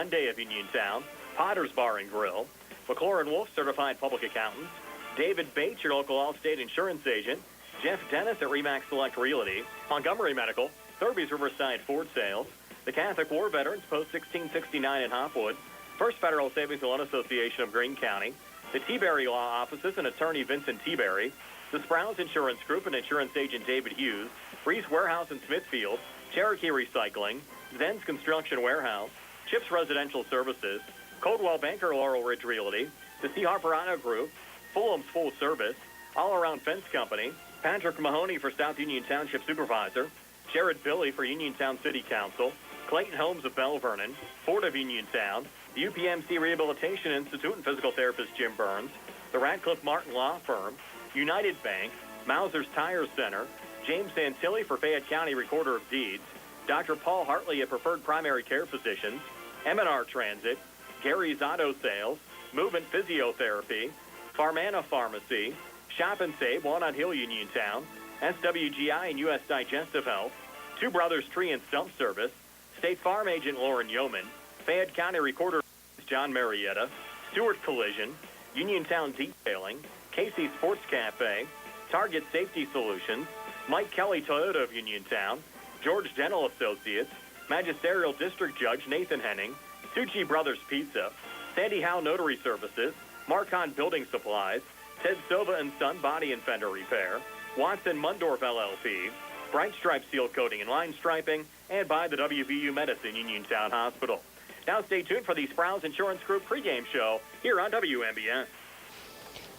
Hyundai of Uniontown, Potter's Bar and Grill, McClure & Wolf Certified Public Accountants, David Bates, your local Allstate insurance agent, Jeff Dennis at RE/MAX Select Realty, Montgomery Medical, Thurby's Riverside Ford Sales, the Catholic War Veterans, Post 1669 in Hopwood, First Federal Savings and Loan Association of Greene County, the T-Berry Law Offices and attorney Vincent T-Berry, the Sprouse Insurance Group and insurance agent David Hughes, Reese Warehouse in Smithfield, Cherokee Recycling, Zen's Construction Warehouse, Chips Residential Services, Coldwell Banker Laurel Ridge Realty, the C. Harper Auto Group, Fulham's Full Service, All Around Fence Company, Patrick Mahoney for South Union Township Supervisor, Jared Billy for Uniontown City Council, Clayton Holmes of Bell Vernon, Ford of Uniontown, the UPMC Rehabilitation Institute and physical therapist Jim Burns, the Radcliffe Martin Law Firm, United Bank, Mauser's Tire Center, James Santilli for Fayette County Recorder of Deeds, Dr. Paul Hartley at Preferred Primary Care Physicians, M&R Transit, Gary's Auto Sales, Movement Physiotherapy, Farmana Pharmacy, Shop and Save, Walnut Hill Uniontown, SWGI and U.S. Digestive Health, Two Brothers Tree and Stump Service, State Farm Agent Lauren Yeoman, Fayette County Recorder John Marietta, Stewart Collision, Uniontown Detailing, Casey Sports Cafe, Target Safety Solutions, Mike Kelly Toyota of Uniontown, George Dental Associates, Magisterial District Judge Nathan Henning, Tucci Brothers Pizza, Sandy Howe Notary Services, Marcon Building Supplies, Ted Silva and Son Body and Fender Repair, Watson Mundorf LLP, Bright Stripe Seal Coating and Line Striping, and by the WVU Medicine Uniontown Hospital. Now stay tuned for the Sprouse Insurance Group pregame show here on WMBN.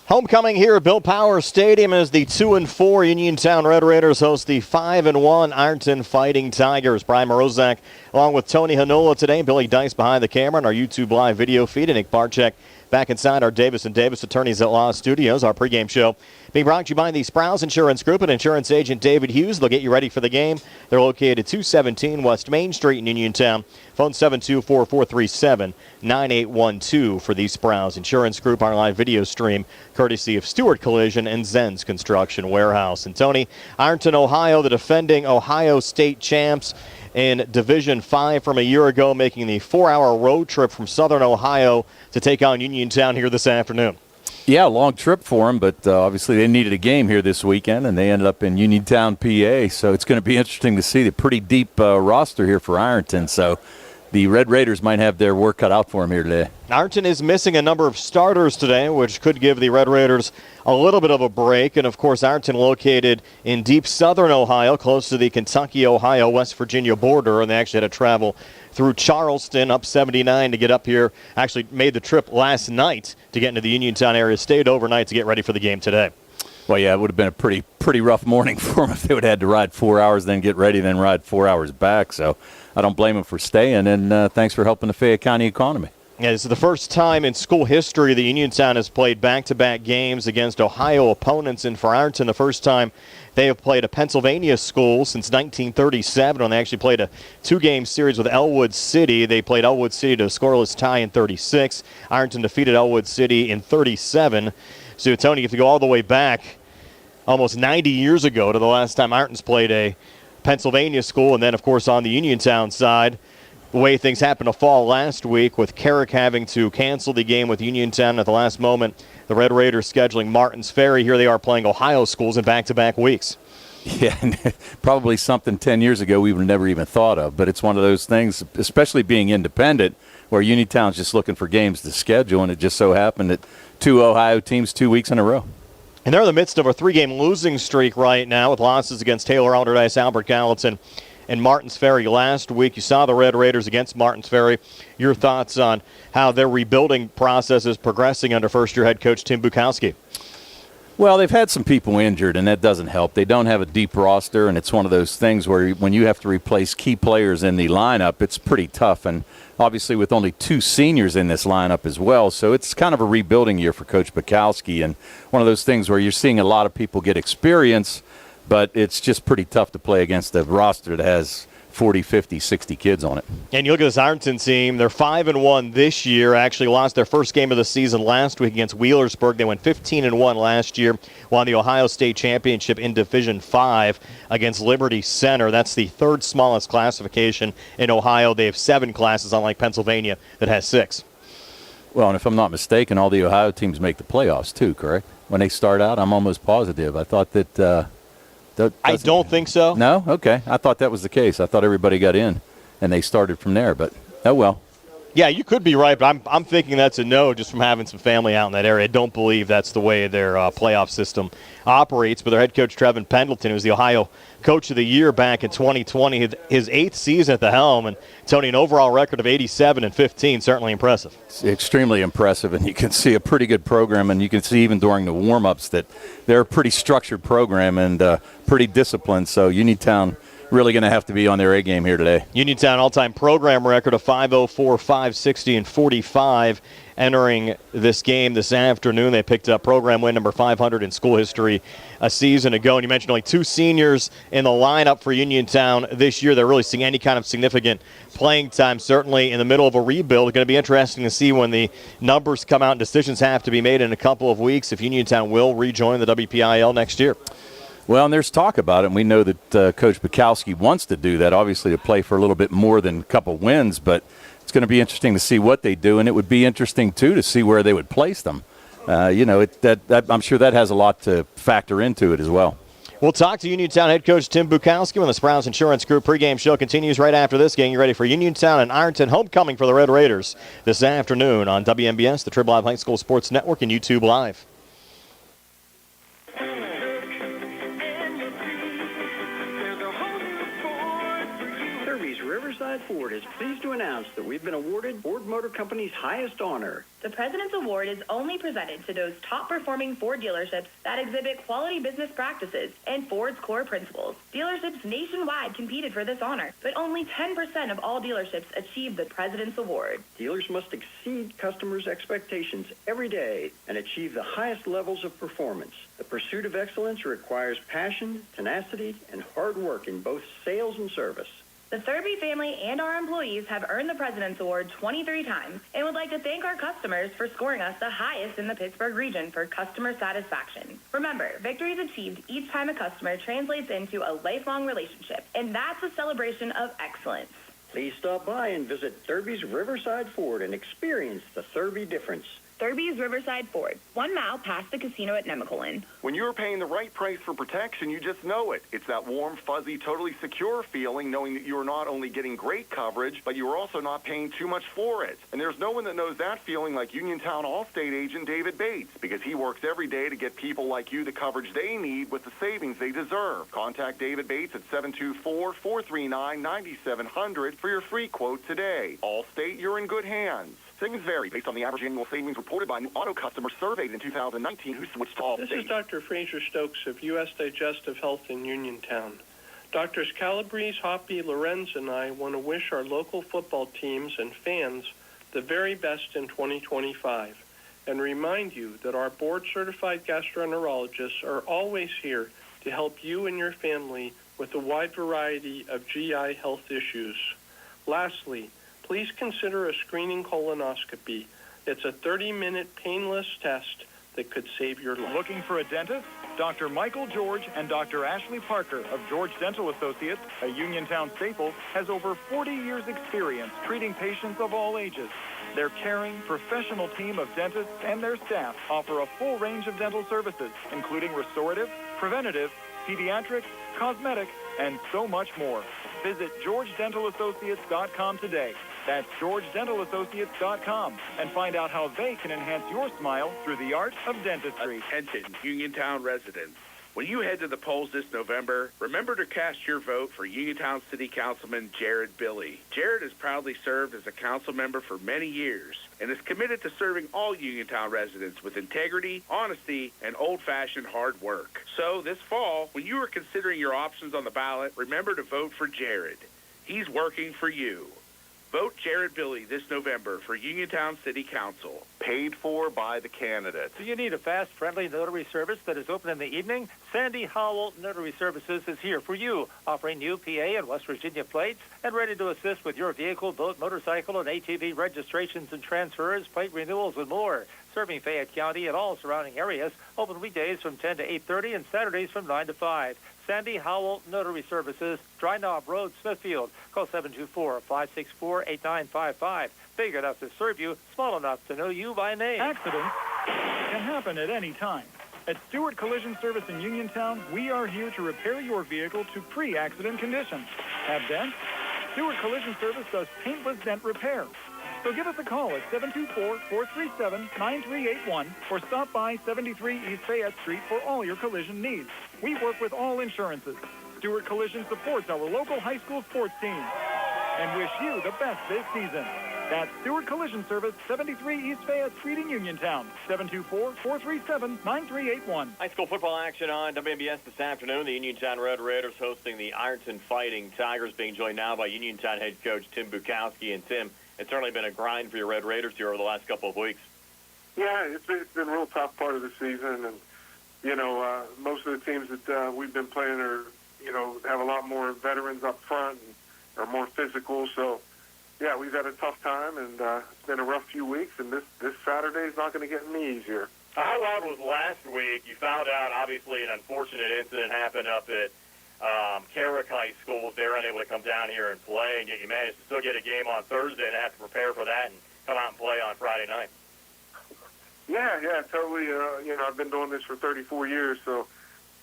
Homecoming here at Bill Power Stadium as the 2-4 Uniontown Red Raiders host the 5-1 Ironton Fighting Tigers. Brian Morozak along with Tony Hanola today. Billy Dice behind the camera on our YouTube live video feed, and Nick Barczyk back inside our Davis & Davis Attorneys at Law Studios. Our pregame show being brought to you by the Sprouse Insurance Group and insurance agent David Hughes. They'll get you ready for the game. They're located at 217 West Main Street in Uniontown. Phone 724-437-9812 for the Sprouse Insurance Group. Our live video stream courtesy of Stewart Collision and Zen's Construction Warehouse. And Tony, Ironton, Ohio, the defending Ohio State champs in Division 5 from a year ago, making the 4-hour road trip from southern Ohio to take on Uniontown here this afternoon. Yeah, long trip for them, but obviously they needed a game here this weekend, and they ended up in Uniontown, PA. So it's going to be interesting to see the pretty deep roster here for Ironton. So the Red Raiders might have their work cut out for them here today. Ironton is missing a number of starters today, which could give the Red Raiders a little bit of a break. And, of course, Ironton located in deep southern Ohio, close to the Kentucky-Ohio, West Virginia border, and they actually had to travel through Charleston up 79 to get up here. Actually made the trip last night to get into the Uniontown area, stayed overnight to get ready for the game today. Well, yeah, it would have been a pretty rough morning for them if they would have had to ride 4 hours, then get ready, then ride 4 hours back. So I don't blame them for staying, and thanks for helping the Fayette County economy. Yeah, this is the first time in school history that Uniontown has played back-to-back games against Ohio opponents, and for Ironton, the first time they have played a Pennsylvania school since 1937 when they actually played a two-game series with Elwood City. They played Elwood City to a scoreless tie in 36. Ironton defeated Elwood City in 37. So, Tony, you have to go all the way back almost 90 years ago to the last time Ironton's played a Pennsylvania school, and then, of course, on the Uniontown side, the way things happened to fall last week with Carrick having to cancel the game with Uniontown at the last moment. The Red Raiders scheduling Martins Ferry. Here they are playing Ohio schools in back-to-back weeks. Yeah, probably something 10 years ago we would have never even thought of. But it's one of those things, especially being independent, where Uniontown's just looking for games to schedule, and it just so happened that two Ohio teams 2 weeks in a row. And they're in the midst of a three-game losing streak right now with losses against Taylor, Alderdice, Albert Gallatin, and Martins Ferry last week. You saw the Red Raiders against Martins Ferry. Your thoughts on how their rebuilding process is progressing under first-year head coach Tim Bukowski? Well, they've had some people injured, and that doesn't help. They don't have a deep roster, and it's one of those things where when you have to replace key players in the lineup, it's pretty tough. And obviously with only two seniors in this lineup as well, so it's kind of a rebuilding year for Coach Bukowski, and one of those things where you're seeing a lot of people get experience, but it's just pretty tough to play against a roster that has 40, 50, 60 kids on it. And you look at this Ironton team, they're 5-1 this year. Actually lost their first game of the season last week against Wheelersburg. They went 15-1 last year. Won the Ohio State Championship in Division 5 against Liberty Center. That's the third smallest classification in Ohio. They have 7 classes, unlike Pennsylvania that has 6. Well, and if I'm not mistaken, all the Ohio teams make the playoffs too, correct? When they start out, I'm almost positive. I thought that I don't think so. No? Okay. I thought that was the case. I thought everybody got in, and they started from there. But, oh, well. Yeah, you could be right, but I'm thinking that's a no just from having some family out in that area. I don't believe that's the way their playoff system operates. But their head coach, Trevin Pendleton, who was the Ohio Coach of the Year back in 2020, his 8th season at the helm, and Tony, an overall record of 87-15, certainly impressive. It's extremely impressive, and you can see a pretty good program, and you can see even during the warm-ups that they're a pretty structured program and pretty disciplined. So Uniontown really going to have to be on their A game here today. Uniontown all-time program record of 504, 560, and 45 entering this game this afternoon. They picked up program win number 500 in school history a season ago. And you mentioned only 2 seniors in the lineup for Uniontown this year. They're really seeing any kind of significant playing time, certainly in the middle of a rebuild. It's going to be interesting to see when the numbers come out and decisions have to be made in a couple of weeks if Uniontown will rejoin the WPIAL next year. Well, and there's talk about it, and we know that Coach Bukowski wants to do that, obviously to play for a little bit more than a couple wins, but it's going to be interesting to see what they do, and it would be interesting, too, to see where they would place them. I'm sure that has a lot to factor into it as well. We'll talk to Uniontown head coach Tim Bukowski when the Sprouse Insurance Group pregame show continues right after this game. You're ready for Uniontown and Ironton homecoming for the Red Raiders this afternoon on WMBS, the Trib Live High School Sports Network, and YouTube Live. Ford is pleased to announce that we've been awarded Ford Motor Company's highest honor. The President's Award is only presented to those top-performing Ford dealerships that exhibit quality business practices and Ford's core principles. Dealerships nationwide competed for this honor, but only 10% of all dealerships achieved the President's Award. Dealers must exceed customers' expectations every day and achieve the highest levels of performance. The pursuit of excellence requires passion, tenacity, and hard work in both sales and service. The Thurby family and our employees have earned the President's Award 23 times and would like to thank our customers for scoring us the highest in the Pittsburgh region for customer satisfaction. Remember, victories achieved each time a customer translates into a lifelong relationship, and that's a celebration of excellence. Please stop by and visit Thurby's Riverside Ford and experience the Thurby difference. Thurby's Riverside Ford, 1 mile past the casino at Nemacolin. When you're paying the right price for protection, you just know it. It's that warm, fuzzy, totally secure feeling knowing that you're not only getting great coverage, but you're also not paying too much for it. And there's no one that knows that feeling like Uniontown Allstate agent David Bates, because he works every day to get people like you the coverage they need with the savings they deserve. Contact David Bates at 724-439-9700 for your free quote today. Allstate, you're in good hands. Savings vary based on the average annual savings reported by new auto customers surveyed in 2019 who switched to Allstate. This is Dr. Fraser Stokes of U.S. Digestive Health in Uniontown. Doctors Calabrese, Hoppy, Lorenz, and I want to wish our local football teams and fans the very best in 2025 and remind you that our board-certified gastroenterologists are always here to help you and your family with a wide variety of GI health issues. Lastly, please consider a screening colonoscopy. It's a 30-minute painless test that could save your life. Looking for a dentist? Dr. Michael George and Dr. Ashley Parker of George Dental Associates, a Uniontown staple, has over 40 years' experience treating patients of all ages. Their caring, professional team of dentists and their staff offer a full range of dental services, including restorative, preventative, pediatric, cosmetic, and so much more. Visit GeorgeDentalAssociates.com today. That's GeorgeDentalAssociates.com and find out how they can enhance your smile through the art of dentistry. Attention, Uniontown residents. When you head to the polls this November, remember to cast your vote for Uniontown City Councilman Jared Billy. Jared has proudly served as a council member for many years and is committed to serving all Uniontown residents with integrity, honesty, and old-fashioned hard work. So this fall, when you are considering your options on the ballot, remember to vote for Jared. He's working for you. Vote Jared Billy this November for Uniontown City Council. paid for by the candidate. Do you need a fast, friendly notary service that is open in the evening? Sandy Howell Notary Services is here for you, offering new PA and West Virginia plates and ready to assist with your vehicle, boat, motorcycle, and ATV registrations and transfers, plate renewals, and more. Serving Fayette County and all surrounding areas, open weekdays from 10 to 8:30 and Saturdays from 9 to 5. Sandy Howell Notary Services, Dry Knob Road, Smithfield. Call 724-564-8955. Big enough to serve you, small enough to know you by name. Accidents can happen at any time. At Stewart Collision Service in Uniontown, we are here to repair your vehicle to pre-accident condition. Have dents? Stewart Collision Service does paintless dent repair. So give us a call at 724-437-9381 or stop by 73 East Fayette Street for all your collision needs. We work with all insurances. Stewart Collision supports our local high school sports teams and wish you the best this season. That's Stewart Collision Service, 73 East Fayette Street in Uniontown, 724-437-9381. High school football action on WMBS this afternoon. The Uniontown Red Raiders hosting the Ironton Fighting Tigers, being joined now by Uniontown head coach Tim Bukowski. And Tim, it's certainly been a grind for your Red Raiders here over the last couple of weeks. Yeah, it's been a real tough part of the season. And, most of the teams that we've been playing are, have a lot more veterans up front and are more physical. So, yeah, we've had a tough time, and it's been a rough few weeks, and this Saturday is not going to get any easier. How loud was last week? You found out, obviously, an unfortunate incident happened up at Carrick High School. They were unable to come down here and play, and yet you managed to still get a game on Thursday and have to prepare for that and come out and play on Friday night. Yeah, totally. I've been doing this for 34 years, so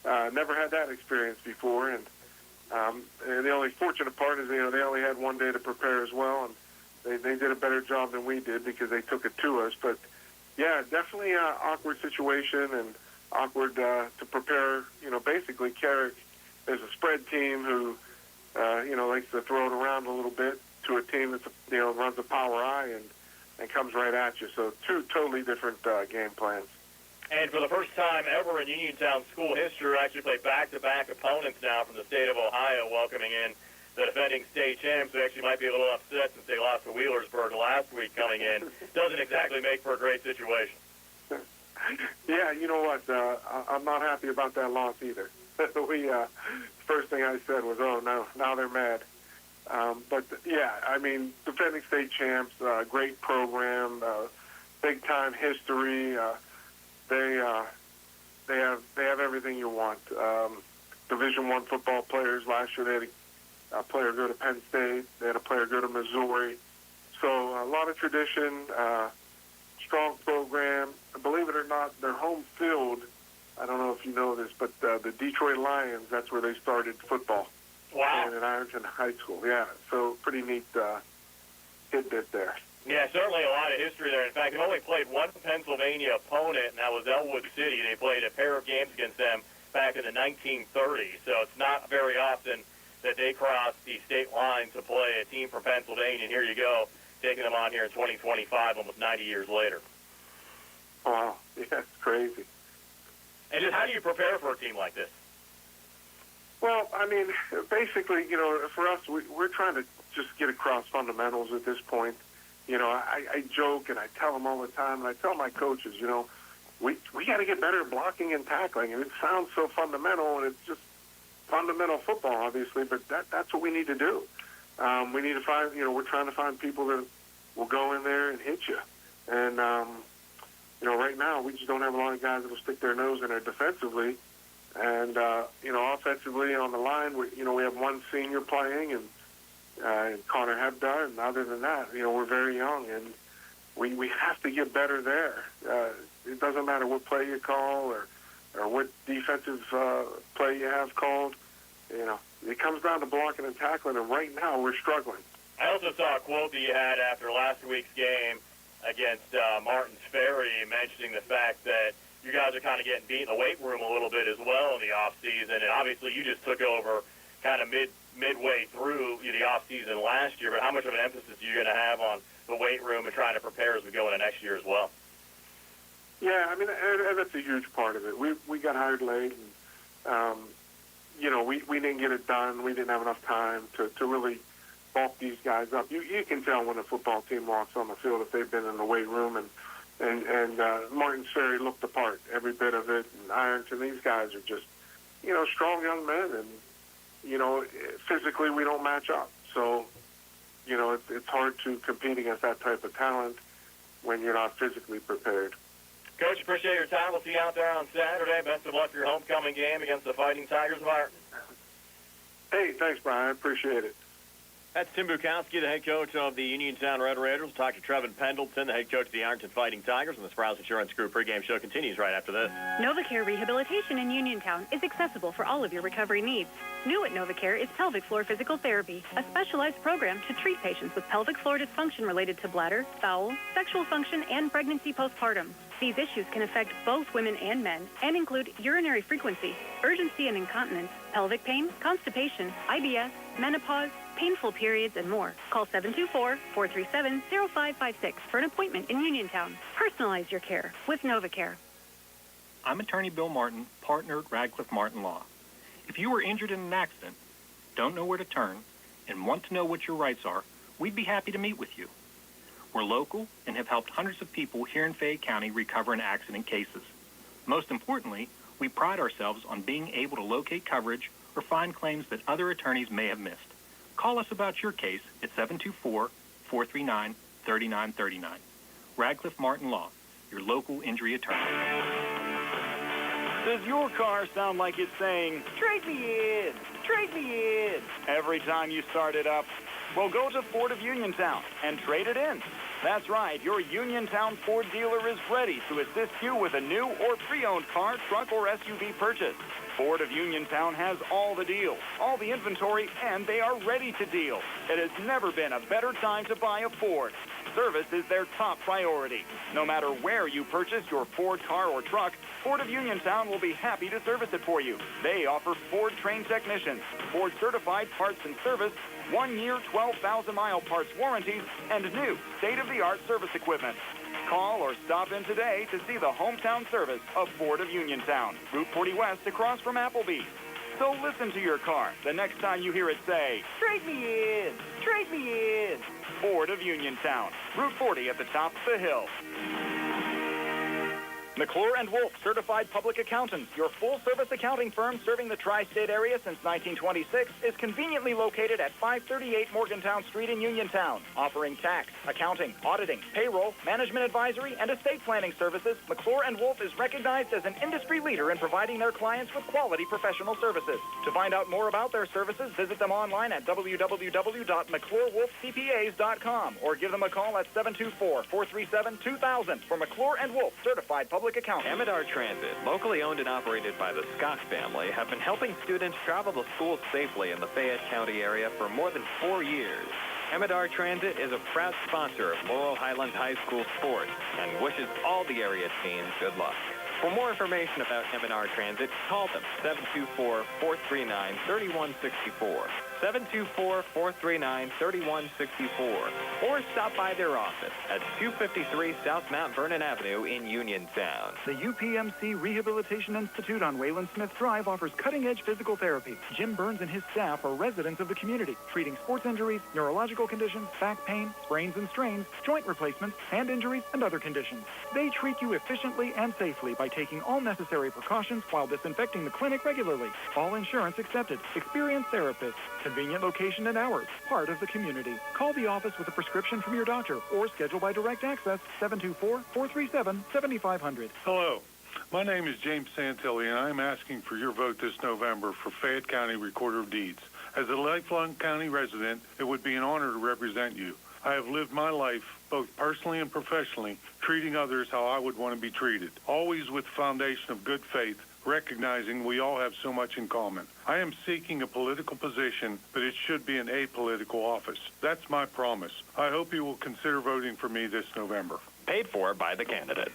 never had that experience before, and the only fortunate part is, they only had one day to prepare as well, and they did a better job than we did because they took it to us. But, yeah, definitely an awkward situation and awkward to prepare. Basically Carrick is a spread team who, likes to throw it around a little bit to a team that's, runs a power eye and comes right at you. So two totally different game plans. And for the first time ever in Uniontown school history, we actually play back-to-back opponents now from the state of Ohio, welcoming in the defending state champs, who actually might be a little upset since they lost to Wheelersburg last week coming in. Doesn't exactly make for a great situation. Yeah, you know what? I'm not happy about that loss either. First thing I said was, oh, no, now they're mad. But, yeah, I mean, defending state champs, great program, big-time history. They have everything you want. Division I football players. Last year they had a player go to Penn State. They had a player go to Missouri. So a lot of tradition, strong program. Believe it or not, their home field, I don't know if you know this, but the Detroit Lions, that's where they started football. Wow. And at Ironton High School, yeah. So pretty neat tidbit there. Yeah, certainly a lot of history there. In fact, they've only played one Pennsylvania opponent, and that was Elwood City. They played a pair of games against them back in the 1930s, so it's not very often that they cross the state line to play a team from Pennsylvania. And here you go, taking them on here in 2025, almost 90 years later. Wow, yeah, it's crazy. And just how do you prepare for a team like this? Well, I mean, basically, for us, we're trying to just get across fundamentals at this point. I joke and I tell them all the time, and I tell my coaches, we got to get better at blocking and tackling. And it sounds so fundamental, and it's just fundamental football, obviously, but that's what we need to do. We need to find, we're trying to find people that will go in there and hit you. And, right now we just don't have a lot of guys that will stick their nose in there defensively. And, offensively on the line, we have one senior playing and Connor Hebda, and other than that, we're very young, and we have to get better there. It doesn't matter what play you call or what defensive play you have called. It comes down to blocking and tackling, and right now we're struggling. I also saw a quote that you had after last week's game against Martins Ferry, mentioning the fact that you guys are kind of getting beat in the weight room a little bit as well in the offseason, and obviously you just took over kind of midway through the off-season last year, but how much of an emphasis are you going to have on the weight room and trying to prepare as we go into next year as well? Yeah, I mean, and that's a huge part of it. We got hired late, and, we didn't get it done. We didn't have enough time to really bulk these guys up. You can tell when a football team walks on the field if they've been in the weight room, and and Martin's Ferry looked the part, every bit of it. And Ironton, these guys are just, strong young men, and physically we don't match up. So, it's hard to compete against that type of talent when you're not physically prepared. Coach, appreciate your time. We'll see you out there on Saturday. Best of luck for your homecoming game against the Fighting Tigers of Ironton. Hey, thanks, Brian. I appreciate it. That's Tim Bukowski, the head coach of the Uniontown Red Raiders. We'll talk to Trevin Pendleton, the head coach of the Ironton Fighting Tigers, and the Sprouse Insurance Group pregame show continues right after this. NovaCare Rehabilitation in Uniontown is accessible for all of your recovery needs. New at NovaCare is pelvic floor physical therapy, a specialized program to treat patients with pelvic floor dysfunction related to bladder, bowel, sexual function, and pregnancy postpartum. These issues can affect both women and men and include urinary frequency, urgency and incontinence, pelvic pain, constipation, IBS, menopause, painful periods, and more. Call 724-437-0556 for an appointment in Uniontown. Personalize your care with NovaCare. I'm attorney Bill Martin, partner at Radcliffe Martin Law. If you were injured in an accident, don't know where to turn, and want to know what your rights are, we'd be happy to meet with you. We're local and have helped hundreds of people here in Fayette County recover in accident cases. Most importantly, we pride ourselves on being able to locate coverage or find claims that other attorneys may have missed. Call us about your case at 724-439-3939. Radcliffe Martin Law, your local injury attorney. Does your car sound like it's saying, "Trade me in, trade me in," every time you start it up? Well, go to Ford of Uniontown and trade it in. That's right, your Uniontown Ford dealer is ready to assist you with a new or pre-owned car, truck, or SUV purchase. Ford of Uniontown has all the deals, all the inventory, and they are ready to deal. It has never been a better time to buy a Ford. Service is their top priority. No matter where you purchase your Ford car or truck, Ford of Uniontown will be happy to service it for you. They offer Ford-trained technicians, Ford-certified parts and service, 1-year, 12,000-mile parts warranties, and new state-of-the-art service equipment. Call or stop in today to see the hometown service of Ford of Uniontown, Route 40 West across from Applebee's. So listen to your car the next time you hear it say, "Trade me in, trade me in." Ford of Uniontown, Route 40 at the top of the hill. McClure & Wolf, certified public accountants, your full-service accounting firm serving the tri-state area since 1926, is conveniently located at 538 Morgantown Street in Uniontown. Offering tax, accounting, auditing, payroll, management advisory, and estate planning services, McClure & Wolf is recognized as an industry leader in providing their clients with quality professional services. To find out more about their services, visit them online at www.mcclurewolfcpas.com or give them a call at 724-437-2000 for McClure & Wolf, certified public account. Amidar Transit, locally owned and operated by the Scott family, have been helping students travel to school safely in the Fayette County area for more than 4 years. Amidar Transit is a proud sponsor of Laurel Highlands High School sports and wishes all the area teams good luck. For more information about Amidar Transit, call them 724-439-3164. 724-439-3164, or stop by their office at 253 South Mount Vernon Avenue in Uniontown. The UPMC Rehabilitation Institute on Wayland Smith Drive offers cutting-edge physical therapy. Jim Burns and his staff are residents of the community, treating sports injuries, neurological conditions, back pain, sprains and strains, joint replacements, hand injuries, and other conditions. They treat you efficiently and safely by taking all necessary precautions while disinfecting the clinic regularly. All insurance accepted. Experienced therapists. Convenient location and hours. Part of the community. Call the office with a prescription from your doctor or schedule by direct access 724-437-7500. Hello. My name is James Santilli, and I'm asking for your vote this November for Fayette County Recorder of Deeds. As a lifelong county resident, it would be an honor to represent you. I have lived my life, both personally and professionally, treating others how I would want to be treated, always with the foundation of good faith, recognizing we all have so much in common. I am seeking a political position, but it should be an apolitical office. That's my promise. I hope you will consider voting for me this November. Paid for by the candidate.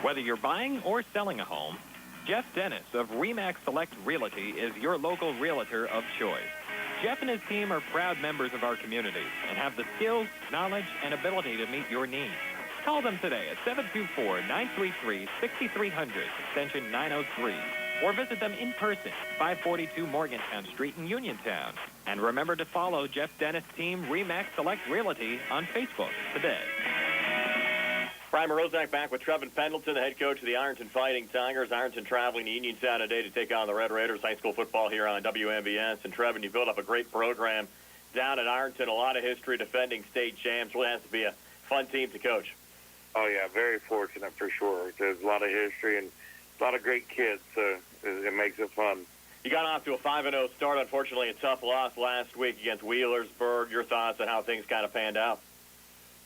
Whether you're buying or selling a home, Jeff Dennis of RE/MAX Select Realty is your local realtor of choice. Jeff and his team are proud members of our community and have the skills, knowledge, and ability to meet your needs. Call them today at 724-933-6300, extension 903, or visit them in person, 542 Morgantown Street in Uniontown. And remember to follow Jeff Dennis' team RE/MAX Select Realty on Facebook today. Brian Morozak back with Trevin Pendleton, the head coach of the Ironton Fighting Tigers. Ironton traveling to Uniontown today to take on the Red Raiders high school football here on WMVS. And Trevin, you built up a great program down at Ironton, a lot of history, defending state champs. Really has to be a fun team to coach. Oh, yeah, very fortunate for sure. There's a lot of history and a lot of great kids, so it makes it fun. You got off to a 5-0 start. Unfortunately, a tough loss last week against Wheelersburg. Your thoughts on how things kind of panned out?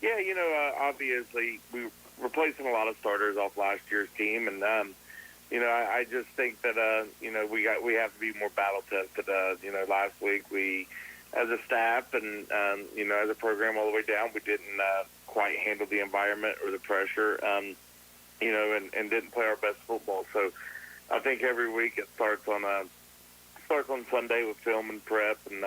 Yeah, obviously we were replacing a lot of starters off last year's team, and I just think that we have to be more battle tested. Last week we, as a staff and as a program all the way down, we didn't quite handle the environment or the pressure, and didn't play our best football. So I think every week it starts on Sunday with film and prep, and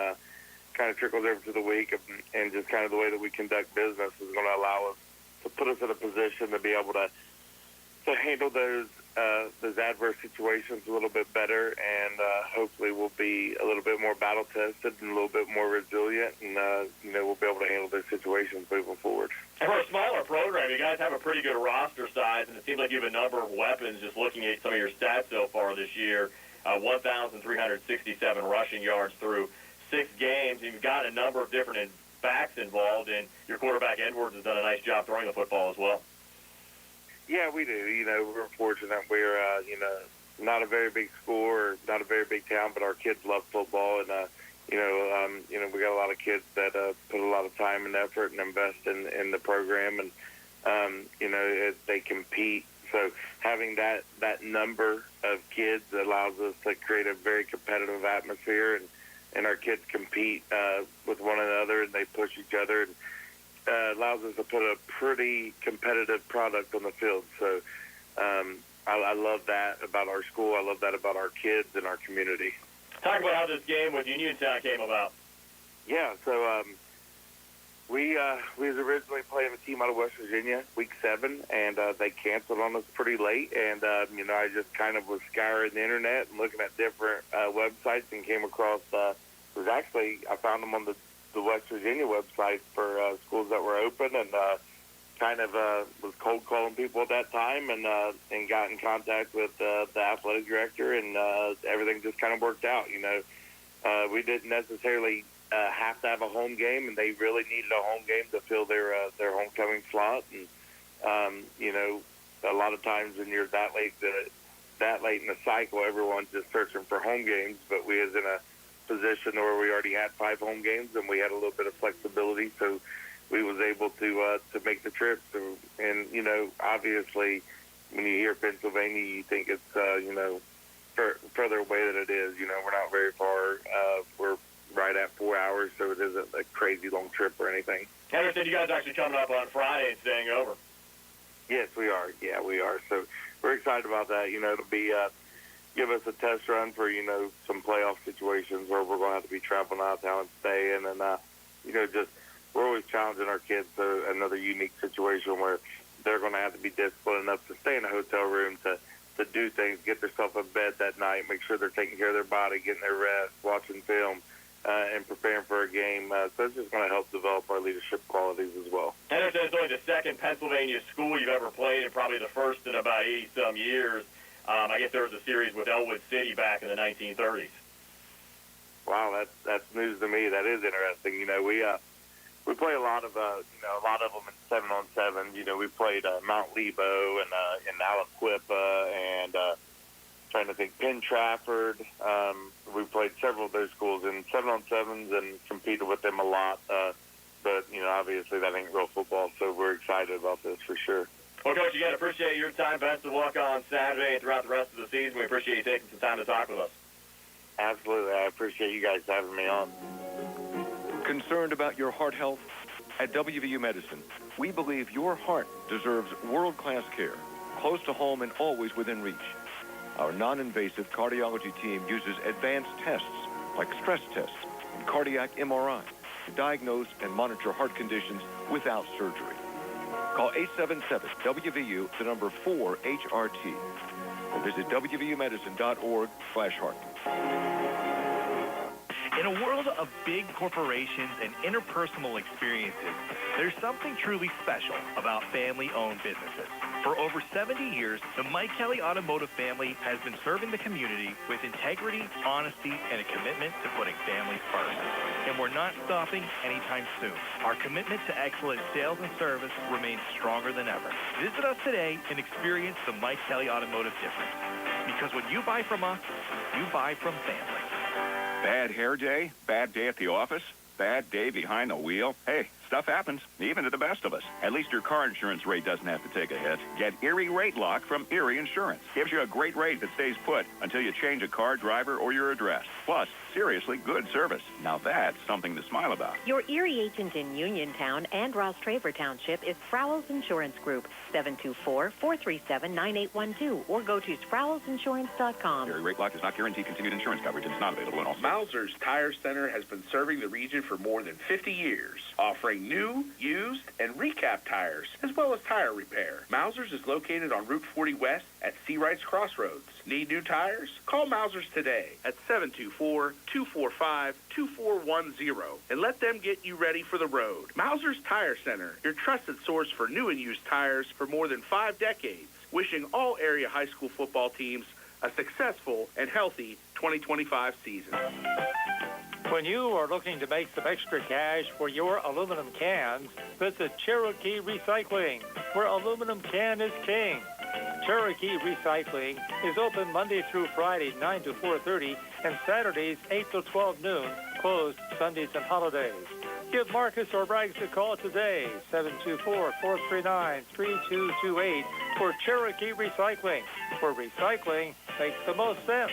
kind of trickles over to the week, and just kind of the way that we conduct business is going to allow us to put us in a position to be able to handle those adverse situations a little bit better, and hopefully we'll be a little bit more battle tested and a little bit more resilient, and we'll be able to handle those situations moving forward. And for a smaller program, you guys have a pretty good roster size, and it seems like you have a number of weapons. Just looking at some of your stats so far this year, 1,367 rushing yards through 6 games. You've got a number of different backs involved, and your quarterback Edwards has done a nice job throwing the football as well. Yeah, we do. We're fortunate. We're not a very big school or not a very big town, but our kids love football, and we got a lot of kids that put a lot of time and effort and invest in the program, and they compete. So having that number of kids allows us to create a very competitive atmosphere, and our kids compete with one another, and they push each other, and allows us to put a pretty competitive product on the field. So I love that about our school. I love that about our kids and our community. Talk about how this game with Uniontown came about. Yeah, so we was originally playing a team out of West Virginia, week 7, and they canceled on us pretty late. And I just kind of was scouring the internet and looking at different websites, and came across. I found them on the West Virginia website for schools that were open, and was cold calling people at that time, and got in contact with the athletic director, and everything just kind of worked out. We didn't necessarily have to have a home game, and they really needed a home game to fill their homecoming slot. And a lot of times when you're that late in the cycle, everyone's just searching for home games. But we was in a position where we already had 5 home games, and we had a little bit of flexibility, so we was able to make the trip. So, and obviously, when you hear Pennsylvania, you think it's further away than it is. We're not very far. We're right at 4 hours, so it isn't a crazy long trip or anything. Henderson, you guys actually coming up on Friday and staying over? Yes, we are. Yeah, we are. So we're excited about that. It'll be give us a test run for some playoff situations where we're going to have to be traveling out of town and stay, and then just we're always challenging our kids to another unique situation where they're going to have to be disciplined enough to stay in a hotel room to do things, get themselves in bed that night, make sure they're taking care of their body, getting their rest, watching film, and preparing for a game. So it's just going to help develop our leadership qualities as well. Henderson is only the second Pennsylvania school you've ever played, and probably the first in about 80-some years. I guess there was a series with Elwood City back in the 1930s. Wow, that's news to me. That is interesting. We play a lot of them in 7-on-7. We played Mount Lebo and Aliquippa and trying to think Penn Trafford. We played several of those schools in 7-on-7s and competed with them a lot. But obviously that ain't real football, so we're excited about this for sure. Well, Coach, again, appreciate your time. Best of luck on Saturday and throughout the rest of the season. We appreciate you taking some time to talk with us. Absolutely. I appreciate you guys having me on. Concerned about your heart health? At WVU Medicine, we believe your heart deserves world-class care, close to home and always within reach. Our non-invasive cardiology team uses advanced tests like stress tests and cardiac MRI to diagnose and monitor heart conditions without surgery. Call 877-WVU, the number 4-HRT, or visit WVUmedicine.org/heart. In a world of big corporations and interpersonal experiences, there's something truly special about family-owned businesses. For over 70 years, the Mike Kelly Automotive family has been serving the community with integrity, honesty, and a commitment to putting families first. And we're not stopping anytime soon. Our commitment to excellent sales and service remains stronger than ever. Visit us today and experience the Mike Kelly Automotive difference. Because when you buy from us, you buy from family. Bad hair day? Bad day at the office? Bad day behind the wheel? Hey, stuff happens, even to the best of us. At least your car insurance rate doesn't have to take a hit. Get Erie Rate Lock from Erie Insurance. Gives you a great rate that stays put until you change a car, driver, or your address. Plus, seriously good service. Now that's something to smile about. Your Erie agent in Uniontown and Ross Traver Township is Sprowell's Insurance Group, 724-437-9812, or go to sprowellsinsurance.com. Erie Rate Lock does not guarantee continued insurance coverage and is not available in all states. Mauser's Tire Center has been serving the region for more than 50 years, offering new, used, and recap tires, as well as tire repair. Mauser's is located on Route 40 West at Seawrights Crossroads. Need new tires? Call Mauser's today at 724-245-2410 and let them get you ready for the road. Mauser's Tire Center, your trusted source for new and used tires for more than 5 decades. Wishing all area high school football teams a successful and healthy 2025 season. When you are looking to make some extra cash for your aluminum cans, visit Cherokee Recycling, where aluminum can is king. Cherokee Recycling is open Monday through Friday, 9 to 4:30, and Saturdays, 8 to 12 noon, closed Sundays and holidays. Give Marcus or Rags a call today, 724-439-3228, for Cherokee Recycling, where recycling makes the most sense.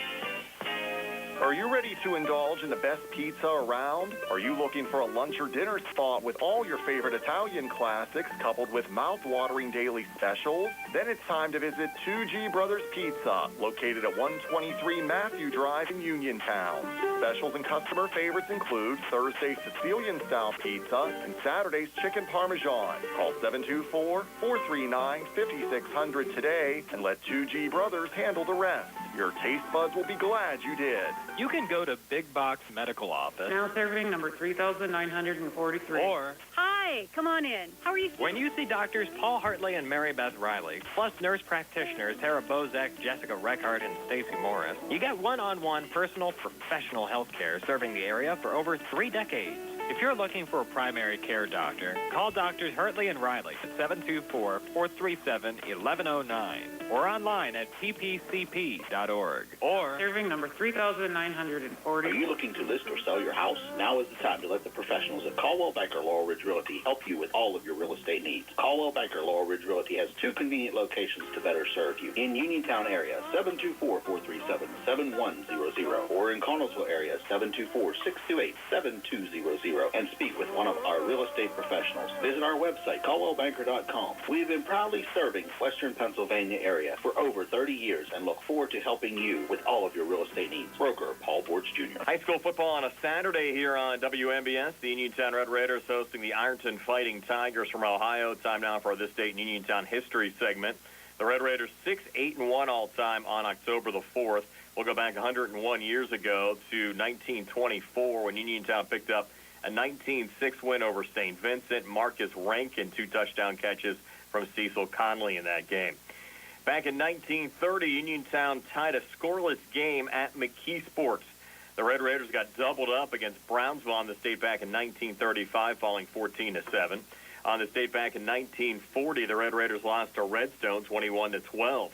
Are you ready to indulge in the best pizza around? Are you looking for a lunch or dinner spot with all your favorite Italian classics coupled with mouth-watering daily specials? Then it's time to visit 2G Brothers Pizza, located at 123 Matthew Drive in Uniontown. Specials and customer favorites include Thursday Sicilian-style pizza and Saturday's chicken parmesan. Call 724-439-5600 today and let 2G Brothers handle the rest. Your taste buds will be glad you did. You can go to Big Box Medical Office. Now serving number 3,943. Or, Hi, come on in. How are you? when you see doctors Paul Hartley and Mary Beth Riley, plus nurse practitioners Tara Bozek, Jessica Reckart, and Stacy Morris, you get one-on-one personal professional health care serving the area for over 3 decades. If you're looking for a primary care doctor, call Doctors Hartley and Riley at 724-437-1109 or online at ppcp.org. Or serving number 3,940. Are you looking to list or sell your house? Now is the time to let the professionals at Caldwell Banker Laurel Ridge Realty help you with all of your real estate needs. Caldwell Banker Laurel Ridge Realty has 2 convenient locations to better serve you. In Uniontown area, 724-437-7100, or in Connellsville area, 724-628-7200. And speak with one of our real estate professionals. Visit our website, caldwellbanker.com. We've been proudly serving Western Pennsylvania area for over 30 years and look forward to helping you with all of your real estate needs. Broker Paul Borch Jr. High school football on a Saturday here on WMBS. The Uniontown Red Raiders hosting the Ironton Fighting Tigers from Ohio. Time now for this date in Uniontown history segment. The Red Raiders 6-8-1 all-time on October the 4th. We'll go back 101 years ago to 1924 when Uniontown picked up a 19-6 win over St. Vincent. Marcus Rankin, 2 touchdown catches from Cecil Conley in that game. Back in 1930, Uniontown tied a scoreless game at McKee Sports. The Red Raiders got doubled up against Brownsville on this date back in 1935, falling 14-7. On this date back in 1940, the Red Raiders lost to Redstone 21-12.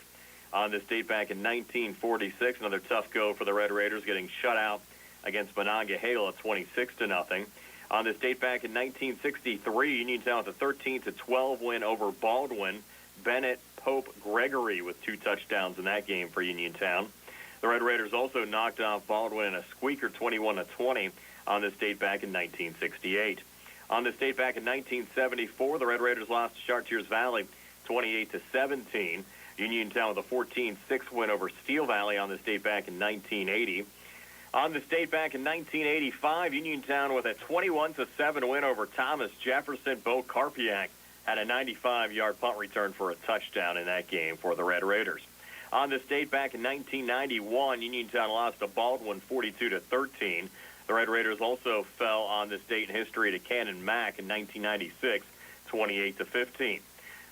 On this date back in 1946, another tough go for the Red Raiders, getting shut out against Monongahela 26-0. On this date back in 1963, Uniontown with a 13-12 win over Baldwin. Bennett, Pope, Gregory with 2 touchdowns in that game for Uniontown. The Red Raiders also knocked off Baldwin in a squeaker 21-20 on this date back in 1968. On this date back in 1974, the Red Raiders lost to Chartiers Valley 28-17. Uniontown with a 14-6 win over Steel Valley on this date back in 1980. On this date back in 1985, Uniontown with a 21-7 win over Thomas Jefferson. Bo Karpiak had a 95-yard punt return for a touchdown in that game for the Red Raiders. On this date back in 1991, Uniontown lost to Baldwin 42-13. The Red Raiders also fell on this date in history to Cannon Mac in 1996, 28-15.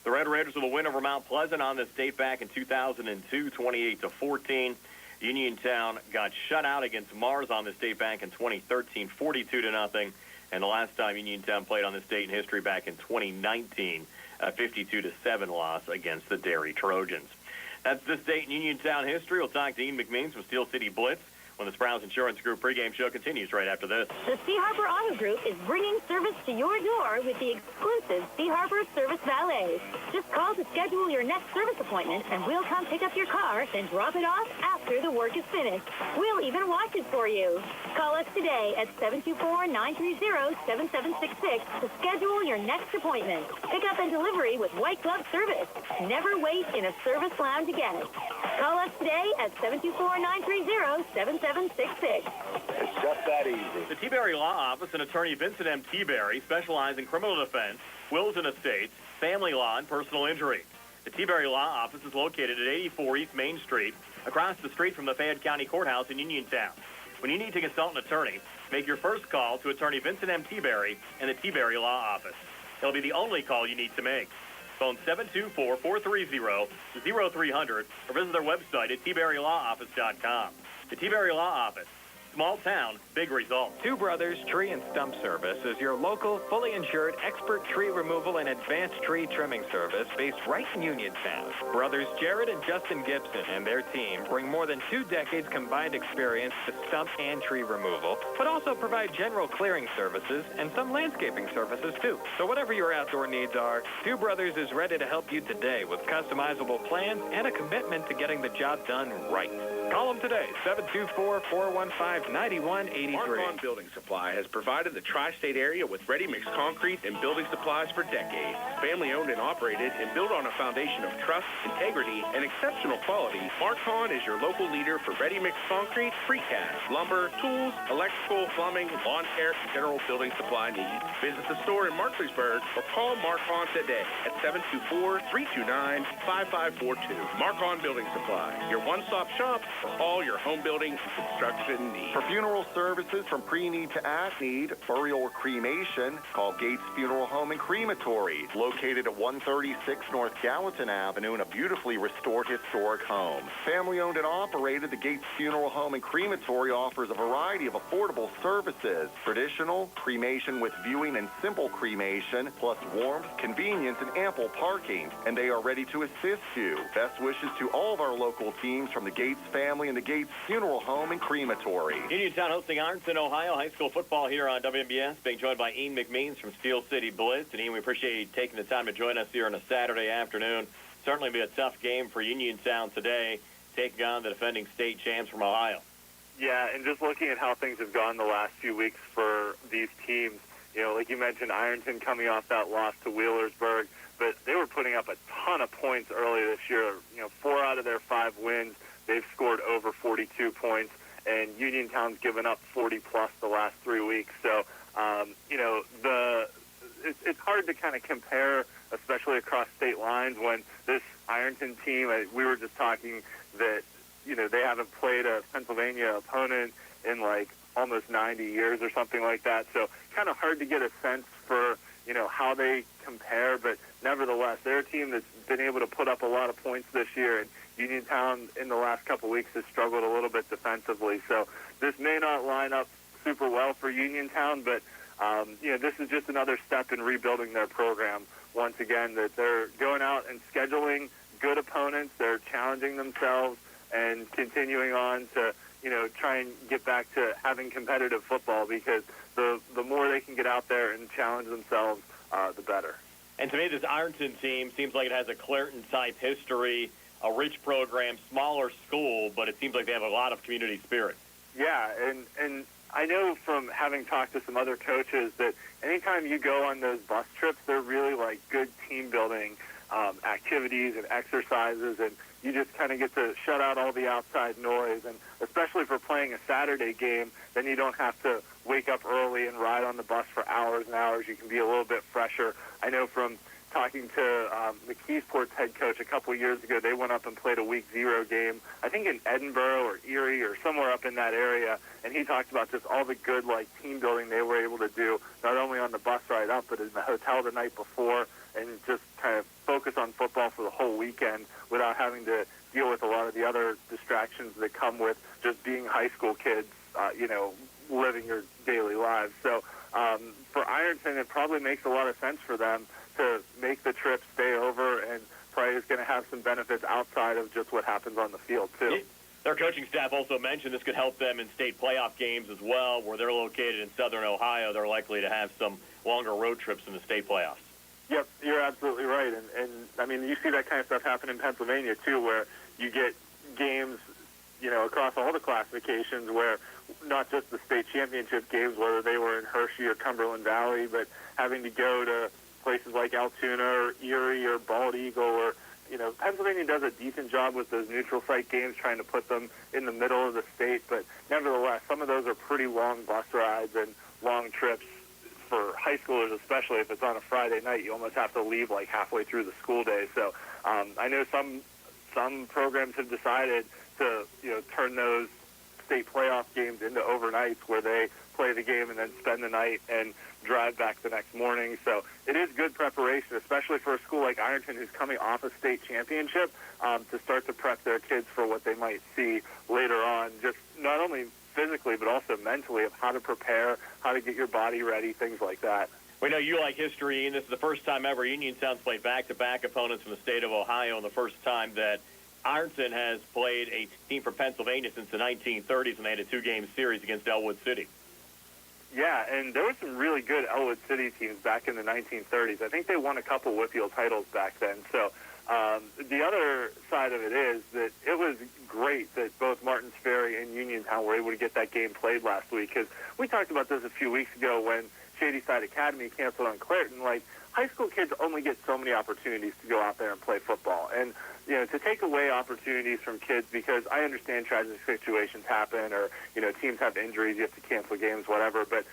The Red Raiders with a win over Mount Pleasant on this date back in 2002, 28-14. Uniontown got shut out against Mars on this date back in 2013, 42-0. And the last time Uniontown played on this date in history back in 2019, a 52-7 loss against the Derry Trojans. That's this date in Uniontown history. We'll talk to Ian McMeans from Steel City Blitz when the Sprouse Insurance Group pregame show continues right after this. The Sea Harbor Auto Group is bringing service to your door with the exclusive Sea Harbor Service Valet. Just call to schedule your next service appointment, and we'll come pick up your car, then drop it off after the work is finished. We'll even wash it for you. Call us today at 724-930-7766 to schedule your next appointment. Pickup and delivery with white glove service. Never wait in a service lounge again. Call us today at 724-930-7766. It's just that easy. The T-Berry Law Office and attorney Vincent M. T-Berry specialize in criminal defense, wills and estates, family law, and personal injury. The T-Berry Law Office is located at 84 East Main Street, across the street from the Fayette County Courthouse in Uniontown. When you need to consult an attorney, make your first call to attorney Vincent M. T-Berry and the T-Berry Law Office. It'll be the only call you need to make. Phone 724-430-0300 or visit their website at tberrylawoffice.com. The T-Berry Law Office. Small town, big results. Two Brothers Tree and Stump Service is your local, fully insured, expert tree removal and advanced tree trimming service based right in Uniontown. Brothers Jared and Justin Gibson and their team bring more than 2 decades combined experience to stump and tree removal, but also provide general clearing services and some landscaping services too. So whatever your outdoor needs are, Two Brothers is ready to help you today with customizable plans and a commitment to getting the job done right. Call them today, 724-415-9183. Mark-On Building Supply has provided the tri-state area with ready-mix concrete and building supplies for decades. Family-owned and operated and built on a foundation of trust, integrity, and exceptional quality, Mark-On is your local leader for ready-mix concrete, precast, lumber, tools, electrical, plumbing, lawn care, and general building supply needs. Visit the store in Markleysburg or call Mark-On today at 724-329-5542. Mark-On Building Supply, your one-stop shop for all your home building and construction needs. For funeral services from pre-need to at-need, burial or cremation, call Gates Funeral Home and Crematory, located at 136 North Gallatin Avenue in a beautifully restored historic home. Family-owned and operated, the Gates Funeral Home and Crematory offers a variety of affordable services, traditional, cremation with viewing and simple cremation, plus warmth, convenience, and ample parking. And they are ready to assist you. Best wishes to all of our local teams from the Gates family and the Gates Funeral Home and Crematory. Uniontown hosting Ironton, Ohio, high school football here on WMBS, being joined by Ian McMeans from Steel City Blitz. And Ian, we appreciate you taking the time to join us here on a Saturday afternoon. Certainly be a tough game for Uniontown today, taking on the defending state champs from Ohio. Yeah, and just looking at how things have gone the last few weeks for these teams, you know, like you mentioned, Ironton coming off that loss to Wheelersburg, but they were putting up a ton of points early this year. You know, 4 out of their 5 wins, they've scored over 42 points, and Uniontown's given up 40-plus the last 3 weeks. So, you know, it's hard to kind of compare, especially across state lines, when this Ironton team, we were just talking that, you know, they haven't played a Pennsylvania opponent in, like, almost 90 years or something like that. So kind of hard to get a sense for, you know, how they compare. But nevertheless, they're a team that's been able to put up a lot of points this year. And Uniontown in the last couple of weeks has struggled a little bit defensively. So this may not line up super well for Uniontown, but, you know, this is just another step in rebuilding their program. Once again, that they're going out and scheduling good opponents. They're challenging themselves and continuing on to, you know, try and get back to having competitive football, because the more they can get out there and challenge themselves, the better. And to me, this Ironton team seems like it has a Clairton-type history, a rich program, smaller school, but it seems like they have a lot of community spirit. Yeah, and I know from having talked to some other coaches that anytime you go on those bus trips, they're really like good team-building activities and exercises, and you just kind of get to shut out all the outside noise. And especially for playing a Saturday game, then you don't have to wake up early and ride on the bus for hours and hours. You can be a little bit fresher. I know from talking to McKeesport's head coach a couple years ago. They went up and played a Week 0 game, I think in Edinburgh or Erie or somewhere up in that area, and he talked about just all the good, like, team building they were able to do, not only on the bus ride up, but in the hotel the night before, and just kind of focus on football for the whole weekend without having to deal with a lot of the other distractions that come with just being high school kids, living your daily lives. So for Ironton, it probably makes a lot of sense for them to make the trip, stay over, and probably is going to have some benefits outside of just what happens on the field, too. Their coaching staff also mentioned this could help them in state playoff games as well, where they're located in southern Ohio. They're likely to have some longer road trips in the state playoffs. Yep, you're absolutely right. And I mean, you see that kind of stuff happen in Pennsylvania, too, where you get games, across all the classifications where not just the state championship games, whether they were in Hershey or Cumberland Valley, but having to go to places like Altoona or Erie or Bald Eagle or, Pennsylvania does a decent job with those neutral site games, trying to put them in the middle of the state. But nevertheless, some of those are pretty long bus rides and long trips for high schoolers, especially if it's on a Friday night. You almost have to leave like halfway through the school day. So I know some programs have decided to, turn those state playoff games into overnights where they play the game and then spend the night and drive back the next morning. So it is good preparation, especially for a school like Ironton who's coming off a state championship, to start to prep their kids for what they might see later on, just not only physically but also mentally, of how to prepare, how to get your body ready, things like that. We know you like history, and this is the first time ever Uniontown's played back-to-back opponents from the state of Ohio, and the first time that Ironton has played a team from Pennsylvania since the 1930s, and they had a 2-game series against Elwood City. Yeah, and there were some really good Elwood City teams back in the 1930s. I think they won a couple WPIAL titles back then. So the other side of it is that it was great that both Martins Ferry and Uniontown were able to get that game played last week, because we talked about this a few weeks ago when Shadyside Academy canceled on Clairton. Like, high school kids only get so many opportunities to go out there and play football. And, to take away opportunities from kids, because I understand tragic situations happen or, teams have injuries, you have to cancel games, whatever. But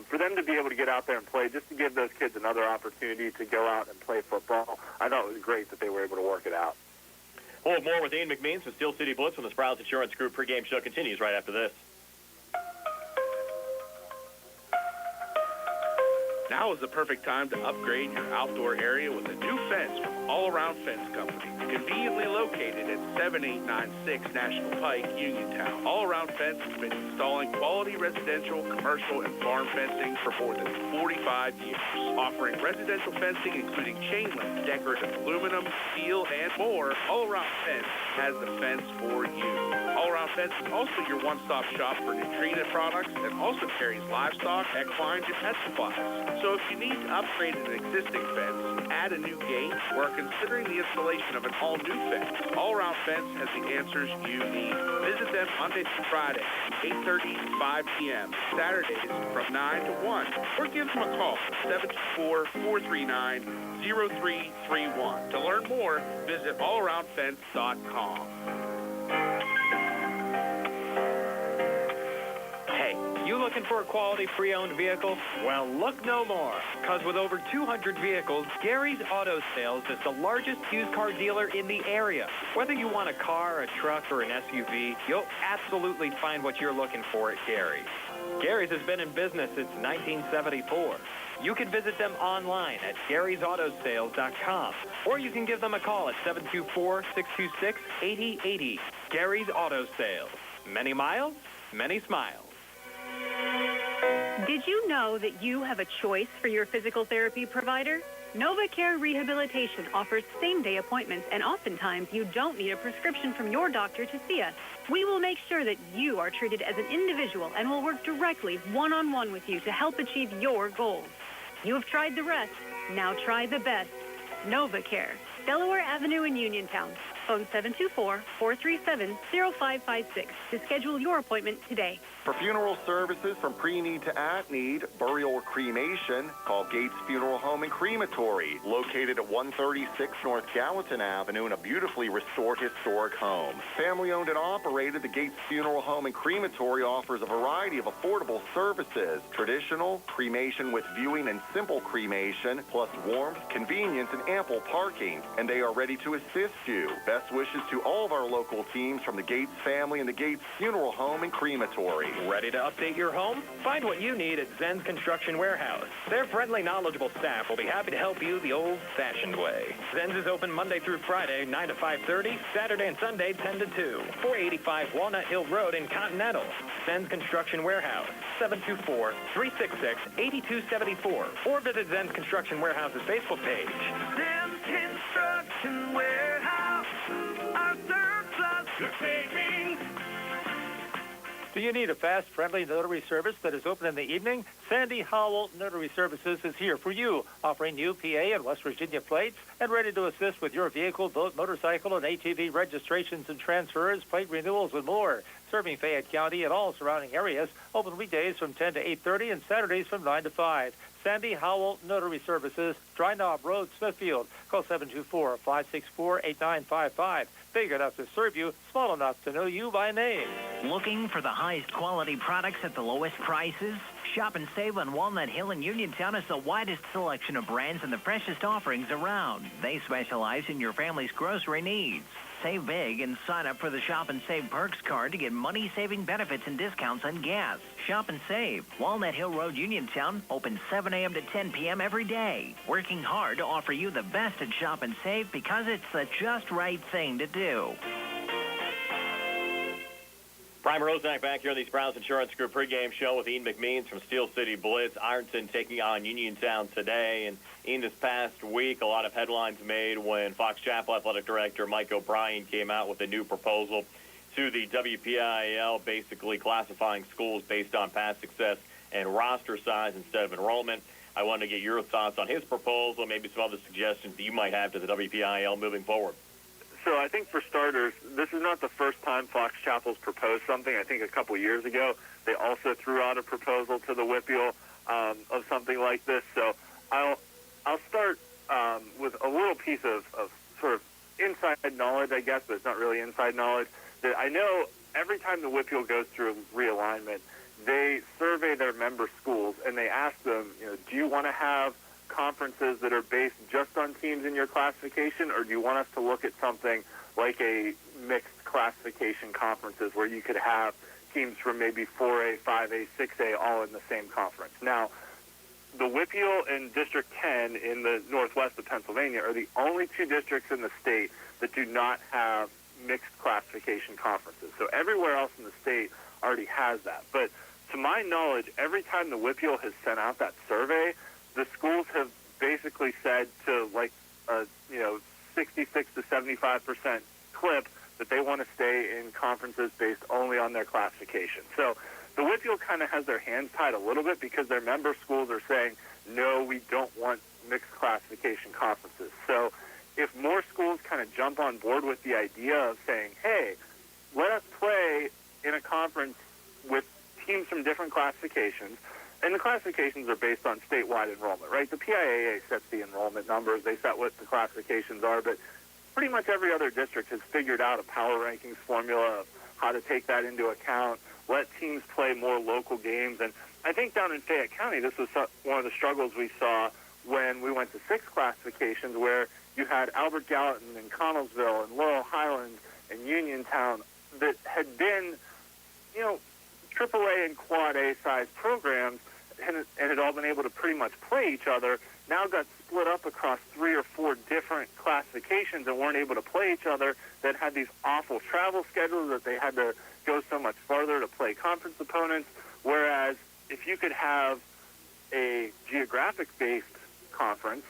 for them to be able to get out there and play, just to give those kids another opportunity to go out and play football, I thought it was great that they were able to work it out. We'll have more with Ian McMeans from Steel City Blitz when the Sprouts Insurance Group pregame show continues right after this. Now is the perfect time to upgrade your outdoor area with a new fence from All Around Fence Company. Conveniently located at 7896 National Pike, Uniontown. All Around Fence has been installing quality residential, commercial, and farm fencing for more than 45 years. Offering residential fencing including chain link, decorative aluminum, steel, and more, All Around Fence has the fence for you. All Around Fence is also your one-stop shop for nutrient products and also carries livestock, equine, and pet supplies. So if you need to upgrade an existing fence, add a new gate, or are considering the installation of an all-new fence, All Around Fence has the answers you need. Visit them Monday through Friday, 8:30 to 5 p.m., Saturdays from 9 to 1, or give them a call, 724-439-0331. To learn more, visit allaroundfence.com. You looking for a quality pre-owned vehicle? Well, look no more, because with over 200 vehicles, Gary's Auto Sales is the largest used car dealer in the area. Whether you want a car, a truck, or an SUV, you'll absolutely find what you're looking for at Gary's. Gary's has been in business since 1974. You can visit them online at Gary'sAutoSales.com, or you can give them a call at 724-626-8080. Gary's Auto Sales. Many miles, many smiles. Did you know that you have a choice for your physical therapy provider? NovaCare Rehabilitation offers same-day appointments, and oftentimes you don't need a prescription from your doctor to see us. We will make sure that you are treated as an individual and will work directly one-on-one with you to help achieve your goals. You have tried the rest. Now try the best. NovaCare, Delaware Avenue in Uniontown. Phone 724-437-0556 to schedule your appointment today. For funeral services from pre-need to at-need, burial or cremation, call Gates Funeral Home and Crematory, located at 136 North Gallatin Avenue in a beautifully restored historic home. Family-owned and operated, the Gates Funeral Home and Crematory offers a variety of affordable services, traditional, cremation with viewing and simple cremation, plus warmth, convenience, and ample parking. And they are ready to assist you. Best wishes to all of our local teams from the Gates family and the Gates Funeral Home and Crematory. Ready to update your home? Find what you need at Zen's Construction Warehouse. Their friendly, knowledgeable staff will be happy to help you the old-fashioned way. Zen's is open Monday through Friday, 9 to 5:30, Saturday and Sunday, 10 to 2. 485 Walnut Hill Road in Continental. Zen's Construction Warehouse, 724-366-8274. Or visit Zen's Construction Warehouse's Facebook page. Zen's Construction Warehouse, our surplus good savings. Do you need a fast, friendly notary service that is open in the evening? Sandy Howell Notary Services is here for you, offering UPA and West Virginia plates and ready to assist with your vehicle, boat, motorcycle, and ATV registrations and transfers, plate renewals, and more. Serving Fayette County and all surrounding areas, open weekdays from 10 to 8:30 and Saturdays from 9 to 5. Sandy Howell Notary Services, Dry Knob Road, Smithfield. Call 724-564-8955. Big enough to serve you, small enough to know you by name. Looking for the highest quality products at the lowest prices? Shop and save on Walnut Hill and Uniontown has the widest selection of brands and the freshest offerings around. They specialize in your family's grocery needs. Save big and sign up for the Shop and Save Perks card to get money-saving benefits and discounts on gas. Shop and Save. Walnut Hill Road, Uniontown, open 7 a.m. to 10 p.m. every day. Working hard to offer you the best at Shop and Save because it's the just right thing to do. Brian Roszak back here on the Sprouse Insurance Group pregame show with Ian McMeans from Steel City Blitz. Ironton taking on Uniontown today. And in this past week, a lot of headlines made when Fox Chapel Athletic Director Mike O'Brien came out with a new proposal to the WPIAL, basically classifying schools based on past success and roster size instead of enrollment. I wanted to get your thoughts on his proposal, maybe some other suggestions that you might have to the WPIAL moving forward. So I think for starters, this is not the first time Fox Chapel's proposed something. I think a couple years ago, they also threw out a proposal to the WPIAL of something like this. So I'll start with a little piece of sort of inside knowledge, I guess, but it's not really inside knowledge. That I know every time the WPIAL goes through realignment, they survey their member schools and they ask them, do you want to have conferences that are based just on teams in your classification, or do you want us to look at something like a mixed classification conferences where you could have teams from maybe 4A, 5A, 6A all in the same conference? Now, the WPIAL and District 10 in the northwest of Pennsylvania are the only two districts in the state that do not have mixed classification conferences. So everywhere else in the state already has that. But to my knowledge, every time the WPIAL has sent out that survey, the schools have basically said to 66 to 75% clip that they want to stay in conferences based only on their classification. So the WPIAL kind of has their hands tied a little bit because their member schools are saying, no, we don't want mixed classification conferences. So if more schools kind of jump on board with the idea of saying, hey, let us play in a conference with teams from different classifications, and the classifications are based on statewide enrollment, right? The PIAA sets the enrollment numbers. They set what the classifications are, but pretty much every other district has figured out a power rankings formula of how to take that into account, let teams play more local games. And I think down in Fayette County, this was one of the struggles we saw when we went to 6 classifications, where you had Albert Gallatin and Connellsville and Laurel Highlands and Uniontown that had been, AAA and Quad A size programs and had all been able to pretty much play each other, now got split up across 3 or 4 different classifications and weren't able to play each other, that had these awful travel schedules that they had to go so much farther to play conference opponents, whereas if you could have a geographic-based conference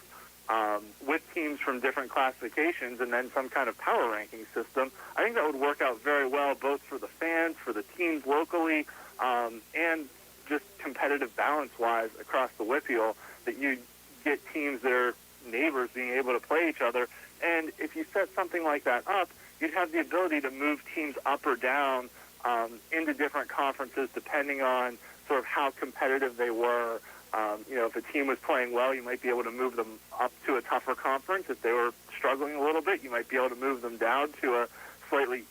with teams from different classifications and then some kind of power ranking system, I think that would work out very well both for the fans, for the teams locally, and just competitive balance-wise across the WPIAL, that you get teams that are neighbors being able to play each other. And if you set something like that up, you'd have the ability to move teams up or down into different conferences depending on sort of how competitive they were. If a team was playing well, you might be able to move them up to a tougher conference. If they were struggling a little bit, you might be able to move them down to a slightly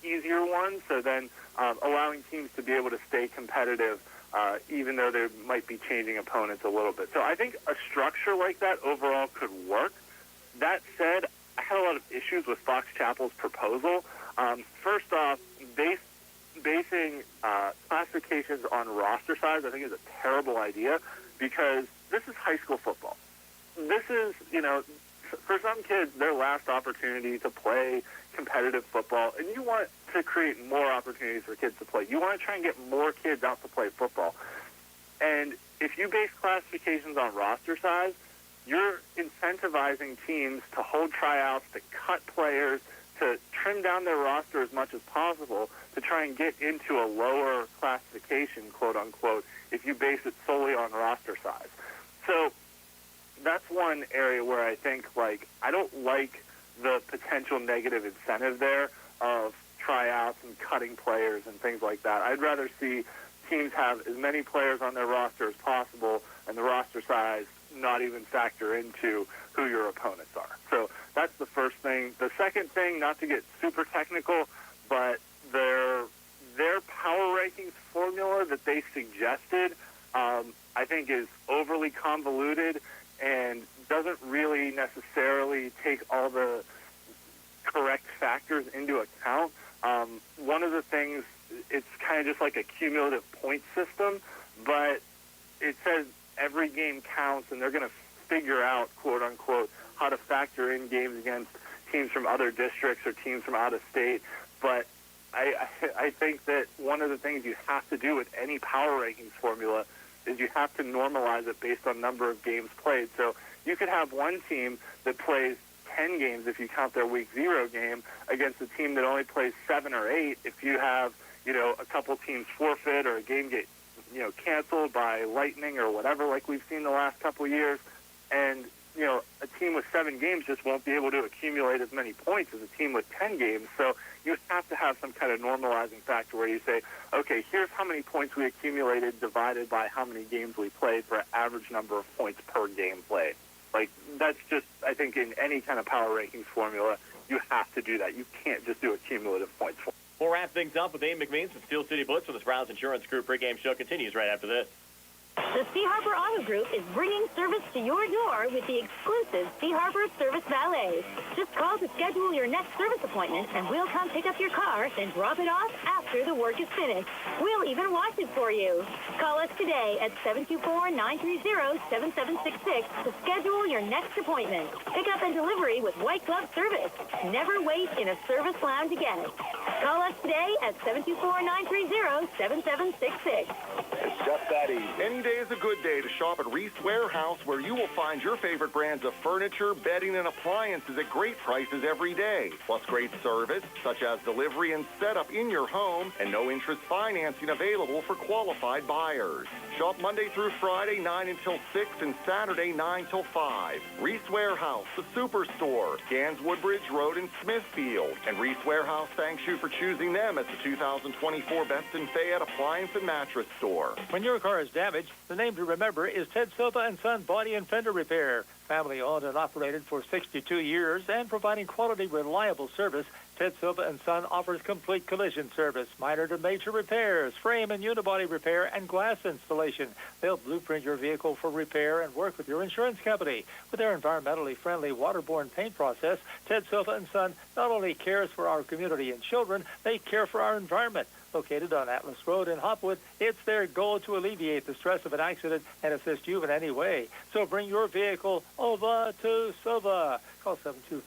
easier one. So then allowing teams to be able to stay competitive even though they might be changing opponents a little bit. So I think a structure like that overall could work. That said, I had a lot of issues with Fox Chapel's proposal. First off, basing classifications on roster size, I think, is a terrible idea because this is high school football. This is, for some kids, their last opportunity to play competitive football, and you want to create more opportunities for kids to play. You want to try and get more kids out to play football. And if you base classifications on roster size, you're incentivizing teams to hold tryouts, to cut players, to trim down their roster as much as possible to try and get into a lower classification, quote unquote, if you base it solely on roster size. So that's one area where I think, I don't like the potential negative incentive there of tryouts and cutting players and things like that. I'd rather see teams have as many players on their roster as possible and the roster size not even factor into who your opponents are. So that's the first thing. The second thing, not to get super technical, but their power rankings formula that they suggested, I think is overly convoluted and doesn't really necessarily take all the correct factors into account. One of the things, it's kind of just like a cumulative point system, but it says every game counts, and they're going to figure out, quote unquote, how to factor in games against teams from other districts or teams from out of state. But I think that one of the things you have to do with any power rankings formula is you have to normalize it based on number of games played. So you could have one team that plays 10 games if you count their week 0 game against a team that only plays 7 or 8 if you have, a couple teams forfeit or a game get, canceled by lightning or whatever, like we've seen the last couple of years. And, a team with 7 games just won't be able to accumulate as many points as a team with 10 games. So you have to have some kind of normalizing factor where you say, okay, here's how many points we accumulated divided by how many games we played for an average number of points per game played. That's just, I think, in any kind of power rankings formula, you have to do that. You can't just do a cumulative points formula. We'll wrap things up with Abe McMeans from Steel City Blitz, with the Sprouse Insurance Group pregame show continues right after this. The Sea Harbor Auto Group is bringing service to your door with the exclusive Sea Harbor Service Valet. Just call to schedule your next service appointment, and we'll come pick up your car and drop it off after the work is finished. We'll even wash it for you. Call us today at 724-930-7766 to schedule your next appointment. Pickup and delivery with white glove service. Never wait in a service lounge again. Call us today at 724-930-7766. It's just that easy. Any day is a good day to shop at Reese Warehouse, where you will find your favorite brands of furniture, bedding, and appliances at great prices every day. Plus great service, such as delivery and setup in your home, and no interest financing available for qualified buyers. Shop Monday through Friday, 9 until 6, and Saturday, 9 till 5. Reese Warehouse, the Superstore, Gans Woodbridge Road in Smithfield. And Reese Warehouse thanks you for choosing them as the 2024 Best in Fayette Appliance and Mattress Store. When your car is damaged, the name to remember is Ted Silva & Son Body and Fender Repair. Family owned and operated for 62 years and providing quality, reliable service, Ted Silva & Son offers complete collision service, minor to major repairs, frame and unibody repair, and glass installation. They'll blueprint your vehicle for repair and work with your insurance company. With their environmentally friendly waterborne paint process, Ted Silva & Son not only cares for our community and children, they care for our environment. Located on Atlas Road in Hopwood, it's their goal to alleviate the stress of an accident and assist you in any way. So bring your vehicle over to Silva. Call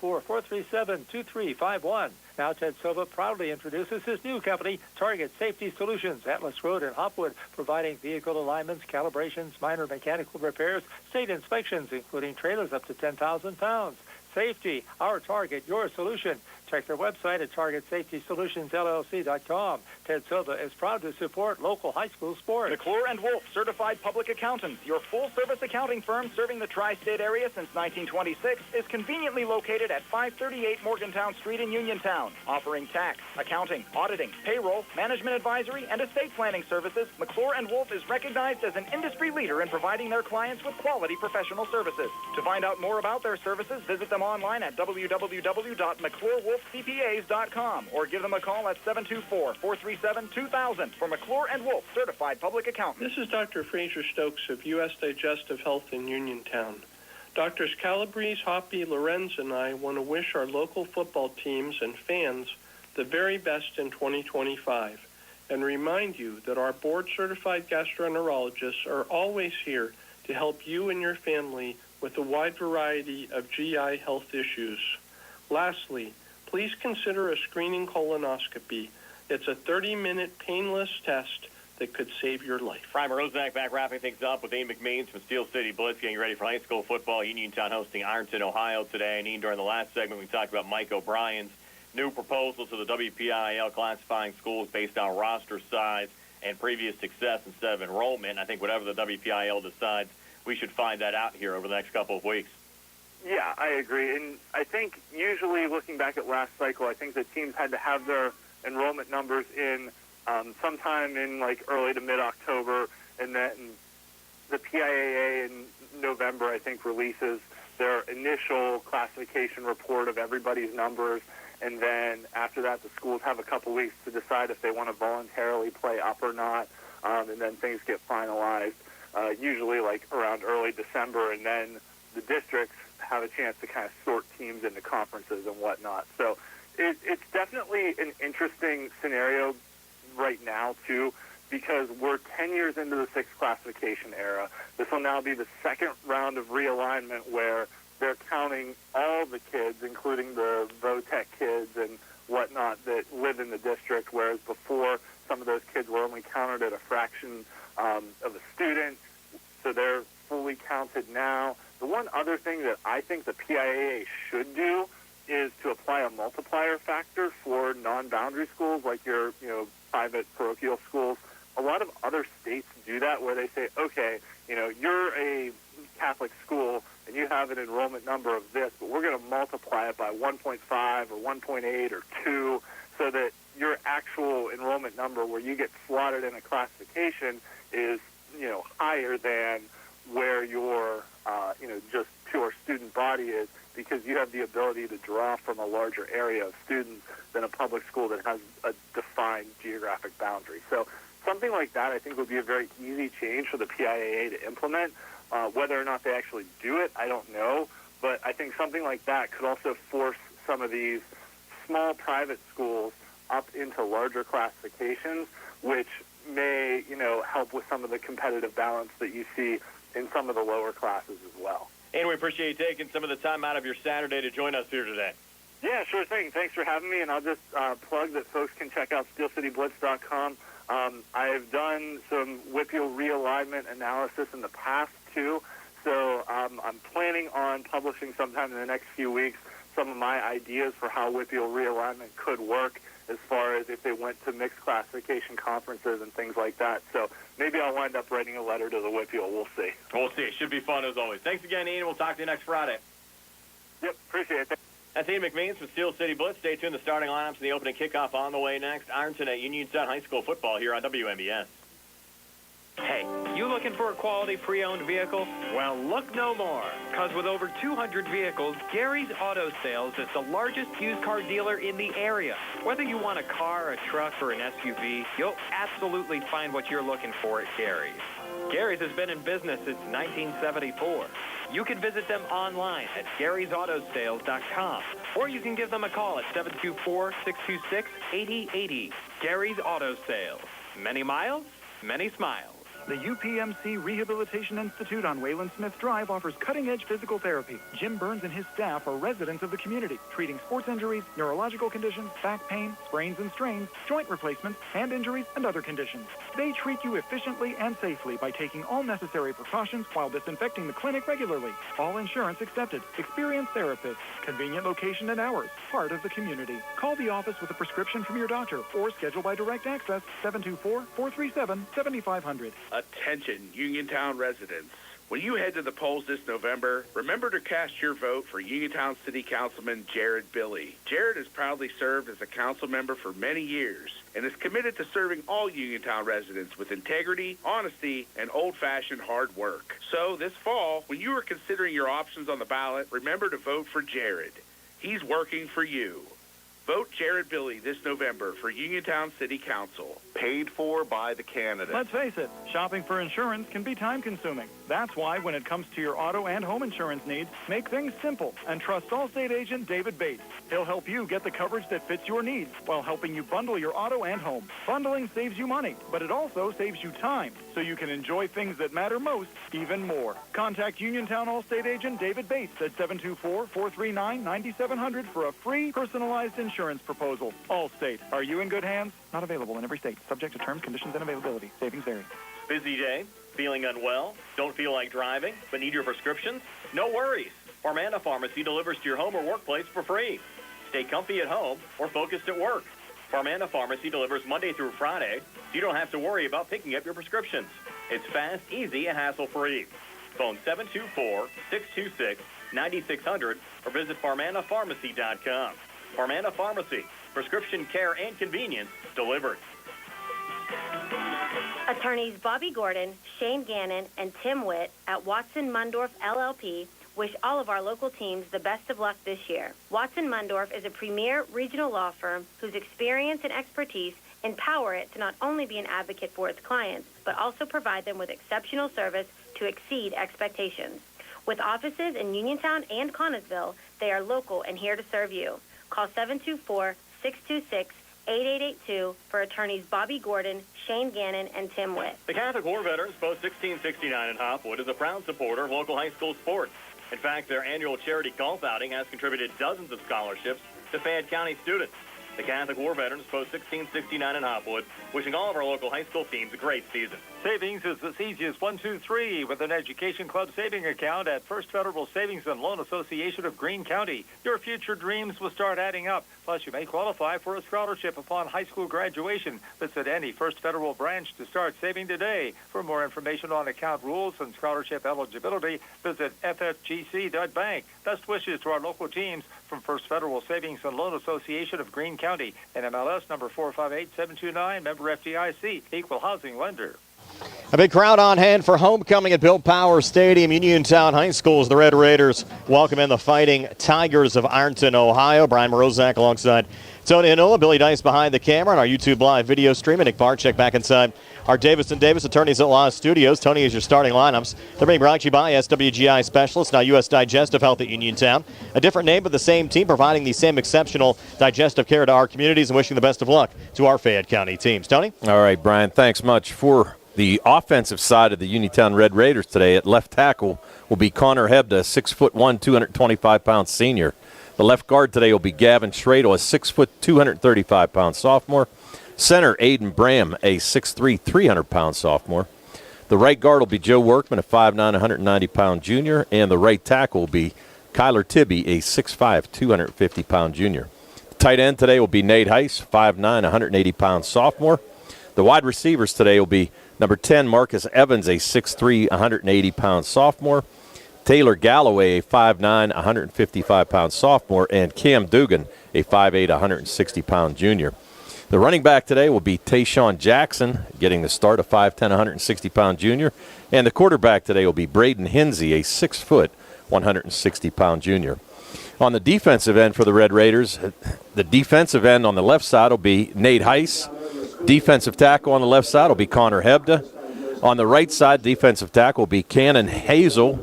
724-437-2351. Now Ted Silva proudly introduces his new company, Target Safety Solutions, Atlas Road in Hopwood, providing vehicle alignments, calibrations, minor mechanical repairs, state inspections, including trailers up to 10,000 pounds. Safety, our target, your solution. Check their website at TargetSafetySolutionsLLC.com. Ted Silva is proud to support local high school sports. McClure & Wolf, certified public accountants, your full-service accounting firm serving the tri-state area since 1926, is conveniently located at 538 Morgantown Street in Uniontown, offering tax, accounting, auditing, payroll, management advisory, and estate planning services. McClure & Wolf is recognized as an industry leader in providing their clients with quality professional services. To find out more about their services, visit them online at www.mcclurewolfcpas.com or give them a call at 724-437-2000 for McClure & Wolf, certified public accountant. This is Dr. Fraser Stokes of U.S. Digestive Health in Uniontown. Doctors Calabrese, Hoppy, Lorenz, and I want to wish our local football teams and fans the very best in 2025 and remind you that our board-certified gastroenterologists are always here to help you and your family with a wide variety of GI health issues. Lastly, please consider a screening colonoscopy. It's a 30-minute painless test that could save your life. Brian Rozak back wrapping things up with Ian McMeans from Steel City Blitz, getting ready for high school football. Uniontown hosting Ironton, Ohio today. And Ian, during the last segment, we talked about Mike O'Brien's new proposal to the WPIAL classifying schools based on roster size and previous success instead of enrollment. And I think whatever the WPIAL decides, we should find that out here over the next couple of weeks. Yeah, I agree. And I think usually looking back at last cycle, I think the teams had to have their enrollment numbers in sometime in like early to mid-October, and then the PIAA in November, I think, releases their initial classification report of everybody's numbers, and then after that, the schools have a couple weeks to decide if they want to voluntarily play up or not, and then things get finalized, usually like around early December, and then the districts have a chance to kind of sort teams into conferences and whatnot. So it's definitely an interesting scenario right now, too, because we're 10 years into the sixth classification era. This will now be the second round of realignment where they're counting all the kids, including the VOTEC kids and whatnot that live in the district, whereas before some of those kids were only counted at a fraction of a student, so they're fully counted now. The one other thing that I think the PIAA should do is to apply a multiplier factor for non-boundary schools like your, private parochial schools. A lot of other states do that where they say, okay, you're a Catholic school and you have an enrollment number of this, but we're going to multiply it by 1.5 or 1.8 or 2 so that your actual enrollment number where you get slotted in a classification is, higher than where your, just pure student body is, because you have the ability to draw from a larger area of students than a public school that has a defined geographic boundary. So something like that, I think, would be a very easy change for the PIAA to implement. Whether or not they actually do it, I don't know. But I think something like that could also force some of these small private schools up into larger classifications, which may, help with some of the competitive balance that you see in some of the lower classes as well. And we appreciate you taking some of the time out of your Saturday to join us here today. Yeah, sure thing. Thanks for having me, and I'll just plug that folks can check out SteelCityBlitz.com. I've done some WPIAL realignment analysis in the past, too, so I'm planning on publishing sometime in the next few weeks some of my ideas for how WPIAL realignment could work as far as if they went to mixed classification conferences and things like that. So maybe I'll wind up writing a letter to the WPIAL. We'll see. We'll see. It should be fun as always. Thanks again, Ian. We'll talk to you next Friday. Yep, appreciate it. That's Ian McMeans from Steel City Blitz. Stay tuned. The starting lineups and the opening kickoff on the way next. Ironton at Uniontown High School football here on WMBS. Hey, you looking for a quality pre-owned vehicle? Well, look no more, because with over 200 vehicles, Gary's Auto Sales is the largest used car dealer in the area. Whether you want a car, a truck, or an SUV, you'll absolutely find what you're looking for at Gary's. Gary's has been in business since 1974. You can visit them online at Gary'sAutoSales.com, or you can give them a call at 724-626-8080. Gary's Auto Sales. Many miles, many smiles. The UPMC Rehabilitation Institute on Wayland Smith Drive offers cutting-edge physical therapy. Jim Burns and his staff are residents of the community, treating sports injuries, neurological conditions, back pain, sprains and strains, joint replacements, hand injuries, and other conditions. They treat you efficiently and safely by taking all necessary precautions while disinfecting the clinic regularly. All insurance accepted. Experienced therapists. Convenient location and hours. Part of the community. Call the office with a prescription from your doctor or schedule by direct access 724-437-7500. Attention, Uniontown residents. When you head to the polls this November, remember to cast your vote for Uniontown City Councilman Jared Billy. Jared has proudly served as a council member for many years and is committed to serving all Uniontown residents with integrity, honesty, and old-fashioned hard work. So this fall, when you are considering your options on the ballot, remember to vote for Jared. He's working for you. Vote Jared Billy this November for Uniontown City Council. Paid for by the candidate. Let's face it, shopping for insurance can be time-consuming. That's why when it comes to your auto and home insurance needs, make things simple and trust Allstate agent David Bates. He'll help you get the coverage that fits your needs while helping you bundle your auto and home. Bundling saves you money, but it also saves you time, so you can enjoy things that matter most even more. Contact Uniontown Allstate agent David Bates at 724-439-9700 for a free personalized insurance proposal. Allstate, are you in good hands? Not available in every state. Subject to terms, conditions, and availability. Savings vary. Busy day? Feeling unwell? Don't feel like driving, but need your prescriptions? No worries. Farmana Pharmacy delivers to your home or workplace for free. Stay comfy at home or focused at work. Farmana Pharmacy delivers Monday through Friday, so you don't have to worry about picking up your prescriptions. It's fast, easy, and hassle-free. Phone 724-626-9600 or visit farmanapharmacy.com. Farmana Pharmacy, prescription care and convenience delivered. Attorneys Bobby Gordon, Shane Gannon, and Tim Witt at Watson Mundorf LLP wish all of our local teams the best of luck this year. Watson Mundorf is a premier regional law firm whose experience and expertise empower it to not only be an advocate for its clients, but also provide them with exceptional service to exceed expectations. With offices in Uniontown and Connellsville, they are local and here to serve you. Call 724-626-8882 for attorneys Bobby Gordon, Shane Gannon, and Tim Witt. The Catholic War Veterans Post 1669 in Hopwood is a proud supporter of local high school sports. In fact, their annual charity golf outing has contributed dozens of scholarships to Fayette County students. The Catholic War Veterans Post 1669 in Hopwood, wishing all of our local high school teams a great season. Savings is as easy as 1, 2, 3 with an Education Club saving account at First Federal Savings and Loan Association of Greene County. Your future dreams will start adding up. Plus, you may qualify for a scholarship upon high school graduation. Visit any First Federal branch to start saving today. For more information on account rules and scholarship eligibility, visit ffgc.bank. Best wishes to our local teams from First Federal Savings and Loan Association of Greene County. NMLS number 458729, member FDIC, equal housing lender. A big crowd on hand for homecoming at Bill Power Stadium. Uniontown High School as the Red Raiders welcome in the Fighting Tigers of Ironton, Ohio. Brian Morozak alongside Tony Inola, Billy Dice behind the camera on our YouTube live video stream, and Nick Barczyk back inside our Davis & Davis Attorneys at Law Studios. Tony is your starting lineups. They're being brought to you by SWGI Specialists, now U.S. Digestive Health at Uniontown. A different name, but the same team, providing the same exceptional digestive care to our communities, and wishing the best of luck to our Fayette County teams. Tony? All right, Brian, thanks much. For the offensive side of the Uniontown Red Raiders today, at left tackle will be Connor Hebda, 6'1", 225-pound senior. The left guard today will be Gavin Schradel, a 6', 235-pound sophomore. Center, Aiden Bram, a 6'3", 300-pound sophomore. The right guard will be Joe Workman, a 5'9", 190-pound junior. And the right tackle will be Kyler Tibby, a 6'5", 250-pound junior. The tight end today will be Nate Heiss, 5'9", 180-pound sophomore. The wide receivers today will be number 10, Marcus Evans, a 6'3", 180-pound sophomore. Taylor Galloway, a 5'9", 155-pound sophomore. And Cam Dugan, a 5'8", 160-pound junior. The running back today will be Tayshawn Jackson, getting the start, a 5'10", 160-pound junior. And the quarterback today will be Braden Hinsey, a 6', 160-pound junior. On the defensive end for the Red Raiders, the defensive end on the left side will be Nate Heiss. Defensive tackle on the left side will be Connor Hebda. On the right side, defensive tackle will be Cannon Hazel.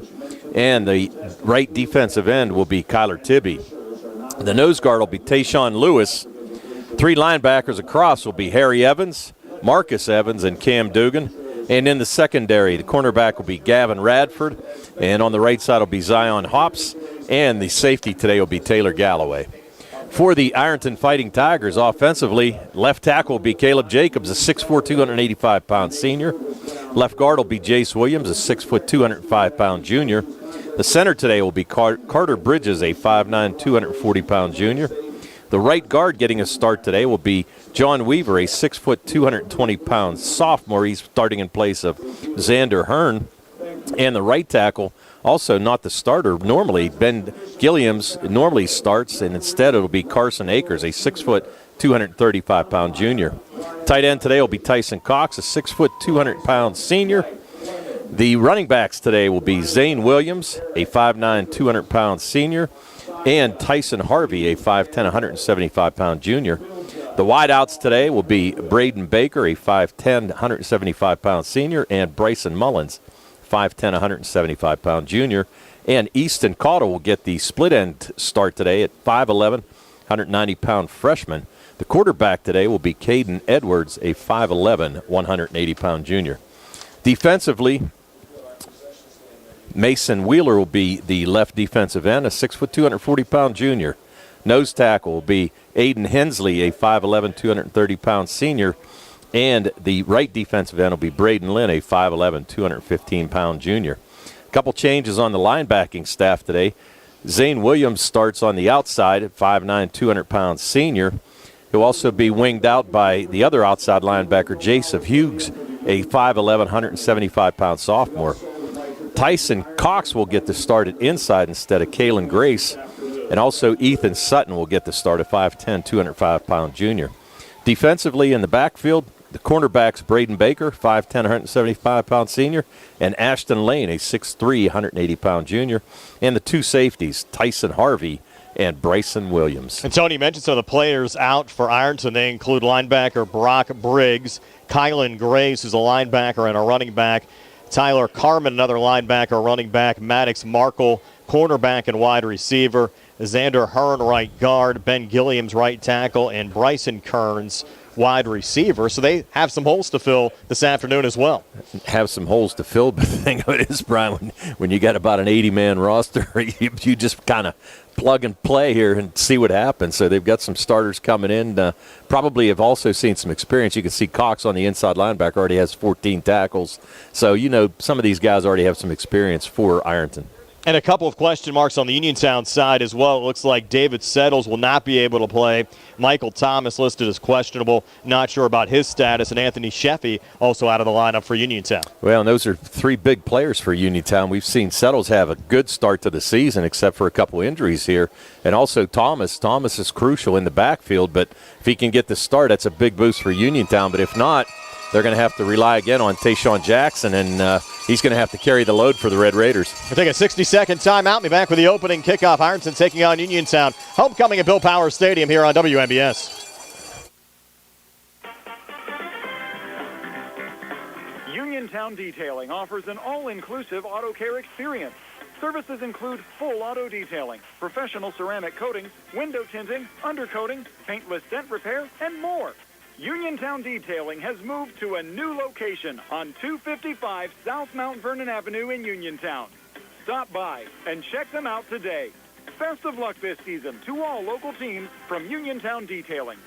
And the right defensive end will be Kyler Tibby. The nose guard will be Tayshawn Lewis. Three linebackers across will be Harry Evans, Marcus Evans, and Cam Dugan. And in the secondary, the cornerback will be Gavin Radford, and on the right side will be Zion Hops, and the safety today will be Taylor Galloway. For the Ironton Fighting Tigers, offensively, left tackle will be Caleb Jacobs, a 6'4", 285-pound senior. Left guard will be Jace Williams, a 6', 205-pound junior. The center today will be Carter Bridges, a 5'9", 240-pound junior. The right guard getting a start today will be John Weaver, a 6', 220-pound sophomore. He's starting in place of Xander Hearn. And the right tackle, also not the starter normally, Ben Gilliams normally starts, and instead it'll be Carson Akers, a 6', 235-pound junior. Tight end today will be Tyson Cox, a 6', 200-pound senior. The running backs today will be Zane Williams, a 5'9", 200-pound senior, and Tyson Harvey, a 5'10", 175-pound junior. The wideouts today will be Braden Baker, a 5'10", 175-pound senior, and Bryson Mullins, 5'10", 175-pound junior. And Easton Caudill will get the split end start today at 5'11", 190-pound freshman. The quarterback today will be Caden Edwards, a 5'11", 180-pound junior. Defensively, Mason Wheeler will be the left defensive end, a 6', 240-pound junior. Nose tackle will be Aiden Hensley, a 5'11", 230-pound senior. And the right defensive end will be Braden Lynn, a 5'11", 215-pound junior. A couple changes on the linebacking staff today. Zane Williams starts on the outside at 5'9", 200-pound senior. He'll also be winged out by the other outside linebacker, Jason Hughes, a 5'11", 175-pound sophomore. Tyson Cox will get the start at inside instead of Kalen Grace. And also Ethan Sutton will get the start at 5'10", 205-pound junior. Defensively in the backfield, the cornerbacks Braden Baker, 5'10", 175-pound senior, and Ashton Lane, a 6'3", 180-pound junior. And the two safeties, Tyson Harvey and Bryson Williams. And Tony mentioned some of the players out for Ironton. They include linebacker Brock Briggs, Kylan Grace, who's a linebacker and a running back, Tyler Carmen, another linebacker, running back, Maddox Markle, cornerback and wide receiver, Xander Hearn, right guard, Ben Gilliams, right tackle, and Bryson Kearns, wide receiver. So they have some holes to fill this afternoon as well. Have some holes to fill, but the thing of it is, Brian, when you got about an 80-man roster, you just kind of plug and play here and see what happens. So they've got some starters coming in. Probably have also seen some experience. You can see Cox on the inside linebacker already has 14 tackles. So, you know, some of these guys already have some experience for Ironton. And a couple of question marks on the Uniontown side as well. It looks like David Settles will not be able to play. Michael Thomas listed as questionable. Not sure about his status. And Anthony Sheffy also out of the lineup for Uniontown. Well, and those are three big players for Uniontown. We've seen Settles have a good start to the season except for a couple injuries here. And also Thomas. Thomas is crucial in the backfield. But if he can get the start, that's a big boost for Uniontown. But if not, they're going to have to rely again on Tayshawn Jackson, and he's going to have to carry the load for the Red Raiders. We'll take a 60-second timeout. Be back with the opening kickoff. Ironton taking on Uniontown. Homecoming at Bill Powers Stadium here on WMBS. Uniontown Detailing offers an all-inclusive auto care experience. Services include full auto detailing, professional ceramic coatings, window tinting, undercoating, paintless dent repair, and more. Uniontown Detailing has moved to a new location on 255 South Mount Vernon Avenue in Uniontown. Stop by and check them out today. Best of luck this season to all local teams from Uniontown Detailing.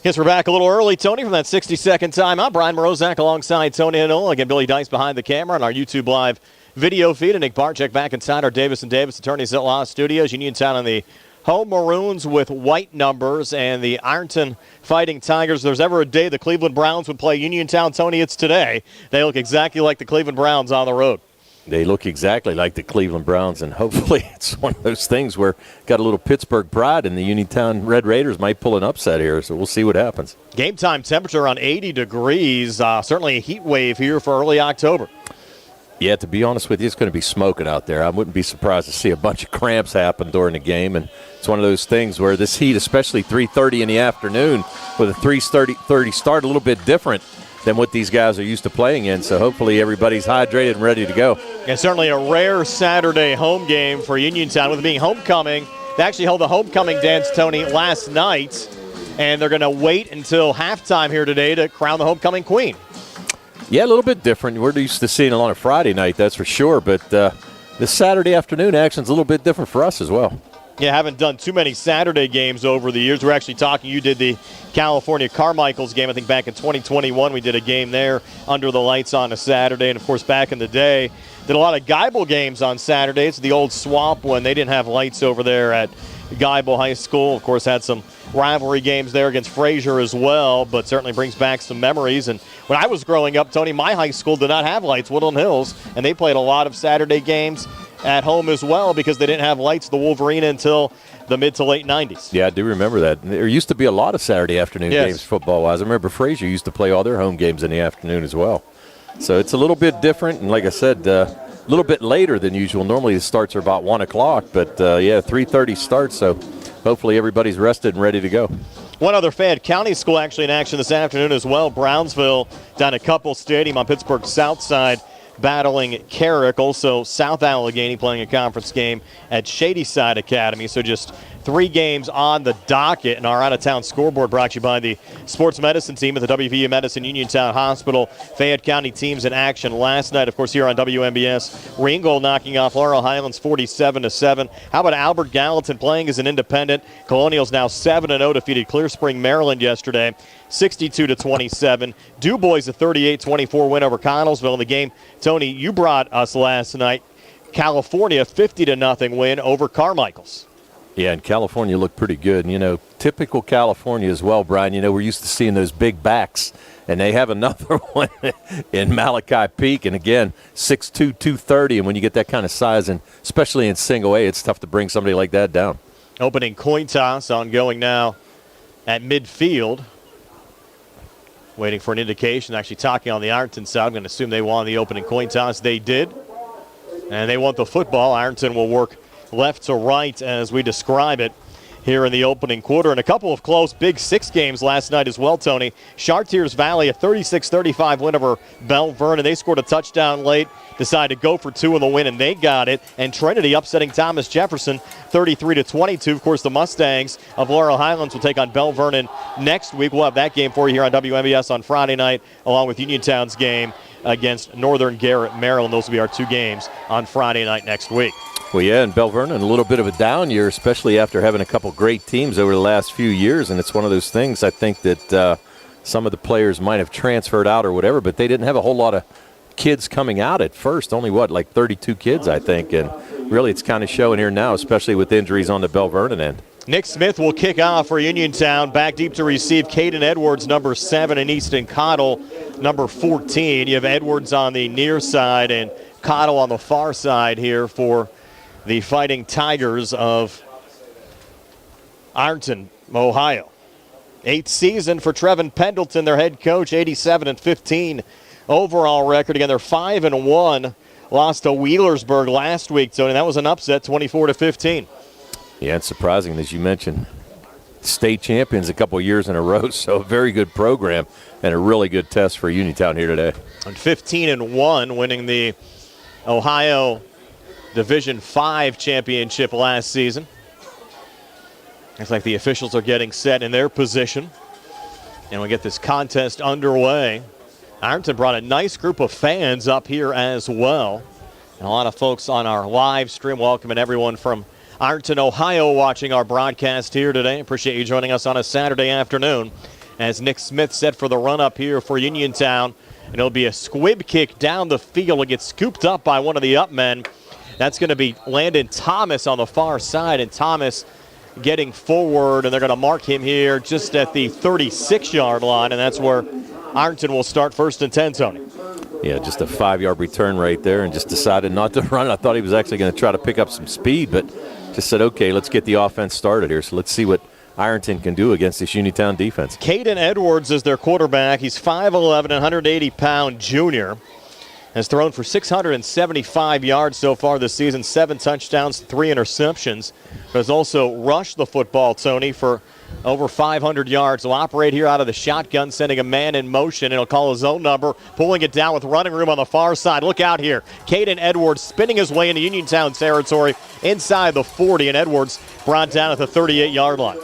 Guess we're back a little early, Tony, from that 60-second timeout. Brian Morozak alongside Tony Hanola. Again, Billy Dice behind the camera on our YouTube Live video feed. And Nick Barczyk back inside our Davis & Davis Attorneys at Law Studios. Uniontown on the home Maroons with white numbers, and the Ironton Fighting Tigers. If there's ever a day the Cleveland Browns would play Uniontown, Tony, it's today. They look exactly like the Cleveland Browns on the road. They look exactly like the Cleveland Browns, and hopefully it's one of those things where got a little Pittsburgh pride, and the Uniontown Red Raiders might pull an upset here, so we'll see what happens. Game time temperature around 80 degrees. Certainly a heat wave here for early October. Yeah, to be honest with you, it's going to be smoking out there. I wouldn't be surprised to see a bunch of cramps happen during the game, and it's one of those things where this heat, especially 3:30 in the afternoon, with a 3:30 start, a little bit different than what these guys are used to playing in, so hopefully everybody's hydrated and ready to go. And certainly a rare Saturday home game for Uniontown with it being homecoming. They actually held the homecoming dance, Tony, last night. and they're going to wait until halftime here today to crown the homecoming queen. Yeah, a little bit different. We're used to seeing it on a Friday night, that's for sure, but this Saturday afternoon action's a little bit different for us as well. Yeah, haven't done too many Saturday games over the years. We're actually talking, you did the California Carmichael's game, I think back in 2021. We did a game there under the lights on a Saturday. And, of course, back in the day, did a lot of Geibel games on Saturdays. The old swamp when they didn't have lights over there at Geibel High School. Of course, had some rivalry games there against Fraser as well, but certainly brings back some memories. And when I was growing up, Tony, my high school did not have lights, Woodland Hills, and they played a lot of Saturday games at home as well because they didn't have lights, the Wolverine, until the mid to late 90s. Yeah, I do remember that. There used to be a lot of Saturday afternoon games football-wise. I remember Fraser used to play all their home games in the afternoon as well. So it's a little bit different, and like I said, a little bit later than usual. Normally the starts are about 1 o'clock, but 3:30 starts, so hopefully everybody's rested and ready to go. One other Fayette County school actually in action this afternoon as well. Brownsville down at Couple Stadium on Pittsburgh's south side, battling Carrick. Also South Allegheny playing a conference game at Shadyside Academy. So just 3 games on the docket. And our out-of-town scoreboard brought to you by the sports medicine team at the WPIAL Medicine Uniontown Hospital. Fayette County teams in action last night, of course, here on WMBS. Ringgold knocking off Laurel Highlands 47-7. How about Albert Gallatin playing as an independent? Colonials now 7-0, defeated Clear Spring, Maryland yesterday, 62-27. Du Bois a 38-24 win over Connellsville in the game. Tony, you brought us last night. California 50-0 win over Carmichael's. Yeah, and California looked pretty good. And, typical California as well, Brian. We're used to seeing those big backs, and they have another one in Malachi Peak. And, again, 6'2", 230. And when you get that kind of size, and especially in single A, it's tough to bring somebody like that down. Opening coin toss ongoing now at midfield. Waiting for an indication. Actually talking on the Ironton side. I'm going to assume they won the opening coin toss. They did. And they want the football. Ironton will work left to right as we describe it here in the opening quarter. And a couple of close Big Six games last night as well, Tony. Chartiers Valley, a 36-35 win over Bell Vernon. They scored a touchdown late, decided to go for 2 in the win, and they got it. And Trinity upsetting Thomas Jefferson 33-22. Of course, the Mustangs of Laurel Highlands will take on Bell Vernon next week. We'll have that game for you here on WMBS on Friday night, along with Uniontown's game against Northern Garrett, Maryland. Those will be our 2 games on Friday night next week. Well, yeah, and Bell Vernon, a little bit of a down year, especially after having a couple great teams over the last few years. And it's one of those things, I think, that some of the players might have transferred out or whatever, but they didn't have a whole lot of kids coming out at first. Only, 32 kids, I think. And really it's kind of showing here now, especially with injuries on the Bell Vernon end. Nick Smith will kick off for Uniontown. Back deep to receive Caden Edwards, number 7, and Easton Cottle, number 14. You have Edwards on the near side and Cottle on the far side here for the Fighting Tigers of Ironton, Ohio. 8th season for Trevin Pendleton, their head coach, 87-15 overall record. Again, they're 5-1. Lost to Wheelersburg last week, Tony. That was an upset, 24-15. Yeah, it's surprising, as you mentioned. State champions a couple years in a row, so a very good program and a really good test for Uniontown here today. And 15-1, winning the Ohio Division 5 championship last season. Looks like the officials are getting set in their position. And we get this contest underway. Ironton brought a nice group of fans up here as well. And a lot of folks on our live stream, welcoming everyone from Ironton, Ohio, watching our broadcast here today. Appreciate you joining us on a Saturday afternoon as Nick Smith set for the run-up here for Uniontown. And it'll be a squib kick down the field. It gets scooped up by one of the up men. That's going to be Landon Thomas on the far side, and Thomas getting forward, and they're going to mark him here just at the 36-yard line, and that's where Ironton will start 1st and 10, Tony. Yeah, just a 5-yard return right there, and just decided not to run. I thought he was actually going to try to pick up some speed, but just said, okay, let's get the offense started here. So let's see what Ironton can do against this Uniontown defense. Caden Edwards is their quarterback. He's 5'11", 180-pound junior. Has thrown for 675 yards so far this season, 7 touchdowns, 3 interceptions. But has also rushed the football, Tony, for over 500 yards. He'll operate here out of the shotgun, sending a man in motion, and he'll call his own number, pulling it down with running room on the far side. Look out here. Caden Edwards spinning his way into Uniontown territory inside the 40, and Edwards brought down at the 38-yard line.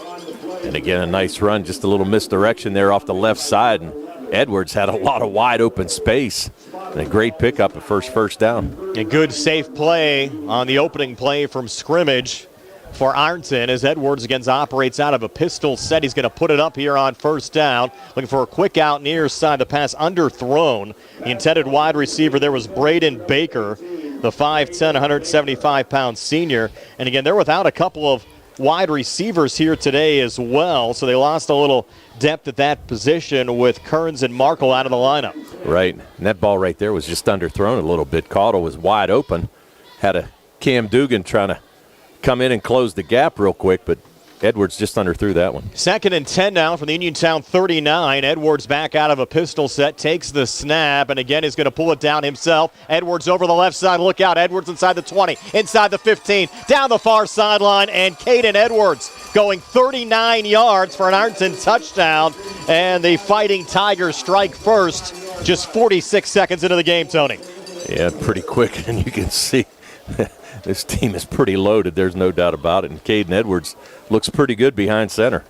And again, a nice run, just a little misdirection there off the left side. And Edwards had a lot of wide open space. And a great pickup at first down. A good safe play on the opening play from scrimmage for Ironton as Edwards again operates out of a pistol set. He's going to put it up here on first down. Looking for a quick out near side. The pass underthrown. The intended wide receiver there was Braden Baker, the 5'10", 175-pound senior. And again, they're without a couple of wide receivers here today as well, so they lost a little depth at that position with Kearns and Markle out of the lineup. Right, and that ball right there was just underthrown a little bit. Caudle was wide open. Had a Cam Dugan trying to come in and close the gap real quick, but Edwards just underthrew that one. 2nd and 10 now from the Uniontown 39. Edwards back out of a pistol set, takes the snap, and again is going to pull it down himself. Edwards over the left side. Look out. Edwards inside the 20, inside the 15, down the far sideline, and Caden Edwards going 39 yards for an Ironton touchdown. And the Fighting Tigers strike first just 46 seconds into the game, Tony. Yeah, pretty quick, and you can see this team is pretty loaded. There's no doubt about it. And Caden Edwards looks pretty good behind center.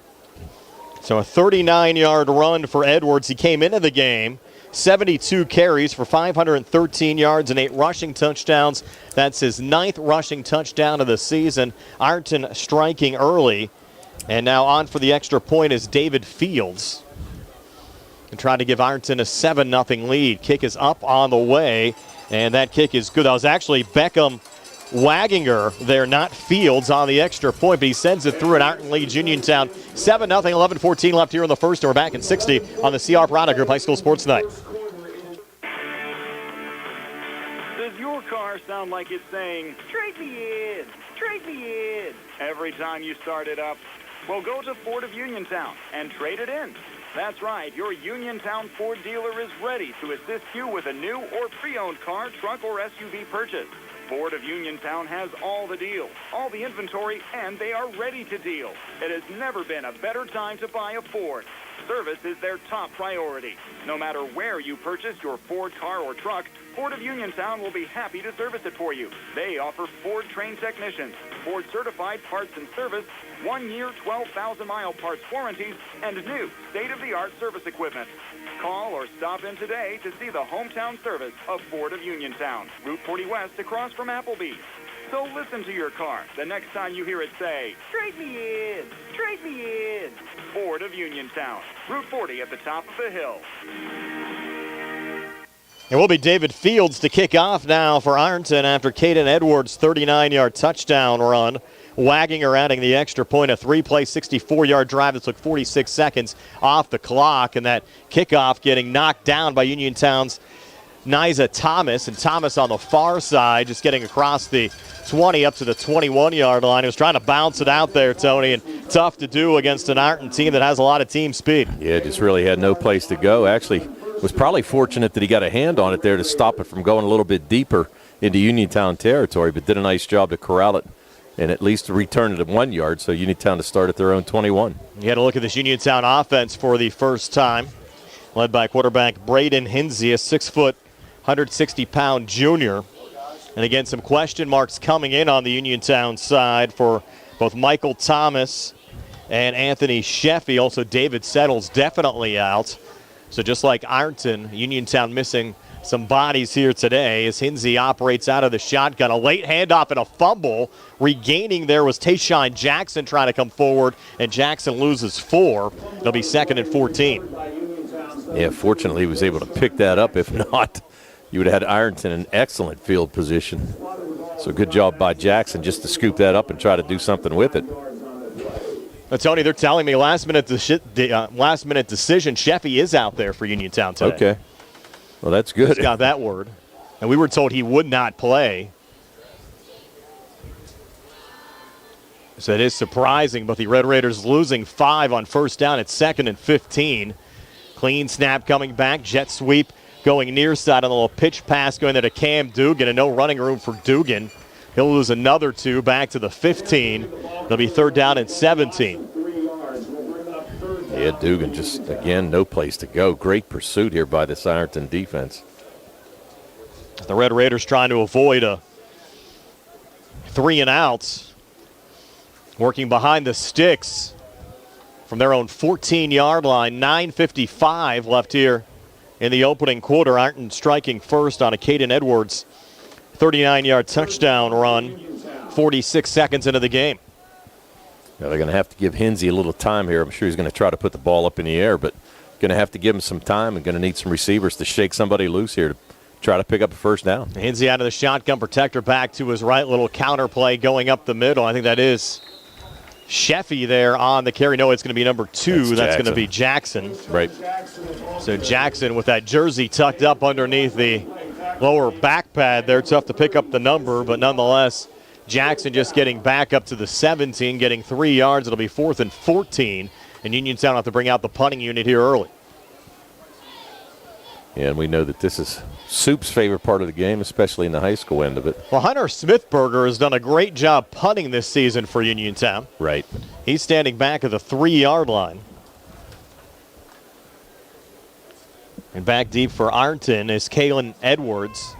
So a 39-yard run for Edwards. He came into the game, 72 carries for 513 yards and 8 rushing touchdowns. That's his 9th rushing touchdown of the season. Ironton striking early. And now on for the extra point is David Fields. And trying to give Ironton a 7-0 lead. Kick is up on the way, and that kick is good. That was actually Beckham Waginger there, not Fields, on the extra point, but he sends it through, and Ironton leads Uniontown 7-0, 11-14 left here in the first, and we're back in 60 on the CR Product Group High School Sports Night. Does your car sound like it's saying, trade me in, trade me in, every time you start it up? Well, go to Ford of Uniontown and trade it in. That's right, your Uniontown Ford dealer is ready to assist you with a new or pre-owned car, truck, or SUV purchase. Ford of Uniontown has all the deals, all the inventory, and they are ready to deal. It has never been a better time to buy a Ford. Service is their top priority. No matter where you purchase your Ford car or truck, Ford of Uniontown will be happy to service it for you. They offer Ford-trained technicians, Ford-certified parts and service, 1-year, 12,000-mile parts warranties, and new state-of-the-art service equipment. Call or stop in today to see the hometown service of Ford of Uniontown, Route 40 West across from Applebee's. So listen to your car the next time you hear it say, trade me in, trade me in. Ford of Uniontown, Route 40 at the top of the hill. It will be David Fields to kick off now for Ironton after Caden Edwards' 39-yard touchdown run. Waginger adding the extra point, a 3-play, 64-yard drive that took 46 seconds off the clock, and that kickoff getting knocked down by Uniontown's Niza Thomas, and Thomas on the far side just getting across the 20 up to the 21-yard line. He was trying to bounce it out there, Tony, and tough to do against an Ironton team that has a lot of team speed. Yeah, just really had no place to go. Actually, was probably fortunate that he got a hand on it there to stop it from going a little bit deeper into Uniontown territory, but did a nice job to corral it and at least return it at 1 yard, so Uniontown to start at their own 21. You had a look at this Uniontown offense for the first time, led by quarterback Braden Hinsey, a 6-foot, 160-pound junior. And again, some question marks coming in on the Uniontown side for both Michael Thomas and Anthony Sheffy. Also, David Settles definitely out. So just like Ironton, Uniontown missing some bodies here today as Hinsey operates out of the shotgun. A late handoff and a fumble. Regaining there was Tayshawn Jackson trying to come forward, and Jackson loses 4. It'll be 2nd and 14. Yeah, fortunately he was able to pick that up. If not, you would have had Ironton in excellent field position. So good job by Jackson just to scoop that up and try to do something with it. But Tony, they're telling me last-minute decision, Sheffy is out there for Uniontown today. Okay. Well, that's good. Just got that word. And we were told he would not play. So it is surprising, but the Red Raiders losing 5 on first down at 2nd and 15. Clean snap coming back. Jet sweep going near side on a little pitch pass going there to Cam Dugan, and no running room for Dugan. He'll lose another 2 back to the 15. It'll be 3rd down and 17. Yeah, Dugan just, again, no place to go. Great pursuit here by this Ironton defense. The Red Raiders trying to avoid a 3 and outs. Working behind the sticks from their own 14-yard line. 9:55 left here in the opening quarter. Ironton striking first on a Caden Edwards 39-yard touchdown run 46 seconds into the game. Now they're going to have to give Hinsey a little time here. I'm sure he's going to try to put the ball up in the air, but going to have to give him some time and going to need some receivers to shake somebody loose here to try to pick up a first down. Hinsey out of the shotgun protector back to his right. Little counter play going up the middle. I think that is Sheffy there on the carry. No, it's going to be number 2. That's going to be Jackson. Right. So Jackson with that jersey tucked up underneath the lower back pad there. Tough to pick up the number, but nonetheless, Jackson just getting back up to the 17, getting 3 yards. It'll be 4th and 14, and Uniontown will have to bring out the punting unit here early. Yeah, and we know that this is Soup's favorite part of the game, especially in the high school end of it. Well, Hunter Smithberger has done a great job punting this season for Uniontown. Right. He's standing back at the 3-yard line. And back deep for Ironton is Kalen Edwards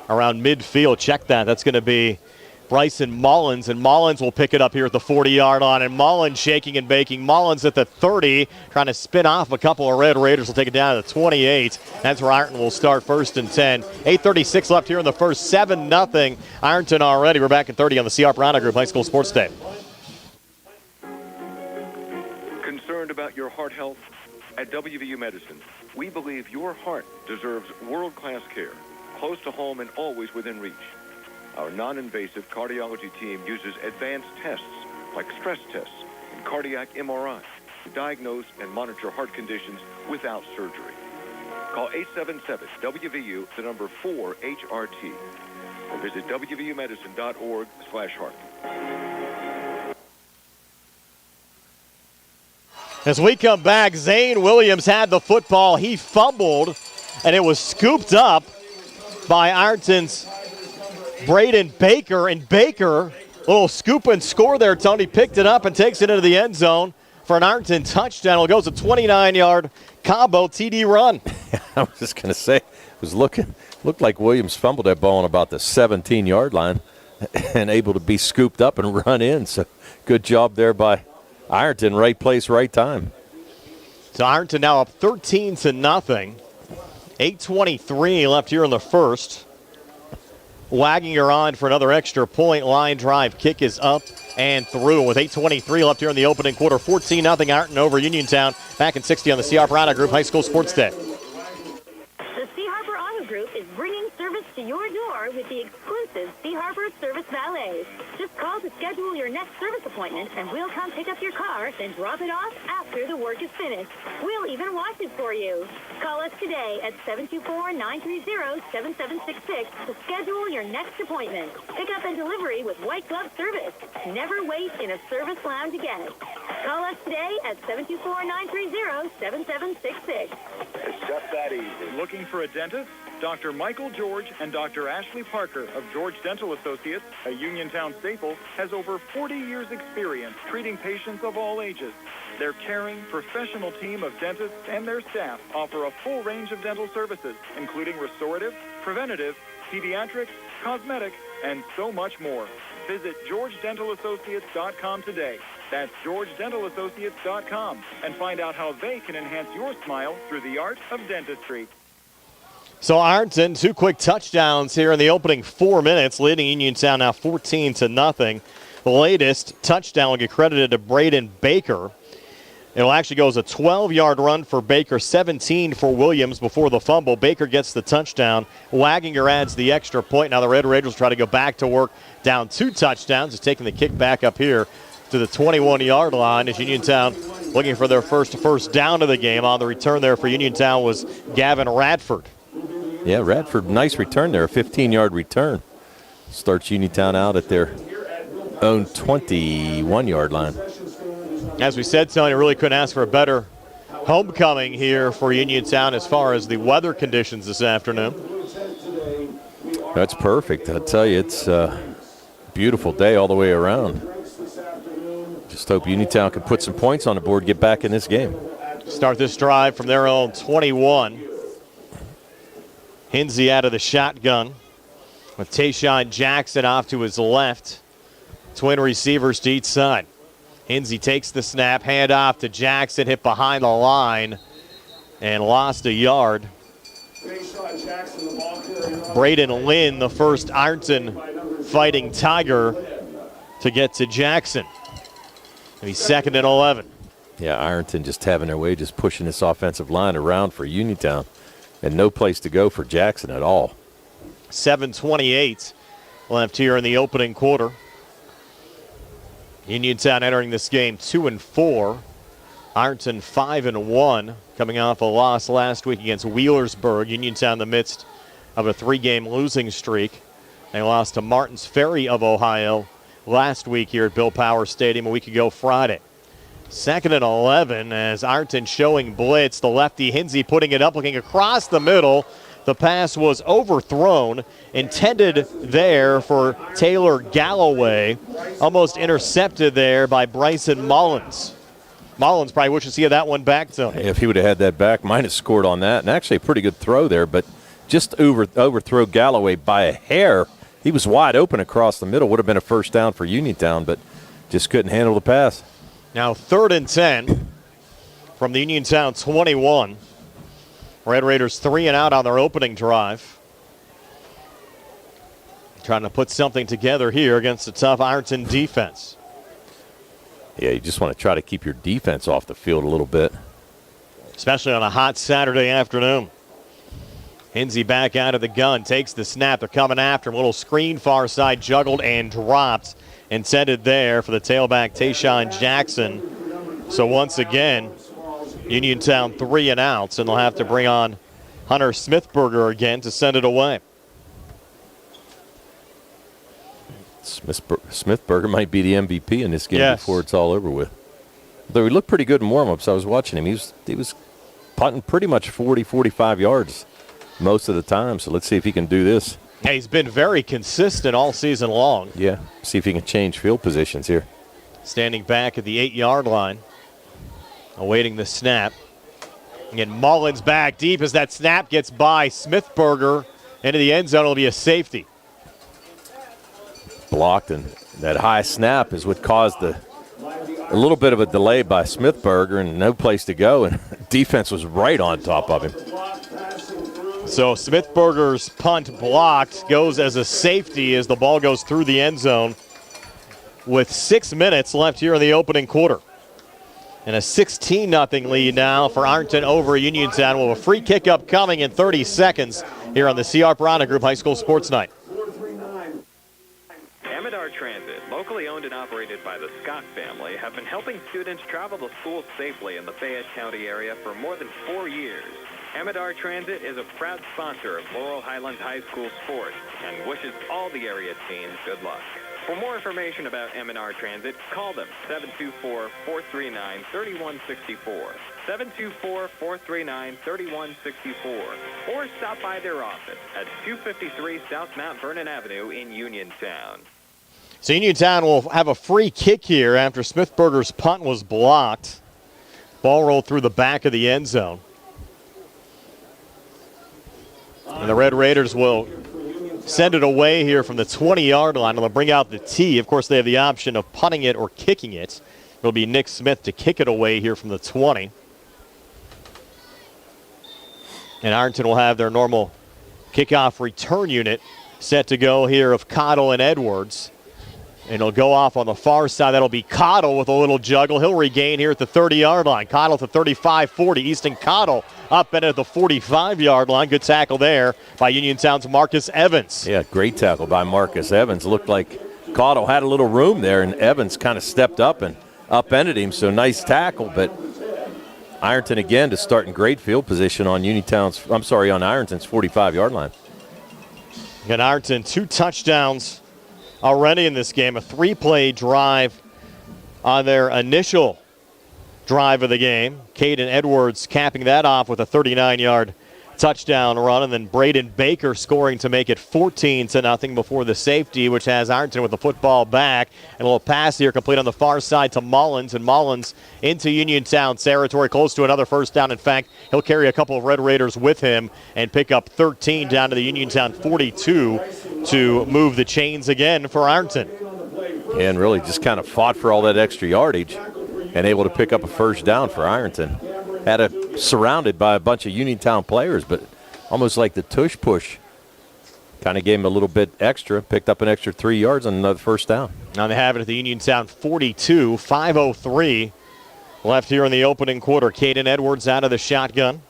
around midfield. Check that. That's going to be Bryson Mullins, and Mullins will pick it up here at the 40-yard line, and Mullins shaking and baking. Mullins at the 30, trying to spin off a couple of Red Raiders. Will take it down to the 28. That's where Ironton will start 1st and 10. 8:36 left here in the first. 7-0 Ironton already. We're back at 30 on the C.R. Browner Group High School Sports Day. Concerned about your heart health? At WVU Medicine, we believe your heart deserves world-class care, close to home and always within reach. Our non-invasive cardiology team uses advanced tests like stress tests and cardiac MRI to diagnose and monitor heart conditions without surgery. Call 877-WVU, the number 4-HRT, or visit wvumedicine.org/heart. As we come back, Zane Williams had the football. He fumbled, and it was scooped up by Ironton's Braden Baker, and Baker, a little scoop and score there, Tony, picked it up and takes it into the end zone for an Ironton touchdown. It goes a 29-yard combo TD run. I was just going to say, looked like Williams fumbled that ball on about the 17-yard line and able to be scooped up and run in. So good job there by Ironton, right place, right time. So Ironton now up 13-0. 8:23 left here in the first. Waginger on for another extra point. Line drive kick is up and through. With 8:23 left here in the opening quarter, 14-0 Ironton over Uniontown. Back in 60 on the C.R. Browner Group High School Sports Day. The C. Harper Auto Group is bringing service to your door with the exclusive C. Harper Service Valet. Just call to schedule your next service appointment, and we'll come pick up your car, then drop it off after the work is finished. We'll even wash it for you. Call us today at 724-930-7766 to schedule your next appointment. Pickup and delivery with white glove service. Never wait in a service lounge again. Call us today at 724-930-7766. It's just that easy. Looking for a dentist? Dr. Michael George and Dr. Ashley Parker of George Dental Associates, a Uniontown staple, has over 40 years' experience treating patients of all ages. Their caring, professional team of dentists and their staff offer a full range of dental services, including restorative, preventative, pediatrics, cosmetic, and so much more. Visit GeorgeDentalAssociates.com today. That's GeorgeDentalAssociates.com, and find out how they can enhance your smile through the art of dentistry. So Ironton, 2 quick touchdowns here in the opening 4 minutes, leading Uniontown now 14-0. The latest touchdown will get credited to Braden Baker. It'll actually go as a 12-yard run for Baker, 17 for Williams before the fumble. Baker gets the touchdown. Waginger adds the extra point. Now the Red Raiders try to go back to work, down 2 touchdowns. He's taking the kick back up here to the 21-yard line as Uniontown looking for their first down of the game. On the return there for Uniontown was Gavin Radford. Yeah, Radford, nice return there, a 15-yard return. Starts Uniontown out at their own 21-yard line. As we said, Tony, really couldn't ask for a better homecoming here for Uniontown as far as the weather conditions this afternoon. That's perfect. I tell you, it's a beautiful day all the way around. Just hope Uniontown can put some points on the board, get back in this game. Start this drive from their own 21. Hinsey out of the shotgun with Tayshawn Jackson off to his left. Twin receivers to each side. Hinsey takes the snap, hand off to Jackson, hit behind the line, and lost a yard. Braden Lynn, the first Ironton Fighting Tiger to get to Jackson. And he's 2nd and 11. Yeah, Ironton just having their way, just pushing this offensive line around for Uniontown, and no place to go for Jackson at all. 7:28 left here in the opening quarter. Uniontown entering this game 2-4. Ironton 5-1, coming off a loss last week against Wheelersburg. Uniontown in the midst of a 3-game losing streak. They lost to Martins Ferry of Ohio last week here at Bill Power Stadium a week ago Friday. 2nd and 11 as Ironton showing blitz. The lefty Hinsey putting it up, looking across the middle. The pass was overthrown, intended there for Taylor Galloway. Almost intercepted there by Bryson Mullins. Mullins probably wishes he had that one back to him. If he would have had that back, might have scored on that. And actually a pretty good throw there, but just overthrow Galloway by a hair. He was wide open across the middle. Would have been a first down for Uniontown, but just couldn't handle the pass. Now 3rd and 10 from the Uniontown 21. Red Raiders 3 and out on their opening drive. Trying to put something together here against a tough Ironton defense. Yeah, you just want to try to keep your defense off the field a little bit. Especially on a hot Saturday afternoon. Hinsey back out of the gun, takes the snap. They're coming after him. Little screen far side, juggled and dropped. Intended there for the tailback, Tayshawn Jackson. So once again, Uniontown 3 and outs, and they'll have to bring on Hunter Smithberger again to send it away. Smithberger might be the MVP in this game before it's all over with. Though he looked pretty good in warm-ups. I was watching him. He was punting pretty much 40, 45 yards most of the time. So let's see if he can do this. Yeah, he's been very consistent all season long. Yeah, see if he can change field positions here. Standing back at the 8-yard line, awaiting the snap. And Mullins back deep as that snap gets by Smithberger into the end zone. It'll be a safety. Blocked, and that high snap is what caused a little bit of a delay by Smithberger and no place to go, and defense was right on top of him. So Smithberger's punt blocked, goes as a safety as the ball goes through the end zone with 6 minutes left here in the opening quarter. And a 16-0 lead now for Ironton over Uniontown. We'll have a free kick upcoming in 30 seconds here on the C.R. Piranha Group High School Sports Night. Amidar Transit, locally owned and operated by the Scott family, have been helping students travel to school safely in the Fayette County area for more than 4 years. Amidar Transit is a proud sponsor of Laurel Highlands High School sports and wishes all the area teams good luck. For more information about Amidar Transit, call them 724-439-3164, 724-439-3164, or stop by their office at 253 South Mount Vernon Avenue in Uniontown. So Uniontown will have a free kick here after Smithberger's punt was blocked. Ball rolled through the back of the end zone. And the Red Raiders will send it away here from the 20-yard line. They'll bring out the tee. Of course, they have the option of punting it or kicking it. It'll be Nick Smith to kick it away here from the 20. And Ironton will have their normal kickoff return unit set to go here of Cottle and Edwards. And it'll go off on the far side. That'll be Cottle with a little juggle. He'll regain here at the 30-yard line. Cottle to 35-40. Easton Cottle up and at the 45-yard line. Good tackle there by Uniontown's Marcus Evans. Yeah, great tackle by Marcus Evans. Looked like Cottle had a little room there, and Evans kind of stepped up and upended him. So nice tackle, but Ironton again to start in great field position on Ironton's 45-yard line. And Ironton 2 touchdowns already in this game, a 3-play drive on their initial drive of the game. Caden Edwards capping that off with a 39-yard touchdown run, and then Braden Baker scoring to make it 14-0 before the safety, which has Ironton with the football back. And a little pass here complete on the far side to Mullins, and Mullins into Uniontown territory, close to another first down. In fact, he'll carry a couple of Red Raiders with him and pick up 13 down to the Uniontown 42 to move the chains again for Ironton. and really just kind of fought for all that extra yardage and able to pick up a first down for Ironton. Surrounded by a bunch of Uniontown players, but almost like the tush push kind of gave him a little bit extra, picked up an extra 3 yards on another first down. Now they have it at the Uniontown 42, 5:03 left here in the opening quarter. Caden Edwards out of the shotgun.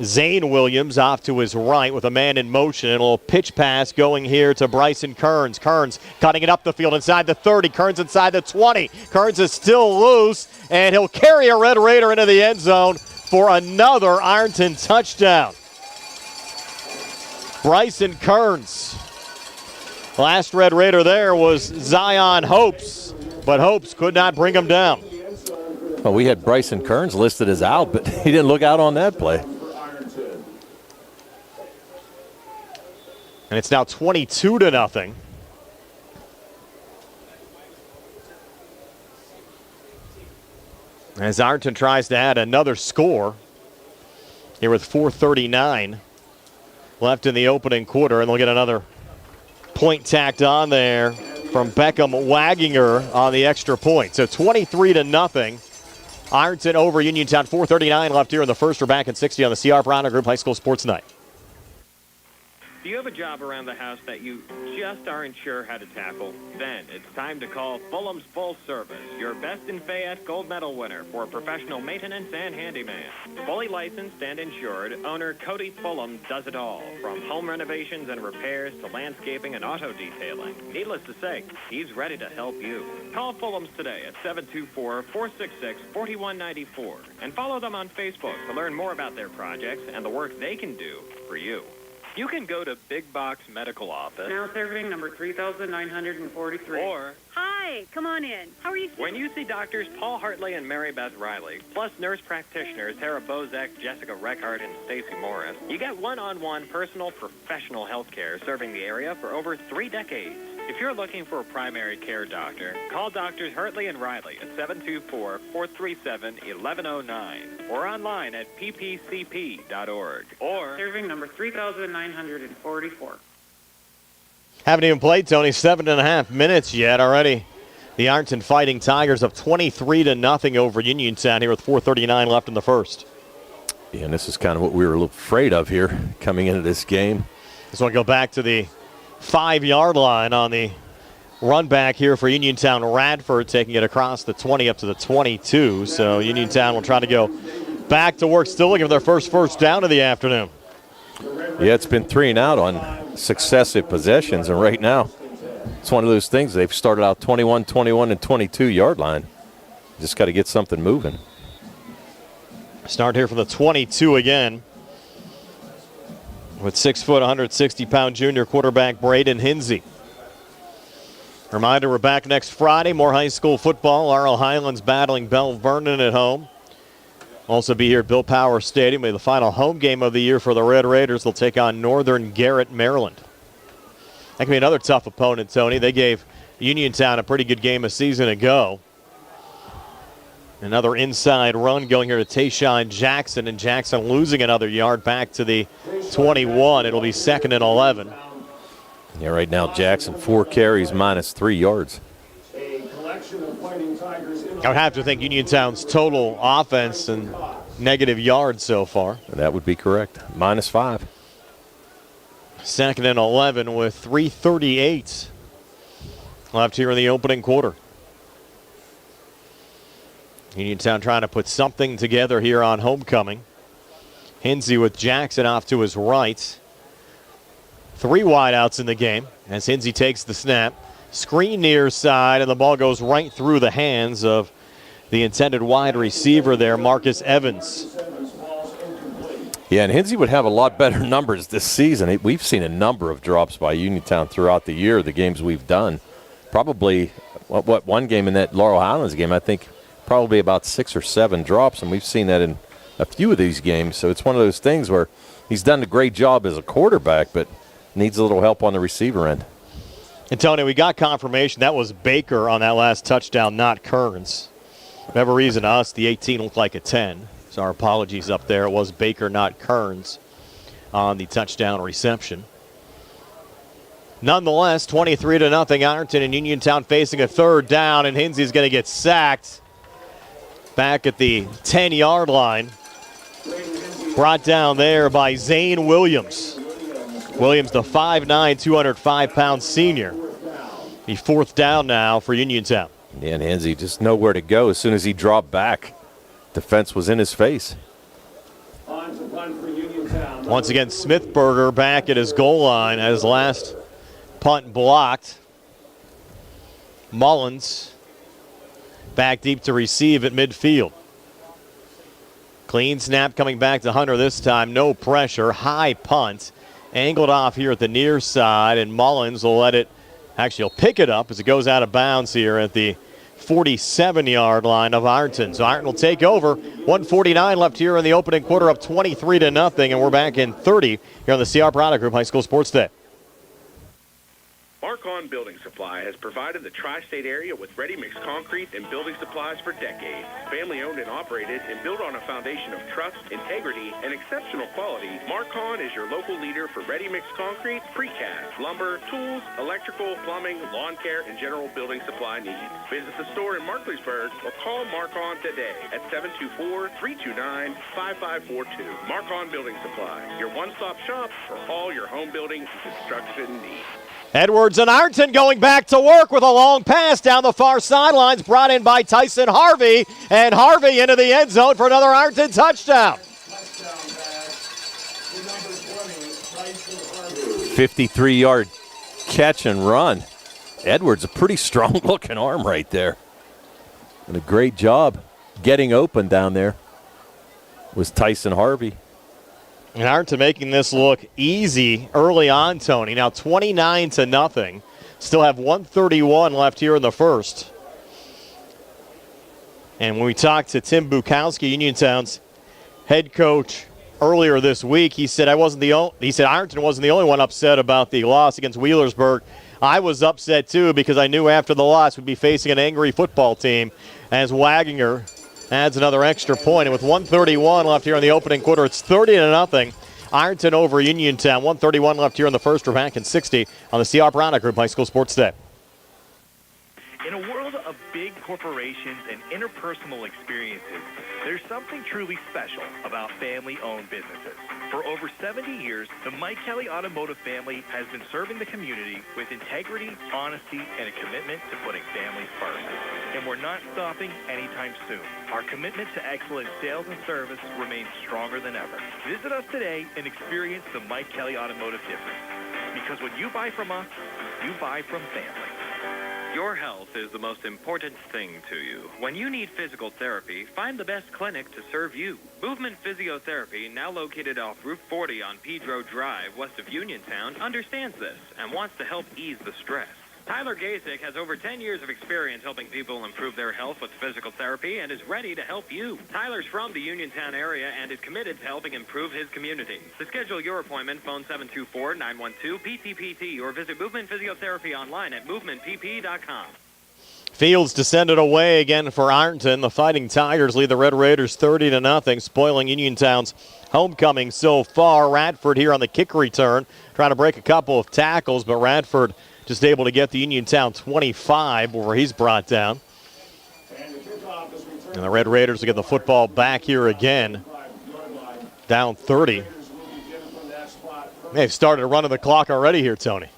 Zane Williams off to his right with a man in motion. And a little pitch pass going here to Bryson Kearns. Kearns cutting it up the field inside the 30. Kearns inside the 20. Kearns is still loose, and he'll carry a Red Raider into the end zone for another Ironton touchdown. Bryson Kearns. Last Red Raider there was Zion Hopes, but Hopes could not bring him down. Well, we had Bryson Kearns listed as out, but he didn't look out on that play. And it's now 22-0. As Ironton tries to add another score here with 4:39 left in the opening quarter, and they'll get another point tacked on there from Beckham Wagginger on the extra point. So 23-0. Ironton over Uniontown. 4:39 left here in the first. We're back at 60 on the C.R. Bronner Group High School Sports Night. Do you have a job around the house that you just aren't sure how to tackle? Then it's time to call Fulham's Full Service, your Best in Fayette Gold Medal winner for professional maintenance and handyman. Fully licensed and insured, owner Cody Fulham does it all, from home renovations and repairs to landscaping and auto detailing. Needless to say, he's ready to help you. Call Fulham's today at 724-466-4194 and follow them on Facebook to learn more about their projects and the work they can do for you. You can go to Big Box Medical Office. Now serving number 3,943. Or, Hi, come on in. How are you? when you see doctors Paul Hartley and Mary Beth Riley, plus nurse practitioners Tara Bozek, Jessica Reckart, and Stacy Morris, you get one-on-one personal professional health care serving the area for over 3 decades. If you're looking for a primary care doctor, call Doctors Hartley and Riley at 724-437-1109 or online at ppcp.org. Or serving number 3,944. Haven't even played, Tony. 7.5 minutes yet already. The Ironton Fighting Tigers up 23-0 over Uniontown here with 4:39 left in the first. Yeah, and this is kind of what we were a little afraid of here coming into this game. This one go back to the 5-yard line on the run back here for Uniontown. Radford taking it across the 20 up to the 22. So Uniontown will try to go back to work, still looking for their first down of the afternoon. Yeah, it's been 3 and out on successive possessions, and right now it's one of those things. They've started out 21, 21, and 22-yard line. Just got to get something moving. Start here from the 22 again with 6 foot, 160-pound junior quarterback Braden Hinsey. Reminder, we're back next Friday. More high school football. Laurel Highlands battling Bell Vernon at home. Also be here at Bill Power Stadium with the final home game of the year for the Red Raiders. They'll take on Northern Garrett, Maryland. That can be another tough opponent, Tony. They gave Uniontown a pretty good game a season ago. Another inside run going here to Tayshawn Jackson, and Jackson losing another yard back to the 21. It'll be 2nd and 11. Yeah, right now Jackson 4 carries minus 3 yards. I would have to think Uniontown's total offense and negative yards so far. That would be correct. Minus 5. 2nd and 11 with 3:38 left here in the opening quarter. Uniontown trying to put something together here on homecoming. Hinsey with Jackson off to his right. 3 wideouts in the game as Hinsey takes the snap. Screen near side, and the ball goes right through the hands of the intended wide receiver there, Marcus Evans. Yeah, and Hinsey would have a lot better numbers this season. We've seen a number of drops by Uniontown throughout the year, the games we've done. Probably, one game in that Laurel Highlands game, I think probably about 6 or 7 drops, and we've seen that in a few of these games. So it's one of those things where he's done a great job as a quarterback, but needs a little help on the receiver end. And Tony, we got confirmation that was Baker on that last touchdown, not Kearns. For whatever reason to us, the 18 looked like a 10. So our apologies up there. It was Baker, not Kearns, on the touchdown reception. Nonetheless, 23-0 Ironton and Uniontown facing a third down, and Hinsey's going to get sacked back at the 10-yard line. Brought down there by Zane Williams. Williams, the 5'9", 205-pound senior. The fourth down now for Uniontown. Yeah, and Hinsey just nowhere to go as soon as he dropped back. Defense was in his face. Once again, Smithberger back at his goal line as last punt blocked. Mullins back deep to receive at midfield. Clean snap coming back to Hunter this time. No pressure. High punt. Angled off here at the near side, and Mullins will let it, actually he'll pick it up as it goes out of bounds here at the 47-yard line of Ironton. So Ironton will take over. 1:49 left here in the opening quarter, up 23-0, and we're back in 30 here on the CR Product Group High School Sports Day. Mark-On Building Supply has provided the tri-state area with ready-mix concrete and building supplies for decades. Family-owned and operated and built on a foundation of trust, integrity, and exceptional quality, Mark-On is your local leader for ready-mix concrete, precast, lumber, tools, electrical, plumbing, lawn care, and general building supply needs. Visit the store in Markleysburg or call Mark-On today at 724-329-5542. Mark-On Building Supply, your one-stop shop for all your home building and construction needs. Edwards and Ironton going back to work with a long pass down the far sidelines, brought in by Tyson Harvey, and Harvey into the end zone for another Ironton touchdown. 53-yard catch and run. Edwards, a pretty strong-looking arm right there. And a great job getting open down there was Tyson Harvey. And Ironton making this look easy early on, Tony. Now 29-0. Still have 1:31 left here in the first. And when we talked to Tim Bukowski, Uniontown's head coach, earlier this week, he said Ironton wasn't the only one upset about the loss against Wheelersburg. I was upset too because I knew after the loss we'd be facing an angry football team, as Waginger adds another extra point. And with 1:31 left here in the opening quarter, it's 30-0. Ironton over Uniontown. 1:31 left here in the first. We're back in 60 on the CR Product Group High School Sports Day. In a world of big corporations and interpersonal experiences, there's something truly special about family-owned businesses. For over 70 years, the Mike Kelly Automotive family has been serving the community with integrity, honesty, and a commitment to putting families first. And we're not stopping anytime soon. Our commitment to excellent sales and service remains stronger than ever. Visit us today and experience the Mike Kelly Automotive difference. Because when you buy from us, you buy from family. Your health is the most important thing to you. When you need physical therapy, find the best clinic to serve you. Movement Physiotherapy, now located off Route 40 on Pedro Drive, west of Uniontown, understands this and wants to help ease the stress. Tyler Gasick has over 10 years of experience helping people improve their health with physical therapy and is ready to help you. Tyler's from the Uniontown area and is committed to helping improve his community. To schedule your appointment, phone 724-912-PTPT or visit Movement Physiotherapy online at movementpp.com. Fields descended away again for Ironton. The Fighting Tigers lead the Red Raiders 30-0, spoiling Uniontown's homecoming so far. Radford here on the kick return, trying to break a couple of tackles, but Radford just able to get the Uniontown 25 where he's brought down. And the Red Raiders will get the football back here again, down 30. They've started running the clock already here, Tony.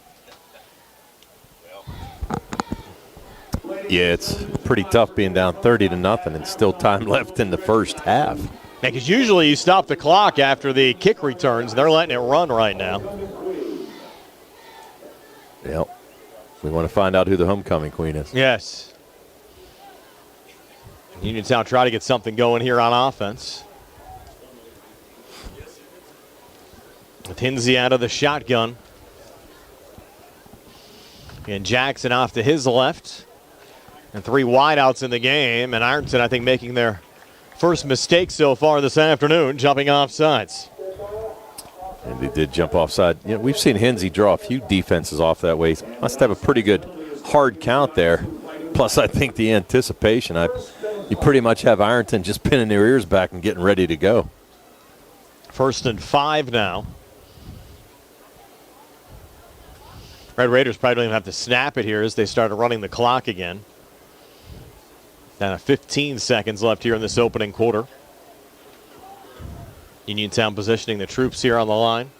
Yeah, it's pretty tough being down 30-0 and still time left in the first half. Yeah, because usually you stop the clock after the kick returns. They're letting it run right now. Yep. We want to find out who the homecoming queen is. Yes. Uniontown try to get something going here on offense. With Hinsey out of the shotgun. And Jackson off to his left. And three wideouts in the game. And Ironton, I think, making their first mistake so far this afternoon, jumping off sides. And they did jump offside. You know, we've seen Hinsey draw a few defenses off that way. Must have a pretty good hard count there. Plus, I think the anticipation. You pretty much have Ironton just pinning their ears back and getting ready to go. 1st and 5 now. Red Raiders probably don't even have to snap it here as they started running the clock again. Down to 15 seconds left here in this opening quarter. Uniontown positioning the troops here on the line.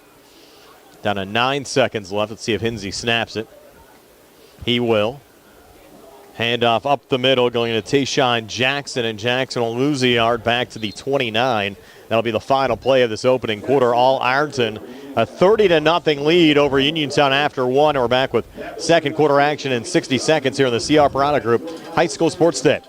Down to 9 seconds left. Let's see if Hinsey snaps it. He will. Handoff up the middle going to Tayshawn Jackson, and Jackson will lose a yard back to the 29. That'll be the final play of this opening quarter. All Ironton, a 30-0 lead over Uniontown after one. We're back with second quarter action in 60 seconds here in the CR Parada Group High School Sports Day.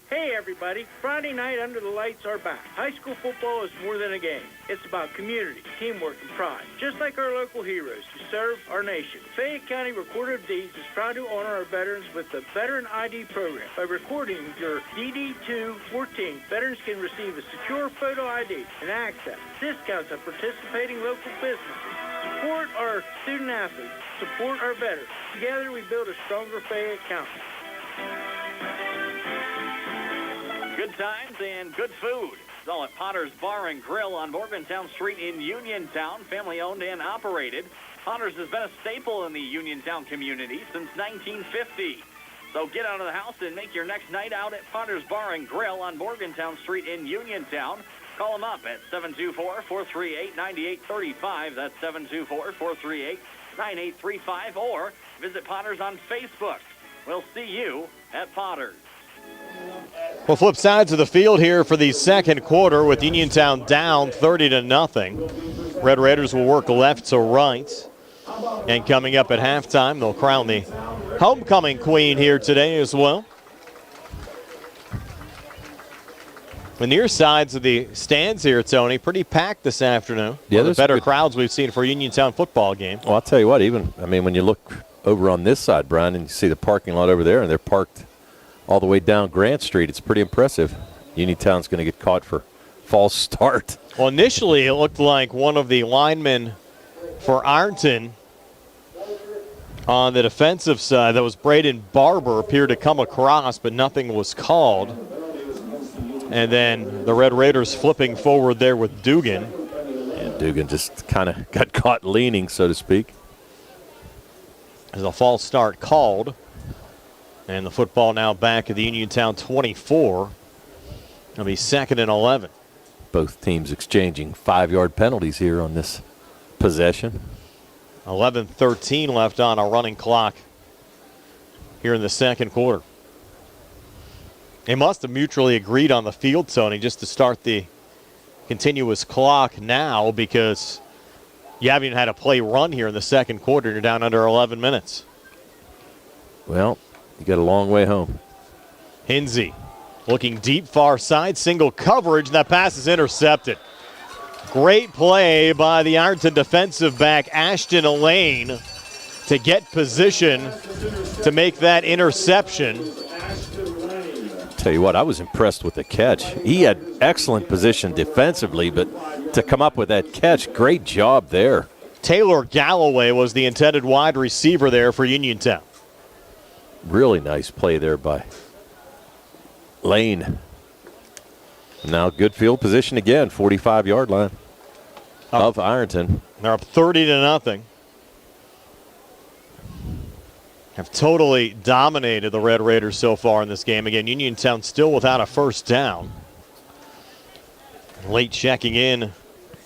Hey everybody, Friday night under the lights are back. High school football is more than a game. It's about community, teamwork, and pride. Just like our local heroes who serve our nation. Fayette County Recorder of Deeds is proud to honor our veterans with the Veteran ID program. By recording your DD214, veterans can receive a secure photo ID and access discounts at participating local businesses. Support our student athletes. Support our veterans. Together we build a stronger Fayette County. Good times and good food. It's all at Potter's Bar and Grill on Morgantown Street in Uniontown. Family owned and operated. Potter's has been a staple in the Uniontown community since 1950. So get out of the house and make your next night out at Potter's Bar and Grill on Morgantown Street in Uniontown. Call them up at 724-438-9835. That's 724-438-9835. Or visit Potter's on Facebook. We'll see you at Potter's. We'll flip sides of the field here for the second quarter with Uniontown down 30-0. Red Raiders will work left to right. And coming up at halftime, they'll crown the homecoming queen here today as well. The near sides of the stands here, Tony, pretty packed this afternoon. Yeah, one of the better crowds we've seen for a Uniontown football game. Well, I'll tell you what, when you look over on this side, Brian, and you see the parking lot over there, and they're parked all the way down Grant Street. It's pretty impressive. Uniontown's going to get caught for false start. Well, initially it looked like one of the linemen for Ironton on the defensive side, that was Braden Barber, appeared to come across, but nothing was called. And then the Red Raiders flipping forward there with Dugan. And Dugan just kind of got caught leaning, so to speak. There's a false start called. And the football now back at the Uniontown 24. It'll be 2nd and 11. Both teams exchanging 5-yard penalties here on this possession. 11:13 left on a running clock here in the second quarter. They must have mutually agreed on the field, Tony, just to start the continuous clock now, because you haven't even had a play run here in the second quarter. You're down under 11 minutes. Well, you got a long way home. Hinsey looking deep far side, single coverage, and that pass is intercepted. Great play by the Ironton defensive back, Ashton Elaine, to get position to make that interception. Tell you what, I was impressed with the catch. He had excellent position defensively, but to come up with that catch, great job there. Taylor Galloway was the intended wide receiver there for Uniontown. Really nice play there by Lane. Now good field position again, 45-yard line of Ironton. They're up 30-0. Have totally dominated the Red Raiders so far in this game. Again, Uniontown still without a first down. Late checking in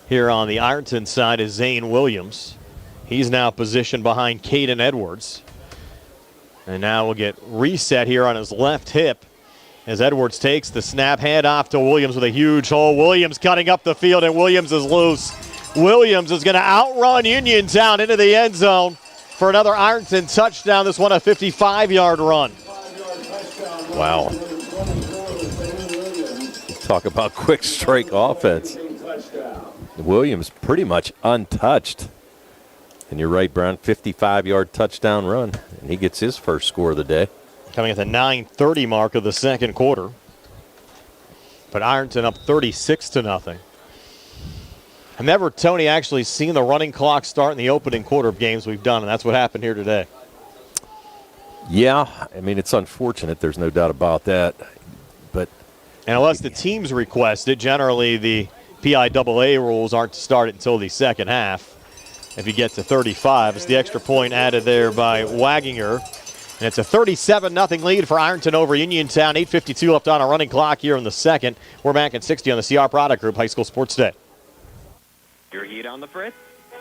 here on the Ironton side is Zane Williams. He's now positioned behind Caden Edwards. And now we'll get reset here on his left hip as Edwards takes the snap, hand off to Williams with a huge hole. Williams cutting up the field, and Williams is loose. Williams is going to outrun Uniontown into the end zone for another Ironton touchdown. This one a 55-yard run. Wow. Talk about quick strike offense. Williams pretty much untouched. And you're right, Brown, 55-yard touchdown run. And he gets his first score of the day. Coming at the 9:30 mark of the second quarter. But Ironton up 36-0. I've never, Tony, actually seen the running clock start in the opening quarter of games we've done, and that's what happened here today. Yeah, I mean, it's unfortunate. There's no doubt about that. But and unless the teams request it, generally the PIAA rules aren't to start it until the second half. if you get to 35. It's the extra point added there by Waginger. And it's a 37-0 lead for Ironton over Uniontown. 8:52 left on a running clock here in the second. We're back at 60 on the CR Product Group High School Sports Day. Your heat on the fritz?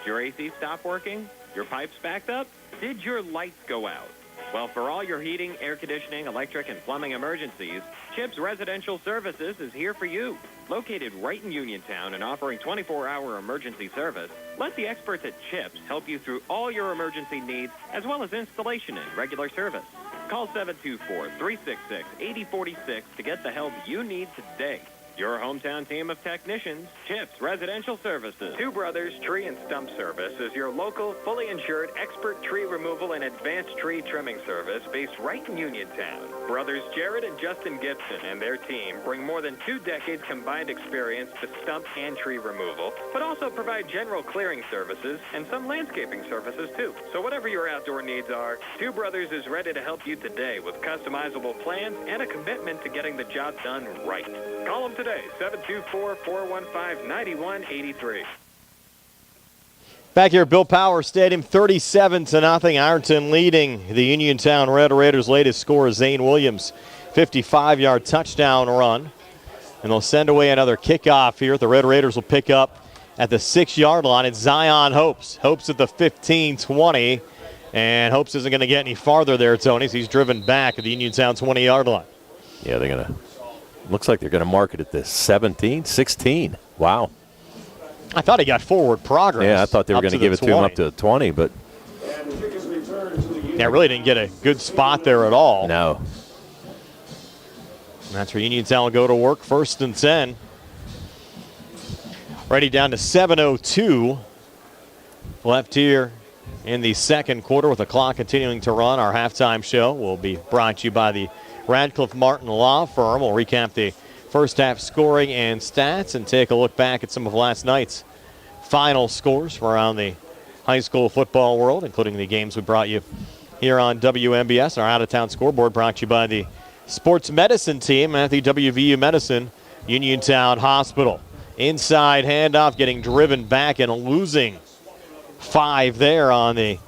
Your AC stopped working? Your pipes backed up? Did your lights go out? Well, for all your heating, air conditioning, electric, and plumbing emergencies, CHIPS Residential Services is here for you. Located right in Uniontown and offering 24-hour emergency service, let the experts at CHIPS help you through all your emergency needs as well as installation and regular service. Call 724-366-8046 to get the help you need today. Your hometown team of technicians, CHIPS Residential Services. Two Brothers Tree and Stump Service is your local, fully insured, expert tree removal and advanced tree trimming service based right in Uniontown. Brothers Jared and Justin Gibson and their team bring more than 2 decades combined experience to stump and tree removal, but also provide general clearing services and some landscaping services too. So whatever your outdoor needs are, Two Brothers is ready to help you today with customizable plans and a commitment to getting the job done right. Call them today, 724-415-9183. Back here at Bill Power Stadium, 37-0. Ironton leading the Uniontown Red Raiders. Latest score is Zane Williams, 55-yard touchdown run. And they'll send away another kickoff here. The Red Raiders will pick up at the 6-yard line. It's Zion Hopes. Hopes at the 15-20. And Hopes isn't going to get any farther there, Tony. So he's driven back at the Uniontown 20-yard line. Yeah, they're going to. Looks like they're going to mark it at the 17, 16. Wow. I thought he got forward progress. Yeah, I thought they were going to give it to him up to the 20, but. Yeah, really didn't get a good spot there at all. No. And that's where Uniontown will go to work, 1st and 10. Ready down to 7:02 left here in the second quarter with the clock continuing to run. Our halftime show will be brought to you by the Radcliffe Martin Law Firm. We'll recap the first half scoring and stats and take a look back at some of last night's final scores from around the high school football world, including the games we brought you here on WMBS. Our out-of-town scoreboard brought to you by the sports medicine team at the WVU Medicine Uniontown Hospital. Inside handoff, getting driven back and losing 5 there on the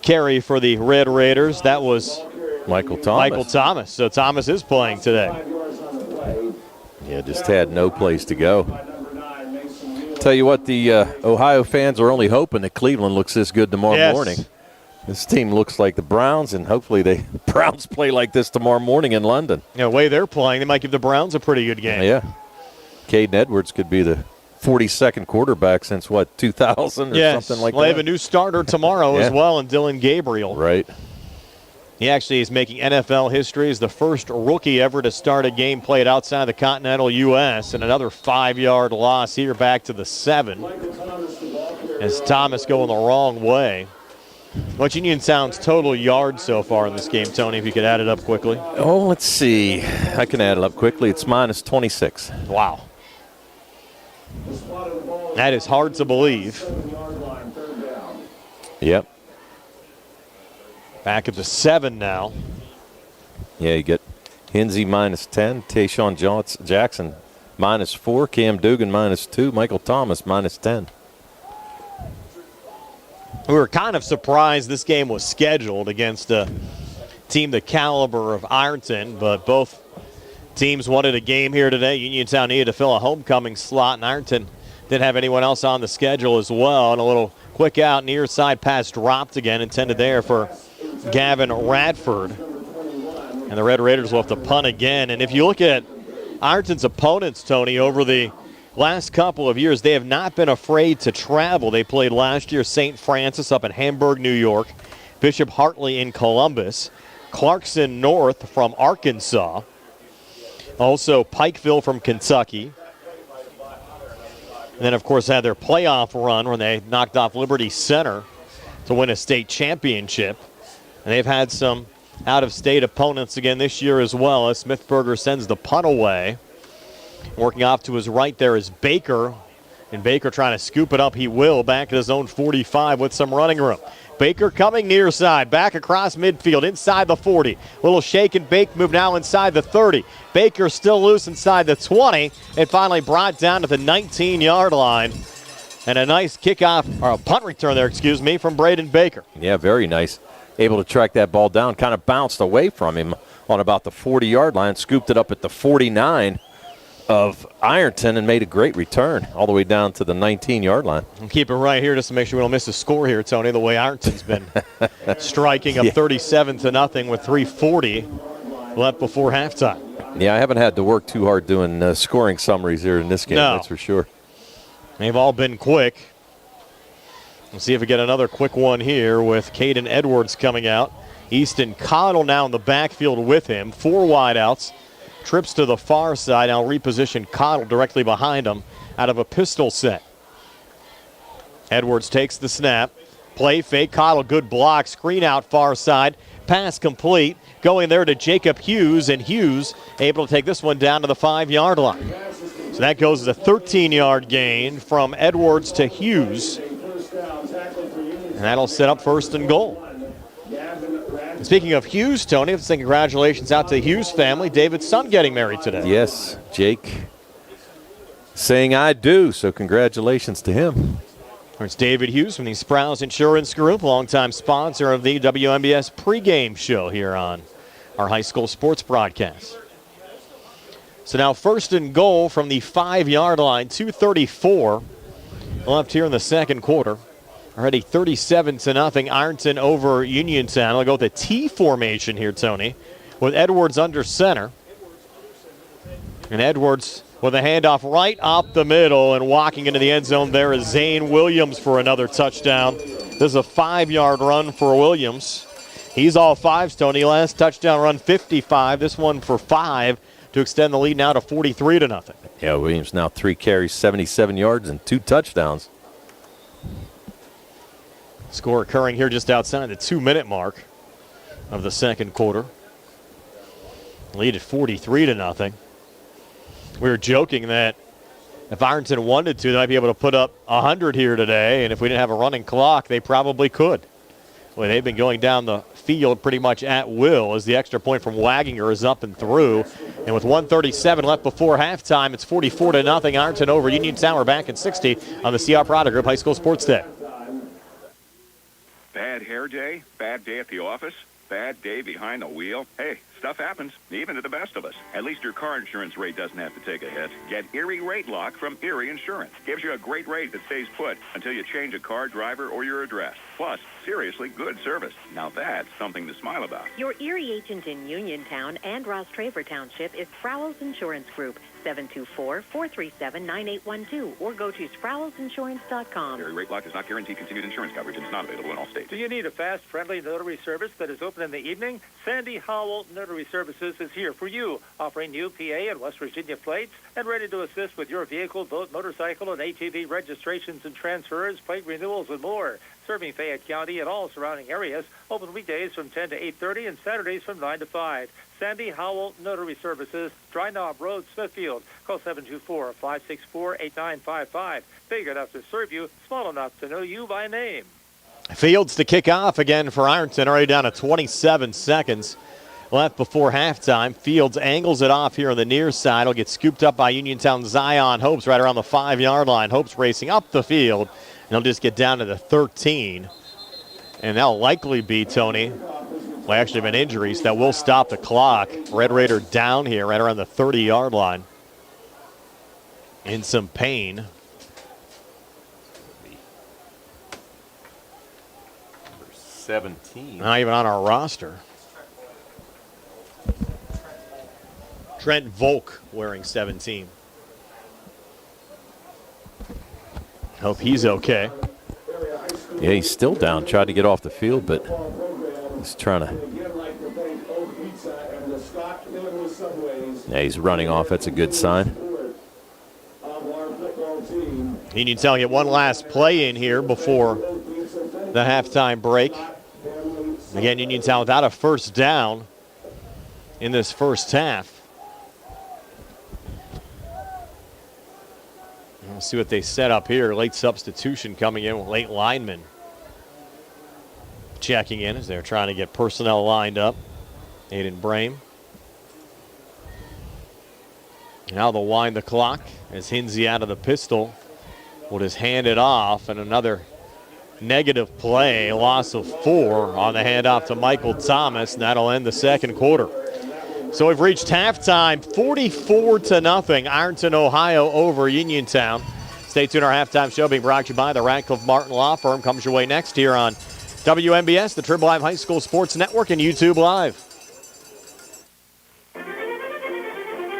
carry for the Red Raiders. That was Michael Thomas. So Thomas is playing today. Yeah, just had no place to go. Tell you what, the Ohio fans are only hoping that Cleveland looks this good tomorrow morning. This team looks like the Browns, and hopefully the Browns play like this tomorrow morning in London. Yeah, the way they're playing, they might give the Browns a pretty good game. Yeah. Caden Edwards could be the 42nd quarterback since, 2000 or something like that? They have a new starter tomorrow as well, and Dylan Gabriel. Right. He actually is making NFL history as the first rookie ever to start a game played outside the continental U.S. And another 5-yard loss here back to the 7. As Thomas going the wrong way. What's Uniontown's total yards so far in this game, Tony, if you could add it up quickly? Oh, let's see. I can add it up quickly. It's minus 26. Wow. That is hard to believe. Yep. Back at the 7 now. Yeah, you get Hinsey minus 10, Tayshawn Jackson minus 4, Cam Dugan minus 2, Michael Thomas minus 10. We were kind of surprised this game was scheduled against a team the caliber of Ironton, but both teams wanted a game here today. Uniontown needed to fill a homecoming slot, and Ironton didn't have anyone else on the schedule as well. And a little quick out near side pass dropped again, intended there for Gavin Radford. And the Red Raiders will have to punt again. And if you look at Ironton's opponents, Tony, over the last couple of years, they have not been afraid to travel. They played last year St. Francis up in Hamburg, New York, Bishop Hartley in Columbus, Clarkson North from Arkansas, also Pikeville from Kentucky. And then, of course, had their playoff run when they knocked off Liberty Center to win a state championship. And they've had some out-of-state opponents again this year as well, as Smithburger sends the punt away. Working off to his right there is Baker. And Baker trying to scoop it up. He will back at his own 45 with some running room. Baker coming near side, back across midfield, inside the 40. Little shake and bake move now inside the 30. Baker still loose inside the 20, and finally brought down to the 19-yard line And a nice kickoff, or a punt return there, from Braden Baker. Yeah, very nice. Able to track that ball down, kind of bounced away from him on about the 40-yard line, scooped it up at the 49 of Ironton and made a great return all the way down to the 19-yard line. And keep it right here just to make sure we don't miss a score here, Tony, the way Ironton's been striking up 37-0 with 3:40 left before halftime. Yeah, I haven't had to work too hard doing scoring summaries here in this game, that's for sure. They've all been quick. We'll see if we get another quick one here with Caden Edwards coming out. Easton Cottle now in the backfield with him. 4 wideouts. Trips to the far side. Now reposition Cottle directly behind him out of a pistol set. Edwards takes the snap. Play fake. Cottle, good block. Screen out far side. Pass complete. Going there to Jacob Hughes, and Hughes able to take this one down to the 5-yard line. So that goes as a 13-yard gain from Edwards to Hughes. And that'll set up 1st and goal. And speaking of Hughes, Tony, let's say congratulations out to the Hughes family. David's son getting married today. Yes, Jake saying I do, so congratulations to him. There's David Hughes from the Sprouse Insurance Group, longtime sponsor of the WMBS pregame show here on our high school sports broadcast. So now 1st and goal from the 5-yard line, 2:34 left here in the second quarter. Already 37-0 Ironton over Uniontown. We'll go with the T formation here, Tony, with Edwards under center. And Edwards with a handoff right up the middle, and walking into the end zone there is Zane Williams for another touchdown. This is a 5-yard run for Williams. He's all fives, Tony. Last touchdown run 55. This one for 5 to extend the lead now to 43-0. Yeah, Williams now 3 carries, 77 yards, and 2 touchdowns. Score occurring here just outside the 2-minute mark of the second quarter. Lead at 43-0. We were joking that if Ironton wanted to, they might be able to put up 100 here today, and if we didn't have a running clock, they probably could. Well, they've been going down the field pretty much at will as the extra point from Waginger is up and through. And with 1:37 left before halftime, it's 44-0 Ironton over Uniontown. We're back at 60 on the CR Product Group High School Sports Day. Bad hair day, bad day at the office, bad day behind the wheel. Hey, stuff happens, even to the best of us. At least your car insurance rate doesn't have to take a hit. Get Erie Rate Lock from Erie Insurance. Gives you a great rate that stays put until you change a car, driver, or your address. Plus, seriously good service. Now that's something to smile about. Your Erie agent in Uniontown and Ross Traver Township is Sprowell's Insurance Group, 724-437-9812, or go to sprowellsinsurance.com. Erie Rate Lock does not guarantee continued insurance coverage and is not available in all states. Do you need a fast, friendly notary service that is open in the evening? Sandy Howell Notary Services is here for you, offering new PA and West Virginia plates and ready to assist with your vehicle, boat, motorcycle, and ATV registrations and transfers, plate renewals, and more. Serving Fayette County and all surrounding areas. Open weekdays from 10 to 8:30 and Saturdays from 9 to 5. Sandy Howell Notary Services, Dry Knob Road, Smithfield. Call 724-564-8955. Big enough to serve you, small enough to know you by name. Fields to kick off again for Ironton, already down to 27 seconds left before halftime. Fields angles it off here on the near side. It'll get scooped up by Uniontown Zion Hopes right around the 5-yard line. Hopes racing up the field, and he'll just get down to the 13. And that'll likely be, Tony, well, actually been injuries that will stop the clock. Red Raider down here right around the 30-yard line in some pain. 17. Not even on our roster. Trent Volk wearing 17. Hope he's okay. Yeah, he's still down. Tried to get off the field, but he's trying to. Yeah, he's running off. That's a good sign. Uniontown get one last play in here before the halftime break. Again, Uniontown without a first down in this first half. We'll see what they set up here. Late substitution coming in with late lineman checking in as they're trying to get personnel lined up. Aiden Brame. Now they'll wind the clock as Hinsey out of the pistol will just hand it off, and another negative play, loss of 4 on the handoff to Michael Thomas, and that'll end the second quarter. So we've reached halftime, 44-0, Ironton, Ohio over Uniontown. Stay tuned, our halftime show being brought to you by the Radcliffe Martin Law Firm comes your way next here on WMBS, the Triple Live High School Sports Network, and YouTube Live.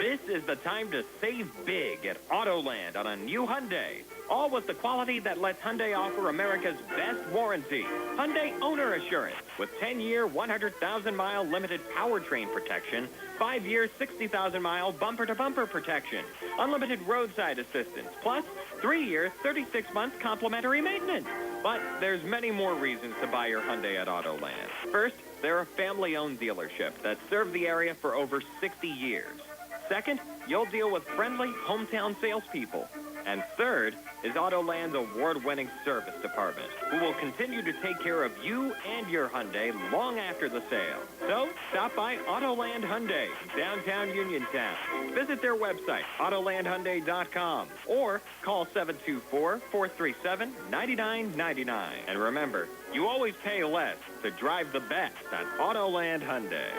This is the time to save big at Autoland on a new Hyundai. All with the quality that lets Hyundai offer America's best warranty. Hyundai Owner Assurance with 10-year, 100,000-mile limited powertrain protection, 5-year, 60,000-mile bumper-to-bumper protection, unlimited roadside assistance, plus 3-year, 36-month complimentary maintenance. But there's many more reasons to buy your Hyundai at Autoland. First, they're a family-owned dealership that served the area for over 60 years. Second, you'll deal with friendly hometown salespeople. And third is Autoland's award-winning service department, who will continue to take care of you and your Hyundai long after the sale. So stop by Autoland Hyundai, downtown Uniontown. Visit their website, autolandhyundai.com, or call 724-437-9999. And remember, you always pay less to drive the best at Autoland Hyundai.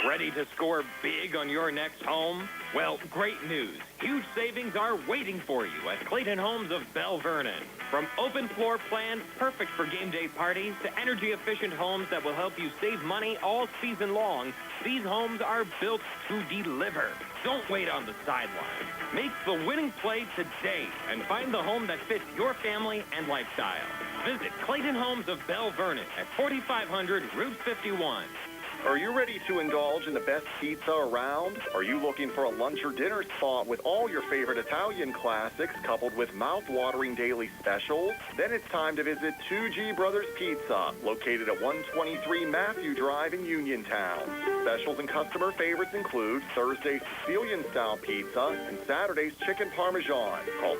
Ready to score big on your next home? Well, great news. Huge savings are waiting for you at Clayton Homes of Bell Vernon. From open floor plans perfect for game day parties to energy-efficient homes that will help you save money all season long, these homes are built to deliver. Don't wait on the sidelines. Make the winning play today and find the home that fits your family and lifestyle. Visit Clayton Homes of Bell Vernon at 4500 Route 51. Are you ready to indulge in the best pizza around? Are you looking for a lunch or dinner spot with all your favorite Italian classics coupled with mouth-watering daily specials? Then it's time to visit 2G Brothers Pizza, located at 123 Matthew Drive in Uniontown. Specials and customer favorites include Thursday's Sicilian-style pizza and Saturday's chicken parmesan. Call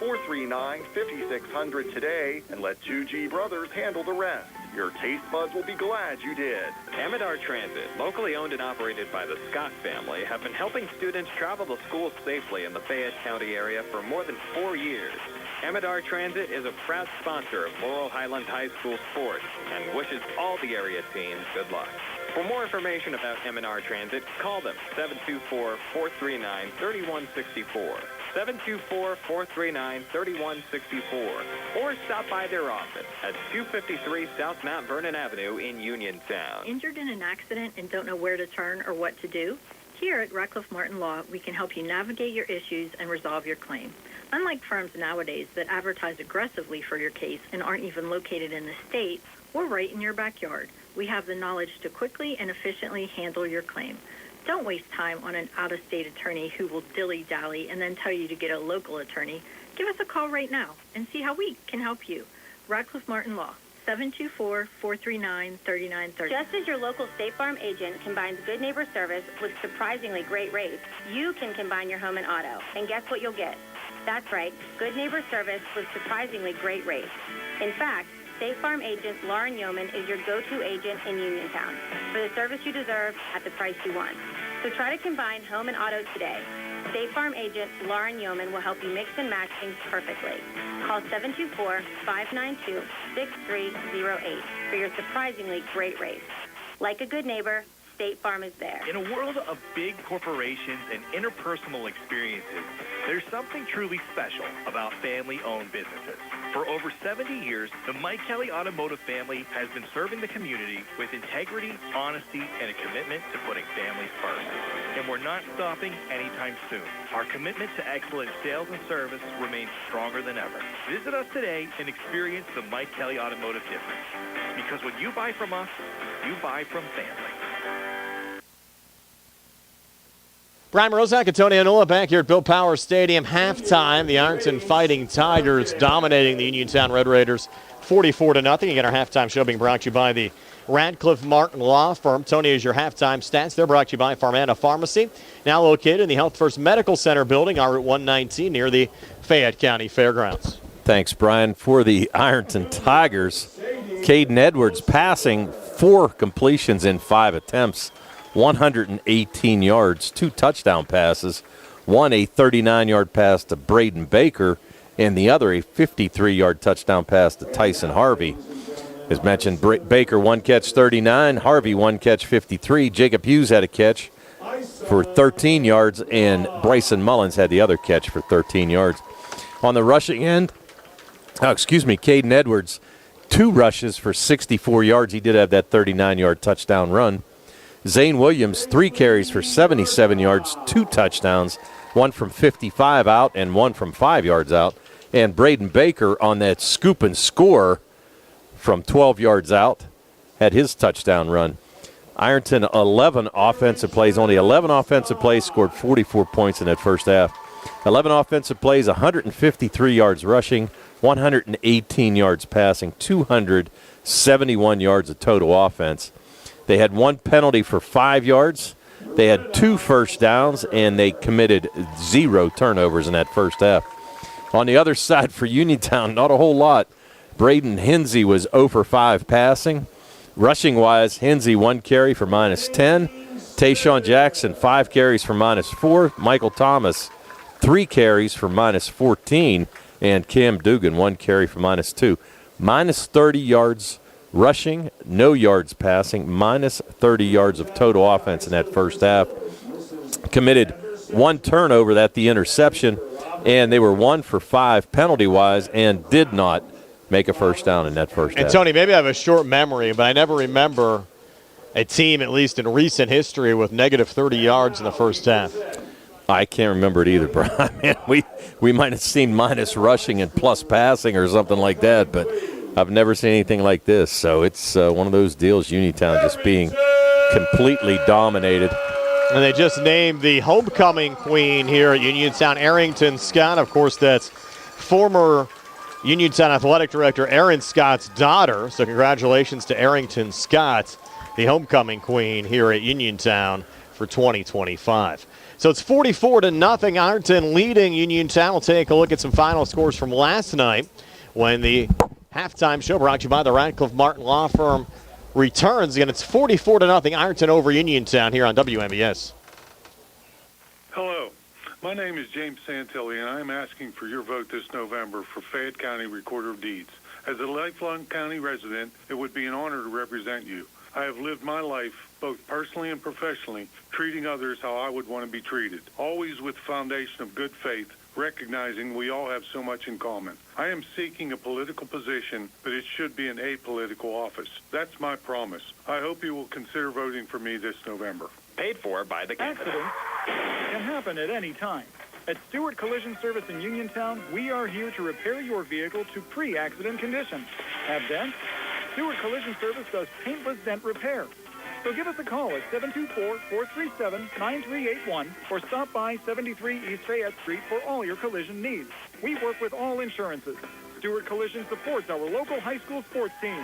724-439-5600 today and let 2G Brothers handle the rest. Your taste buds will be glad you did. Amador Transit, locally owned and operated by the Scott family, have been helping students travel to school safely in the Fayette County area for more than 4 years. Amador Transit is a proud sponsor of Laurel Highlands High School sports and wishes all the area teams good luck. For more information about Amador Transit, call them 724-439-3164. 724-439-3164, or stop by their office at 253 South Mount Vernon Avenue in Uniontown. Injured in an accident and don't know where to turn or what to do? Here at Radcliffe Martin Law, we can help you navigate your issues and resolve your claim. Unlike firms nowadays that advertise aggressively for your case and aren't even located in the state, we're right in your backyard. We have the knowledge to quickly and efficiently handle your claim. Don't waste time on an out-of-state attorney who will dilly-dally and then tell you to get a local attorney. Give us a call right now and see how we can help you. Radcliffe Martin Law, 724-439-3930. Just as your local State Farm agent combines good neighbor service with surprisingly great rates, you can combine your home and auto. And guess what you'll get? That's right, good neighbor service with surprisingly great rates. In fact, State Farm agent Lauren Yeoman is your go-to agent in Uniontown for the service you deserve at the price you want. So try to combine home and auto today. State Farm agent Lauren Yeoman will help you mix and match things perfectly. Call 724-592-6308 for your surprisingly great rates. Like a good neighbor, State Farm is there. In a world of big corporations and interpersonal experiences, there's something truly special about family-owned businesses. For over 70 years, the Mike Kelly Automotive family has been serving the community with integrity, honesty, and a commitment to putting families first. And we're not stopping anytime soon. Our commitment to excellent sales and service remains stronger than ever. Visit us today and experience the Mike Kelly Automotive difference. Because when you buy from us, you buy from family. Brian Rozak and Tony Anola back here at Bill Power Stadium. Halftime, the Ironton Fighting Tigers dominating the Uniontown Red Raiders 44-0. Again, our halftime show being brought to you by the Radcliffe Martin Law Firm. Tony, is your halftime stats. They're brought to you by Farmana Pharmacy, now located in the Health First Medical Center building on Route 119 near the Fayette County Fairgrounds. Thanks, Brian. For the Ironton Tigers, Caden Edwards passing 4 completions in 5 attempts. 118 yards, 2 touchdown passes, One a 39-yard pass to Braden Baker, and the other a 53-yard touchdown pass to Tyson Harvey. As mentioned, Baker 1 catch 39, Harvey 1 catch 53. Jacob Hughes had a catch for 13 yards, and Bryson Mullins had the other catch for 13 yards. On the rushing end, Caden Edwards, 2 rushes for 64 yards. He did have that 39-yard touchdown run. Zane Williams, 3 carries for 77 yards, 2 touchdowns, 1 from 55 out and 1 from 5 yards out. And Braden Baker on that scoop and score from 12 yards out had his touchdown run. Ironton, 11 offensive plays, only 11 offensive plays, scored 44 points in that first half. 11 offensive plays, 153 yards rushing, 118 yards passing, 271 yards of total offense. They had 1 penalty for 5 yards. They had 2 first downs, and they committed 0 turnovers in that first half. On the other side for Uniontown, not a whole lot. Braden Hinsey was 0 for 5 passing. Rushing-wise, Hinsey 1 carry for -10. Tayshawn Jackson 5 carries for -4. Michael Thomas 3 carries for -14. And Cam Dugan 1 carry for -2. -30 yards rushing, no yards passing, -30 yards of total offense in that first half. Committed 1 turnover, that the interception, and they were 1 for 5 penalty-wise and did not make a first down in that first half. And, Tony, maybe I have a short memory, but I never remember a team, at least in recent history, with -30 yards in the first half. I can't remember it either, Brian. We might have seen minus rushing and plus passing or something like that, but I've never seen anything like this. So it's one of those deals, Uniontown just being completely dominated. And they just named the homecoming queen here at Uniontown, Arrington Scott. Of course, that's former Uniontown Athletic Director Aaron Scott's daughter. So congratulations to Arrington Scott, the homecoming queen here at Uniontown for 2025. So it's 44-0, Ironton leading Uniontown. We'll take a look at some final scores from last night when the halftime show brought to you by the Radcliffe Martin Law Firm returns. Again, it's 44-0, Ironton over Uniontown here on WMBS. Hello, my name is James Santilli, and I'm asking for your vote this November for Fayette County Recorder of Deeds. As a lifelong county resident, it would be an honor to represent you. I have lived my life, both personally and professionally, treating others how I would want to be treated, always with the foundation of good faith, recognizing we all have so much in common. I am seeking a political position, but it should be an apolitical office. That's my promise. I hope you will consider voting for me this November. Paid for by the Accidents can happen at any time. At Stewart Collision Service in Uniontown, we are here to repair your vehicle to pre-accident condition. Have dents? Stewart Collision Service does paintless dent repair. So give us a call at 724-437-9381 or stop by 73 East Fayette Street for all your collision needs. We work with all insurances. Stewart Collision supports our local high school sports team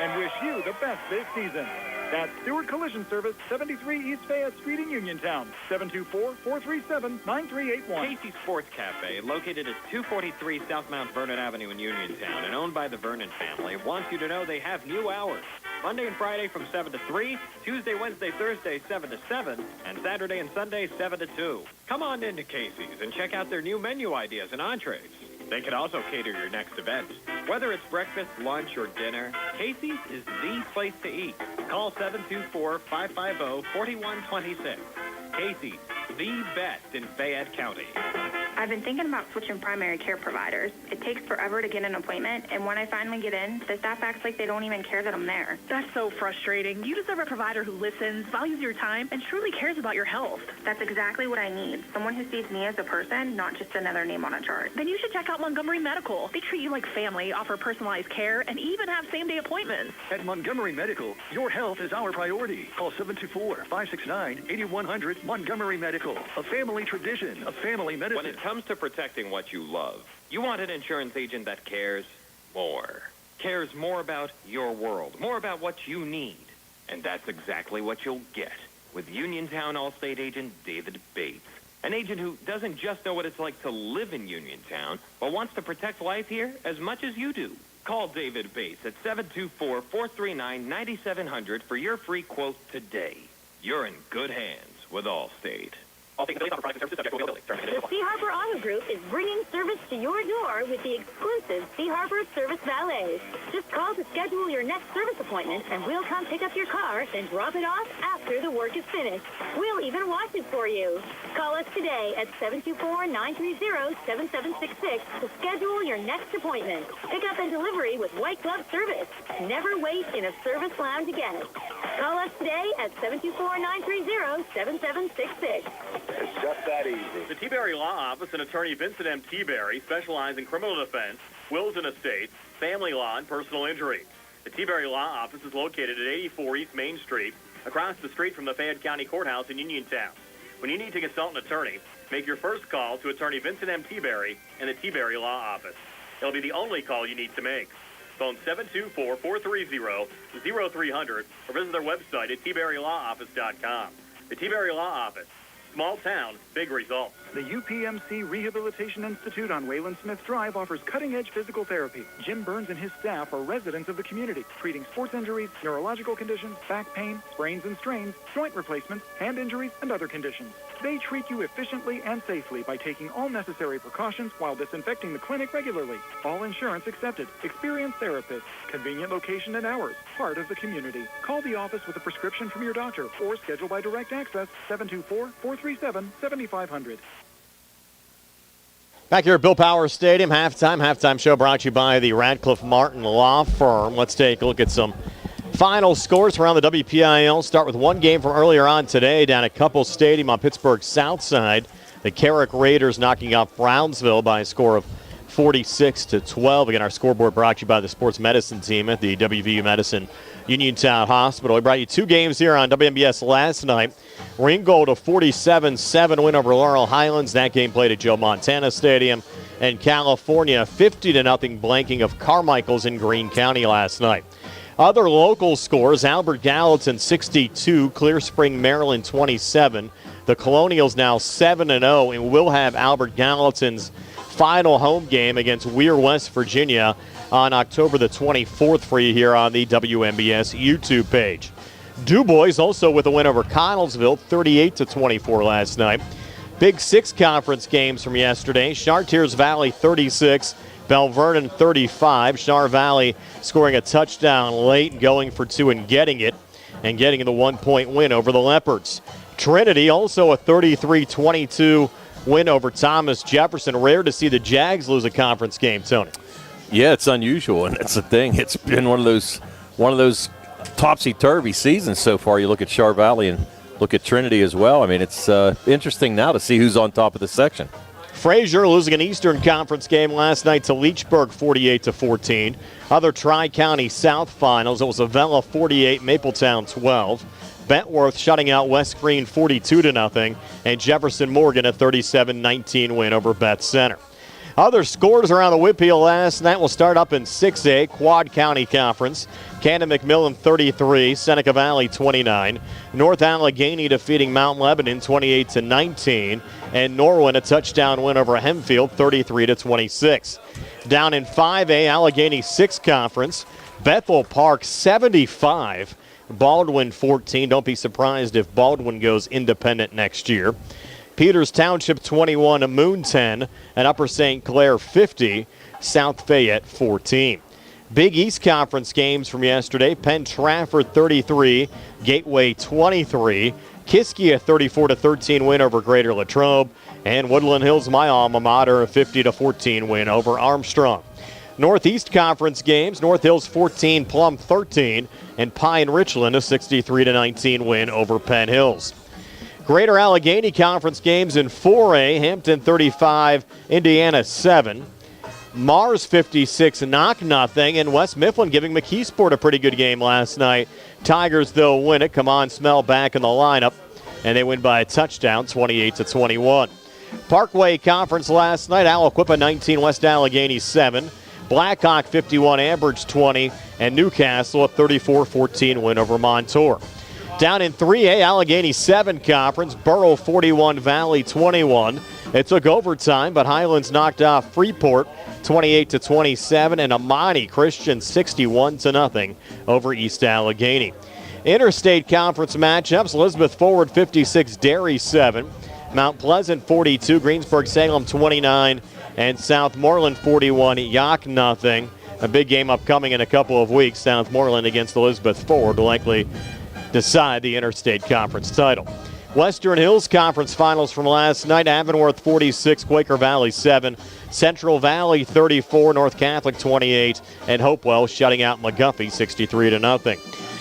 and wish you the best this season. That's Stewart Collision Service, 73 East Fayette Street in Uniontown, 724-437-9381. Casey's Sports Cafe, located at 243 South Mount Vernon Avenue in Uniontown and owned by the Vernon family, wants you to know they have new hours. Monday and Friday from 7 to 3, Tuesday, Wednesday, Thursday, 7 to 7, and Saturday and Sunday, 7 to 2. Come on into Casey's and check out their new menu ideas and entrees. They can also cater your next event. Whether it's breakfast, lunch, or dinner, Casey's is the place to eat. Call 724-550-4126. Casey's, the best in Fayette County. I've been thinking about switching primary care providers. It takes forever to get an appointment, and when I finally get in, the staff acts like they don't even care that I'm there. That's so frustrating. You deserve a provider who listens, values your time, and truly cares about your health. That's exactly what I need. Someone who sees me as a person, not just another name on a chart. Then you should check out Montgomery Medical. They treat you like family, offer personalized care, and even have same-day appointments. At Montgomery Medical, your health is our priority. Call 724-569-8100 Montgomery Medical. A family tradition, a family medicine. When it comes to protecting what you love, you want an insurance agent that cares more. Cares more about your world, more about what you need. And that's exactly what you'll get with Uniontown Allstate agent David Bates. An agent who doesn't just know what it's like to live in Uniontown, but wants to protect life here as much as you do. Call David Bates at 724-439-9700 for your free quote today. You're in good hands with Allstate. The Sea Harbor Auto Group is bringing service to your door with the exclusive Sea Harbor Service Valets. Just call to schedule your next service appointment, and we'll come pick up your car and drop it off after the work is finished. We'll even wash it for you. Call us today at 724-930-7766 to schedule your next appointment. Pickup and delivery with white glove service. Never wait in a service lounge again. Call us today at 724-930-7766. It's just that easy. The T-Berry Law Office and attorney Vincent M. T-Berry specialize in criminal defense, wills and estates, family law, and personal injury. The T-Berry Law Office is located at 84 East Main Street, across the street from the Fayette County Courthouse in Uniontown. When you need to consult an attorney, make your first call to attorney Vincent M. T-Berry and the T-Berry Law Office. It'll be the only call you need to make. Phone 724-430-0300 or visit their website at tberrylawoffice.com. The T-Berry Law Office. Small town, big results. The UPMC Rehabilitation Institute on Wayland Smith Drive offers cutting-edge physical therapy. Jim Burns and his staff are residents of the community, treating sports injuries, neurological conditions, back pain, sprains and strains, joint replacements, hand injuries, and other conditions. They treat you efficiently and safely by taking all necessary precautions while disinfecting the clinic regularly. All insurance accepted. Experienced therapists. Convenient location and hours. Part of the community. Call the office with a prescription from your doctor or schedule by direct access 724-437-7500. Back here at Bill Powers Stadium, halftime show brought to you by the Radcliffe Martin Law Firm. Let's take a look at some final scores around the WPIAL. Start with one game from earlier on today down at Couples Stadium on Pittsburgh's south side. The Carrick Raiders knocking off Brownsville by a score of 46-12. Again, our scoreboard brought to you by the sports medicine team at the WVU Medicine Uniontown Hospital. We brought you two games here on WMBS last night. Ringgold a 47-7 win over Laurel Highlands. That game played at Joe Montana Stadium. And California 50-0 blanking of Carmichael's in Greene County last night. Other local scores, Albert Gallatin 62, Clear Spring, Maryland 27. The Colonials now 7-0 and will have Albert Gallatin's final home game against Weir, West Virginia on October the 24th for you here on the WMBS YouTube page. DuBois also with a win over Connellsville, 38-24 last night. Big Six conference games from yesterday. Chartiers Valley 36, Bell Vernon 35. Char Valley scoring a touchdown late and going for two and getting the 1-point win over the Leopards. Trinity also a 33-22 win over Thomas Jefferson. Rare to see the Jags lose a conference game, Tony. Yeah, it's unusual, and that's the thing. It's been one of those topsy-turvy seasons so far. You look at Char Valley and look at Trinity as well. I mean, it's interesting now to see who's on top of the section. Frazier losing an Eastern Conference game last night to Leechburg 48-14. Other Tri-County South finals, it was Avella 48, Mapletown 12. Bentworth shutting out West Green 42-0, and Jefferson Morgan a 37-19 win over Beth Center. Other scores around the WPIAL last night will start up in 6A, Quad County Conference. Canton McMillan 33, Seneca Valley 29. North Allegheny defeating Mount Lebanon 28-19. And Norwin a touchdown win over Hempfield 33-26. Down in 5A, Allegheny 6 Conference. Bethel Park 75. Baldwin 14. Don't be surprised if Baldwin goes independent next year. Peters Township 21, Moon 10, and Upper St. Clair 50, South Fayette 14. Big East Conference games from yesterday. Penn Trafford 33, Gateway 23. Kiski a 34-13 win over Greater Latrobe. And Woodland Hills, my alma mater, a 50-14 win over Armstrong. Northeast Conference games, North Hills 14, Plum 13, and Pine Richland a 63-19 win over Penn Hills. Greater Allegheny Conference games in 4A, Hampton 35, Indiana 7. Mars 56, Knock Nothing, and West Mifflin giving McKeesport a pretty good game last night. Tigers, though, win it. Come on, Smell back in the lineup, and they win by a touchdown, 28-21. Parkway Conference last night, Aliquippa 19, West Allegheny 7. Blackhawk 51, Ambridge 20, and Newcastle a 34-14 win over Montour. Down in 3A, Allegheny 7 Conference, Borough 41, Valley 21. It took overtime, but Highlands knocked off Freeport 28-27, and Amani Christian 61-0 over East Allegheny. Interstate Conference matchups, Elizabeth Forward 56, Derry 7. Mount Pleasant 42, Greensburg-Salem 29, and Southmoreland 41, Yock nothing. A big game upcoming in a couple of weeks. Southmoreland against Elizabeth Ford will likely decide the Interstate Conference title. Western Hills Conference Finals from last night. Avonworth 46, Quaker Valley 7, Central Valley 34, North Catholic 28, and Hopewell shutting out McGuffey 63-0.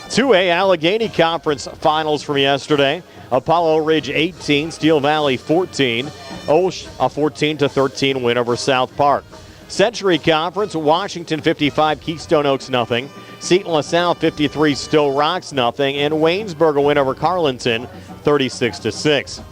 2A Allegheny Conference Finals from yesterday. Apollo Ridge 18, Steel Valley 14, Olsh a 14-13 win over South Park. Century Conference, Washington 55, Keystone Oaks 0. Seton LaSalle 53, Stowe Rocks 0, and Waynesburg a win over Carlinton 36-6.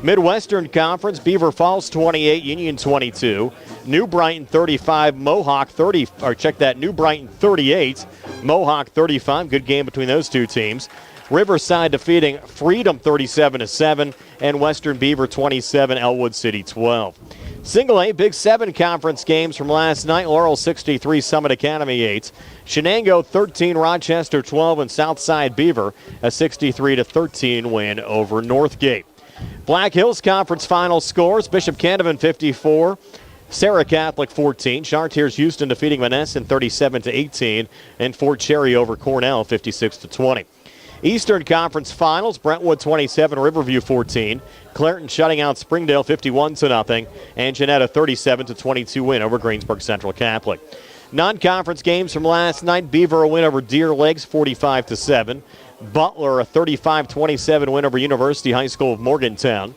Midwestern Conference, Beaver Falls 28, Union 22, New Brighton 35, Mohawk 30, or check that, New Brighton 38, Mohawk 35. Good game between those two teams. Riverside defeating Freedom 37-7, and Western Beaver 27, Elwood City 12. Single A Big 7 conference games from last night. Laurel 63, Summit Academy 8. Shenango 13, Rochester 12, and Southside Beaver a 63-13 win over Northgate. Black Hills Conference final scores. Bishop Canevin 54, Sarah Catholic 14. Chartiers Houston defeating Monessen 37-18, and Fort Cherry over Cornell 56-20. Eastern Conference Finals, Brentwood 27, Riverview 14. Clareton shutting out Springdale 51-0, and Janetta 37-22 win over Greensburg Central Catholic. Non-conference games from last night, Beaver a win over Deer Lakes 45-7. Butler a 35-27 win over University High School of Morgantown.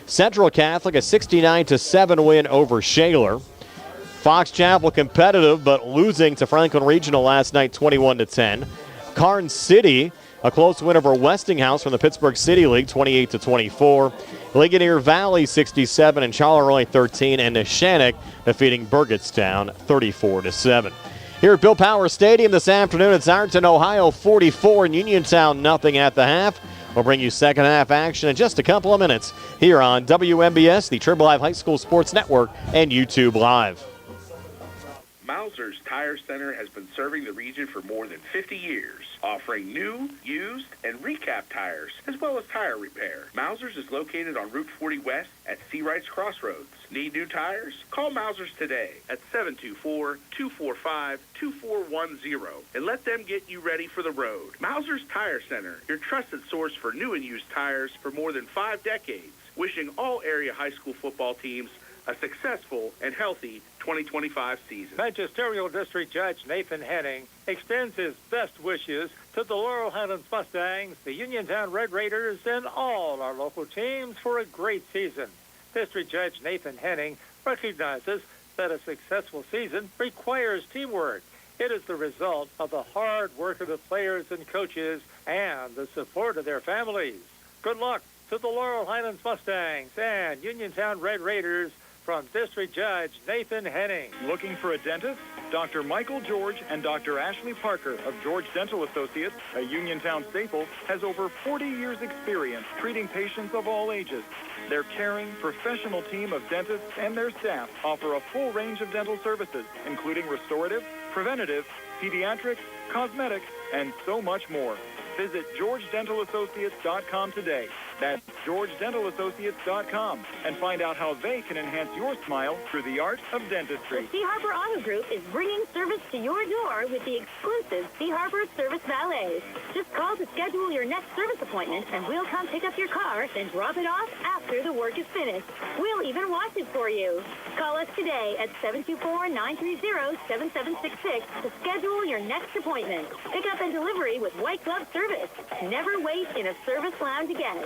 Central Catholic a 69-7 win over Shaler. Fox Chapel competitive but losing to Franklin Regional last night 21-10. Karn City a close win over Westinghouse from the Pittsburgh City League, 28-24. Ligonier Valley, 67, and Charleroi, 13, and Neshannock defeating Burgettstown, 34-7. Here at Bill Power Stadium this afternoon, it's Ironton, Ohio, 44, and Uniontown, nothing at the half. We'll bring you second half action in just a couple of minutes here on WMBS, the Triple Live High School Sports Network, and YouTube Live. Mauser's Tire Center has been serving the region for more than 50 years, offering new, used, and recap tires, as well as tire repair. Mauser's is located on Route 40 West at Seawrights Crossroads. Need new tires? Call Mauser's today at 724-245-2410 and let them get you ready for the road. Mauser's Tire Center, your trusted source for new and used tires for more than 5 decades. Wishing all area high school football teams a successful and healthy 2025 season. Magisterial District Judge Nathan Henning extends his best wishes to the Laurel Highlands Mustangs, the Uniontown Red Raiders, and all our local teams for a great season. District Judge Nathan Henning recognizes that a successful season requires teamwork. It is the result of the hard work of the players and coaches and the support of their families. Good luck to the Laurel Highlands Mustangs and Uniontown Red Raiders from District Judge Nathan Henning. Looking for a dentist? Dr. Michael George and Dr. Ashley Parker of George Dental Associates, a Uniontown staple, has over 40 years experience treating patients of all ages. Their caring, professional team of dentists and their staff offer a full range of dental services, including restorative, preventative, pediatric, cosmetic, and so much more. Visit GeorgeDentalAssociates.com today. That's GeorgeDentalAssociates.com, and find out how they can enhance your smile through the art of dentistry. The Sea Harbor Auto Group is bringing service to your door with the exclusive Sea Harbor Service Valet. Just call to schedule your next service appointment, and we'll come pick up your car, then drop it off after the work is finished. We'll even wash it for you. Call us today at 724-930-7766 to schedule your next appointment. Pick up and delivery with white glove service. Never wait in a service lounge again.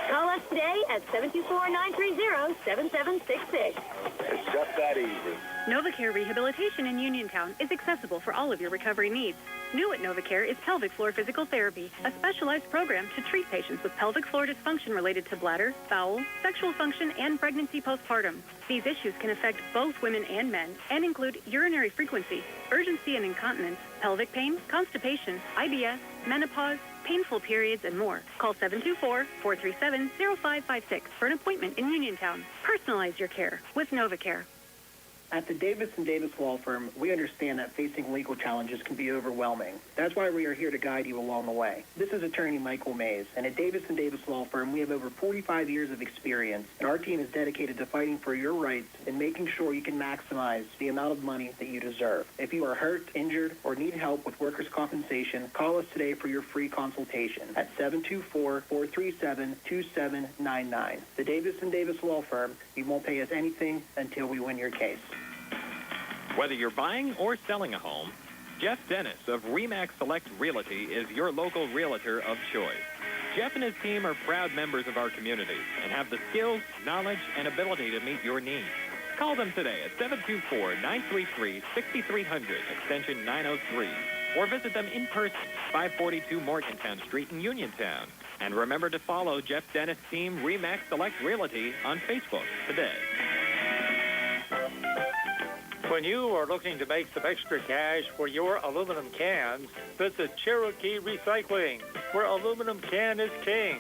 Call us today at 724-930-7766. It's just that easy. NovaCare Rehabilitation in Uniontown is accessible for all of your recovery needs. New at NovaCare is pelvic floor physical therapy, a specialized program to treat patients with pelvic floor dysfunction related to bladder, bowel, sexual function, and pregnancy postpartum. These issues can affect both women and men and include urinary frequency, urgency and incontinence, pelvic pain, constipation, IBS, menopause, painful periods, and more. Call 724-437-0556 for an appointment in Uniontown. Personalize your care with NovaCare. At the Davis & Davis Law Firm, we understand that facing legal challenges can be overwhelming. That's why we are here to guide you along the way. This is attorney Michael Mays, and at Davis & Davis Law Firm, we have over 45 years of experience, and our team is dedicated to fighting for your rights and making sure you can maximize the amount of money that you deserve. If you are hurt, injured, or need help with workers' compensation, call us today for your free consultation at 724-437-2799. The Davis & Davis Law Firm, you won't pay us anything until we win your case. Whether you're buying or selling a home, Jeff Dennis of RE/MAX Select Realty is your local realtor of choice. Jeff and his team are proud members of our community and have the skills, knowledge, and ability to meet your needs. Call them today at 724-933-6300, extension 903, or visit them in person, 542 Morgantown Street in Uniontown. And remember to follow Jeff Dennis' team RE/MAX Select Realty on Facebook today. When you are looking to make some extra cash for your aluminum cans, visit Cherokee Recycling, where aluminum can is king.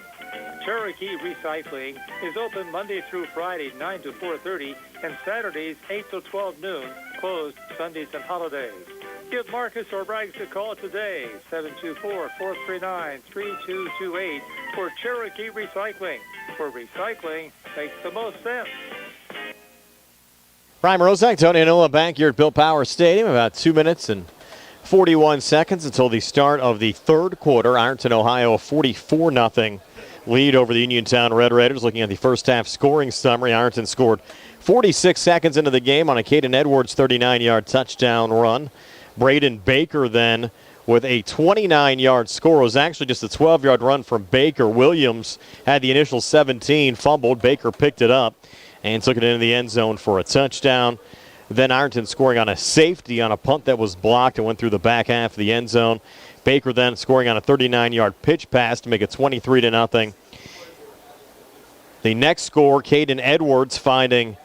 Cherokee Recycling is open Monday through Friday, 9 to 4:30, and Saturdays, 8 to 12 noon, closed Sundays and holidays. Give Marcus or Braggs a call today, 724-439-3228, for Cherokee Recycling, where recycling makes the most sense. Brian Rozak, Tony Anola back here at Bill Power Stadium. About 2 minutes and 41 seconds until the start of the third quarter. Ironton, Ohio, a 44-0 lead over the Uniontown Red Raiders. Looking at the first half scoring summary, Ironton scored 46 seconds into the game on a Caden Edwards 39-yard touchdown run. Braden Baker then with a 29-yard score. It was actually just a 12-yard run from Baker. Williams had the initial 17, fumbled. Baker picked it up and took it into the end zone for a touchdown. Then Ironton scoring on a safety on a punt that was blocked and went through the back half of the end zone. Baker then scoring on a 39-yard pitch pass to make it 23-0. The next score, Caden Edwards finding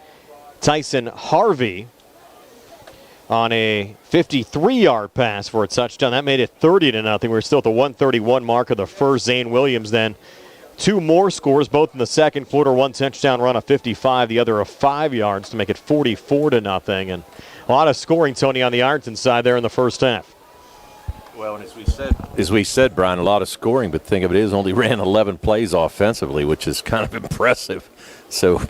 Tyson Harvey on a 53-yard pass for a touchdown. That made it 30-0. We're still at the 131 mark of the first. Zane Williams then. Two more scores, both in the second quarter. One touchdown run of 55, the other of 5 yards to make it 44-0. And a lot of scoring, Tony, on the Ironton side there in the first half. Well, and as we said, Brian, a lot of scoring, but think of it is only ran 11 plays offensively, which is kind of impressive. So,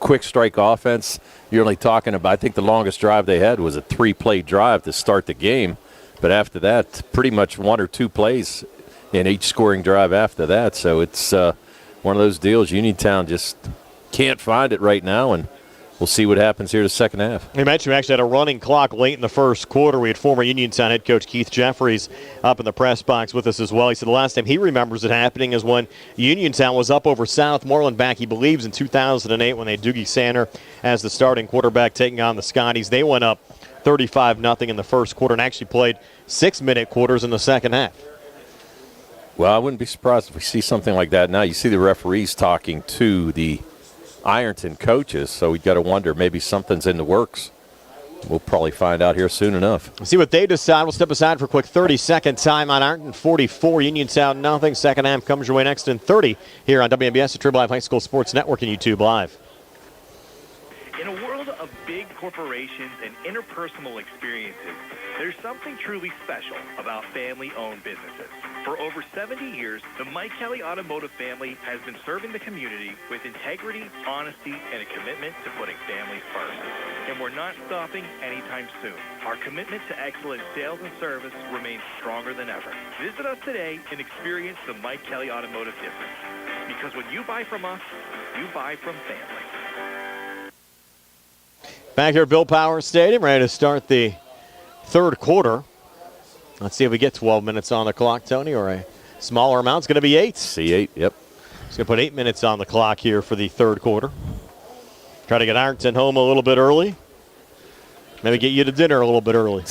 quick strike offense, you're only talking about, I think the longest drive they had was a 3-play drive to start the game. But after that, pretty much 1 or 2 plays in each scoring drive after that. So it's one of those deals. Uniontown just can't find it right now, and we'll see what happens here the second half. You mentioned we actually had a running clock late in the first quarter. We had former Uniontown head coach Keith Jeffries up in the press box with us as well. He said the last time he remembers it happening is when Uniontown was up over Southmoreland back, he believes, in 2008 when they had Doogie Sander as the starting quarterback taking on the Scotties. They went up 35-0 in the first quarter and actually played 6-minute quarters in the second half. Well, I wouldn't be surprised if we see something like that now. You see the referees talking to the Ironton coaches, so we've got to wonder maybe something's in the works. We'll probably find out here soon enough. We'll see what they decide. We'll step aside for a quick 30-second time on Ironton 44, Uniontown nothing. Second half comes your way next in 30 here on WMBS, the Triple Live High School Sports Network, and YouTube Live. In a world of big corporations and interpersonal experiences, there's something truly special about family-owned businesses. For over 70 years, the Mike Kelly Automotive family has been serving the community with integrity, honesty, and a commitment to putting families first. And we're not stopping anytime soon. Our commitment to excellent sales and service remains stronger than ever. Visit us today and experience the Mike Kelly Automotive difference. Because when you buy from us, you buy from family. Back here at Bill Power Stadium, ready to start the third quarter. Let's see if we get 12 minutes on the clock, Tony, or a smaller amount. It's going to be 8. See 8, yep. It's going to put 8 minutes on the clock here for the third quarter. Try to get Ironton home a little bit early. Maybe get you to dinner a little bit early.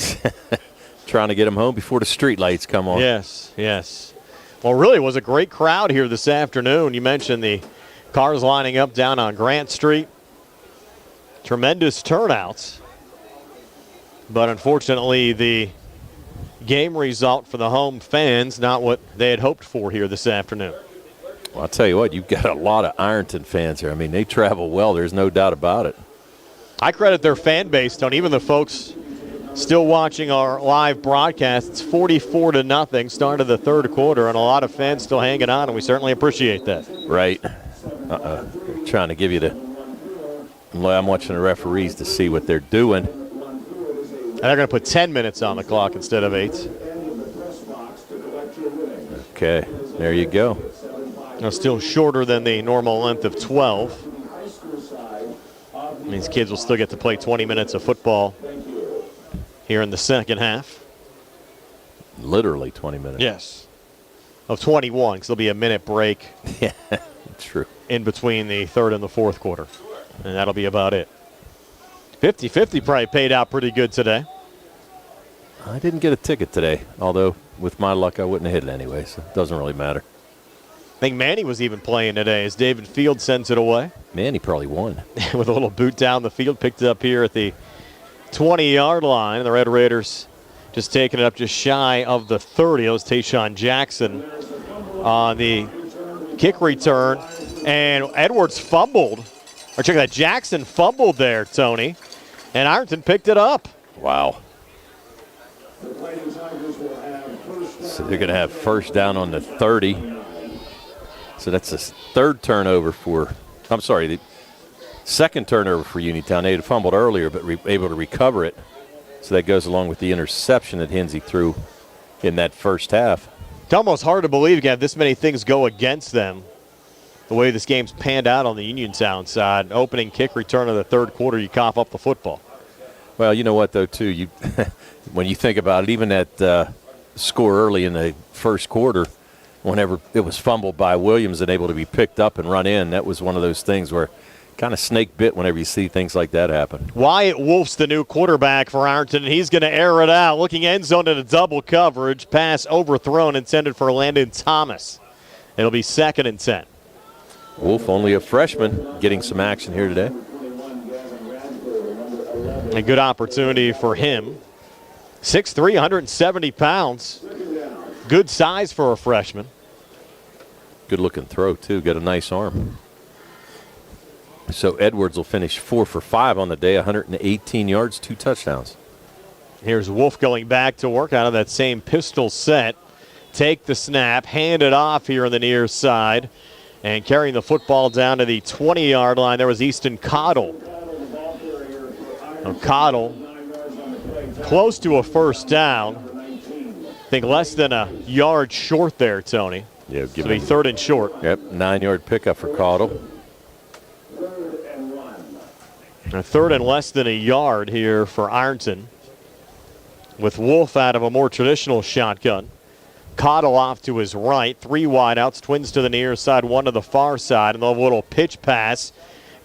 Trying to get them home before the street lights come on. Yes, yes. Well, really, it was a great crowd here this afternoon. You mentioned the cars lining up down on Grant Street. Tremendous turnouts. But unfortunately, the game result for the home fans, not what they had hoped for here this afternoon. Well, I'll tell you what, you've got a lot of Ironton fans here. I mean, they travel well. There's no doubt about it. I credit their fan base, Tony, even the folks still watching our live broadcast. It's 44-0, start of the third quarter, and a lot of fans still hanging on, and we certainly appreciate that. Right. Trying to give you I'm watching the referees to see what they're doing. And they're going to put 10 minutes on the clock instead of 8. Okay, there you go. Now still shorter than the normal length of 12. These kids will still get to play 20 minutes of football here in the second half. Literally 20 minutes. Yes. Of 21, because there'll be a minute break. Yeah, true. In between the third and the fourth quarter. And that'll be about it. 50-50 probably paid out pretty good today. I didn't get a ticket today, although with my luck I wouldn't have hit it anyway, so it doesn't really matter. I think Manny was even playing today as David Field sends it away. Manny probably won. With a little boot down the field, picked it up here at the 20-yard line. The Red Raiders just taking it up just shy of the 30. It was Tayshawn Jackson on the kick return. And Edwards fumbled. Or check that, Jackson fumbled there, Tony. And Ironton picked it up. Wow. So they're going to have first down on the 30. So that's the third turnover the second turnover for Uniontown. They had fumbled earlier, but able to recover it. So that goes along with the interception that Hinsey threw in that first half. It's almost hard to believe you can have this many things go against them. The way this game's panned out on the Uniontown side. Opening kick return of the third quarter, you cough up the football. Well, you know what, though, too? You when you think about it, even that score early in the first quarter, whenever it was fumbled by Williams and able to be picked up and run in, that was one of those things where kind of snake bit whenever you see things like that happen. Wyatt Wolf's the new quarterback for Ironton, and he's going to air it out. Looking end zone into double coverage. Pass overthrown, intended for Landon Thomas. It'll be 2nd and 10. Wolf, only a freshman, getting some action here today. A good opportunity for him. 6'3", 170 pounds. Good size for a freshman. Good looking throw, too. Got a nice arm. So Edwards will finish 4 for 5 on the day, 118 yards, 2 touchdowns. Here's Wolf going back to work out of that same pistol set. Take the snap, hand it off here on the near side, and carrying the football down to the 20-yard line. There was Easton Cottle. Now Cottle close to a first down. I think less than a yard short there, Tony. Yeah, give me 3rd and short. Yep, 9-yard pickup for Cottle. A 3rd and less than a yard here for Ironton. With Wolf out of a more traditional shotgun. Cottle off to his right. 3 wideouts, twins to the near side, 1 to the far side. And a little pitch pass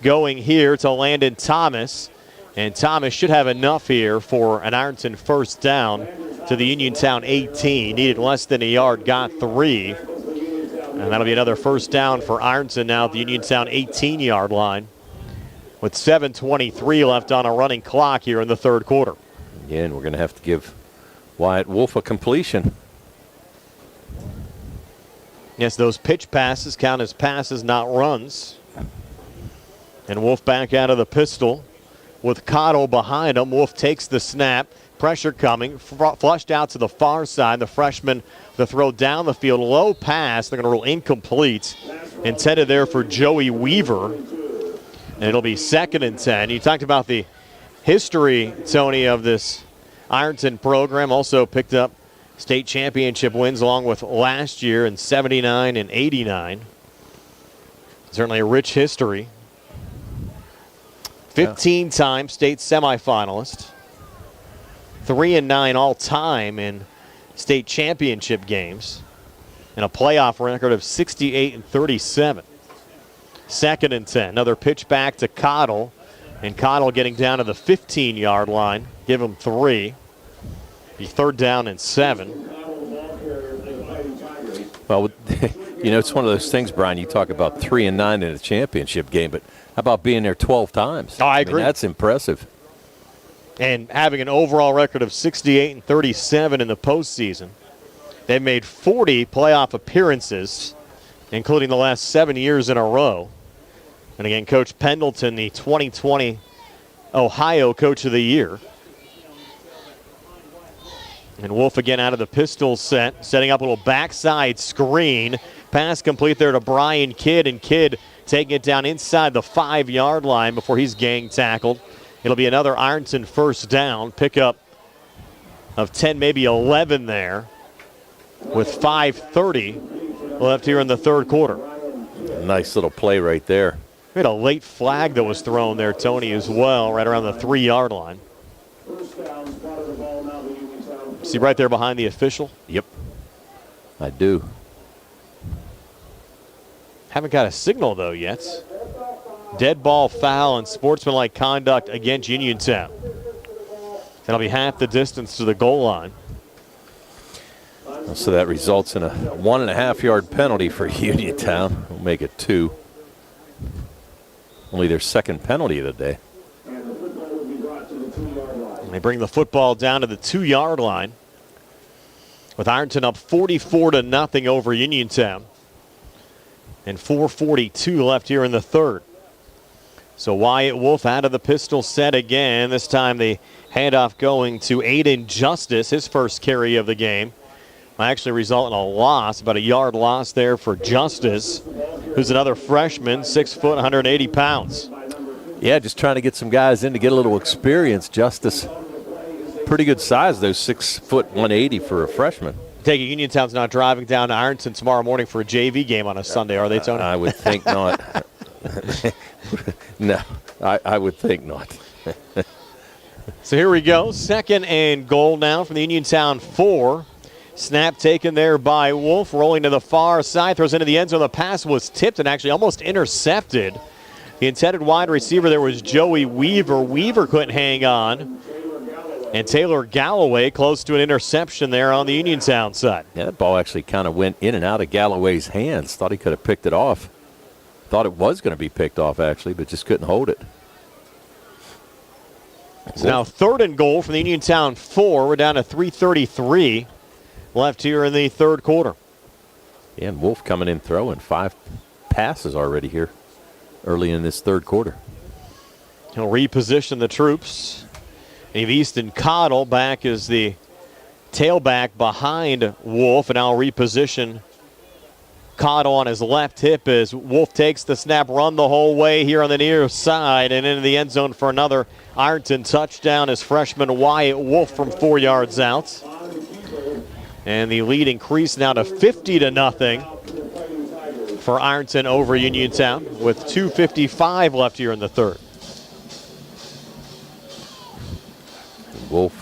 going here to Landon Thomas. And Thomas should have enough here for an Ironton first down to the Uniontown 18. Needed less than a yard, got 3. And that'll be another first down for Ironton now at the Uniontown 18-yard line. With 7:23 left on a running clock here in the third quarter. Again, we're going to have to give Wyatt Wolf a completion. Yes, those pitch passes count as passes, not runs. And Wolf back out of the pistol with Cottle behind him. Wolf takes the snap. Pressure coming. Flushed out to the far side. The freshman, the throw down the field. Low pass. They're going to rule incomplete. Intended there for Joey Weaver. And it'll be 2nd and 10. You talked about the history, Tony, of this Ironton program. Also picked up state championship wins along with last year in 79 and 89. Certainly a rich history. 15-time state semifinalist. 3-9 all-time in state championship games. And a playoff record of 68 and 37. 2nd and 10. Another pitch back to Cottle. And Cottle getting down to the 15-yard line. Give him 3. Be 3rd down and 7. Well, you know, it's one of those things, Brian, you talk about 3-9 in a championship game, but how about being there 12 times? Oh, I agree. Mean, that's impressive. And having an overall record of 68 and 37 in the postseason. They've made 40 playoff appearances, including the last 7 years in a row. And again, Coach Pendleton, the 2020 Ohio Coach of the Year. And Wolf again out of the pistol set, setting up a little backside screen. Pass complete there to Brian Kidd, and Kidd taking it down inside the 5-yard line before he's gang tackled. It'll be another Ironton first down, pickup of 10, maybe 11 there, with 5:30 left here in the third quarter. Nice little play right there. We had a late flag that was thrown there, Tony, as well, right around the 3-yard line. See right there behind the official? Yep, I do. Haven't got a signal, though, yet. Dead ball, foul, and sportsmanlike conduct against Uniontown. That'll be half the distance to the goal line. So that results in a 1.5-yard penalty for Uniontown. We'll make it 2. Only their second penalty of the day. And they bring the football down to the 2-yard line, with Ironton up 44-0 over Uniontown. And 4:42 left here in the third. So Wyatt Wolf out of the pistol set again. This time the handoff going to Aiden Justice, his first carry of the game. Will actually result in a loss, about a yard loss there for Justice, who's another freshman, 6 foot, 180 pounds. Yeah, just trying to get some guys in to get a little experience. Justice, pretty good size, though, 6 foot, 180 for a freshman. Take it Uniontown's not driving down to Ironton tomorrow morning for a JV game on a Sunday, are they, Tony? I would think not. No, I would think not. So here we go. 2nd and goal now from the Uniontown 4. Snap taken there by Wolf, rolling to the far side, throws into the end zone. The pass was tipped and actually almost intercepted. The intended wide receiver there was Joey Weaver. Weaver couldn't hang on. And Taylor Galloway close to an interception there on the Uniontown side. Yeah, that ball actually kind of went in and out of Galloway's hands. Thought he could have picked it off. Thought it was going to be picked off, actually, but just couldn't hold it. So now 3rd and goal from the Uniontown 4. We're down to 3:33 left here in the third quarter. Yeah, and Wolf coming in throwing 5 passes already here early in this third quarter. He'll reposition the troops. And you've Easton Cottle back as the tailback behind Wolf, and now reposition Cottle on his left hip as Wolf takes the snap, run the whole way here on the near side and into the end zone for another Ironton touchdown as freshman Wyatt Wolf from 4 yards out. And the lead increased now to 50-0 for Ironton over Uniontown with 2:55 left here in the third. Wolf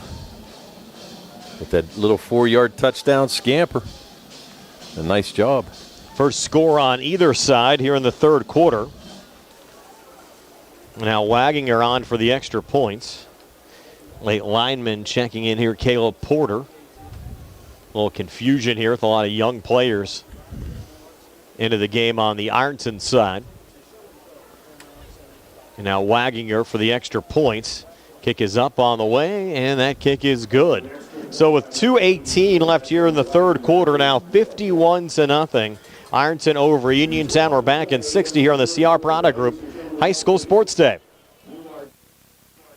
with that little 4-yard touchdown scamper. A nice job. First score on either side here in the third quarter. Now Waginger on for the extra points. Late lineman checking in here, Caleb Porter. A little confusion here with a lot of young players into the game on the Ironton side. And now Waginger for the extra points. Kick is up on the way, and that kick is good. So with 2:18 left here in the third quarter, now 51-0. Ironton over Uniontown. We're back in 60 here on the CR Prada Group High School Sports Day.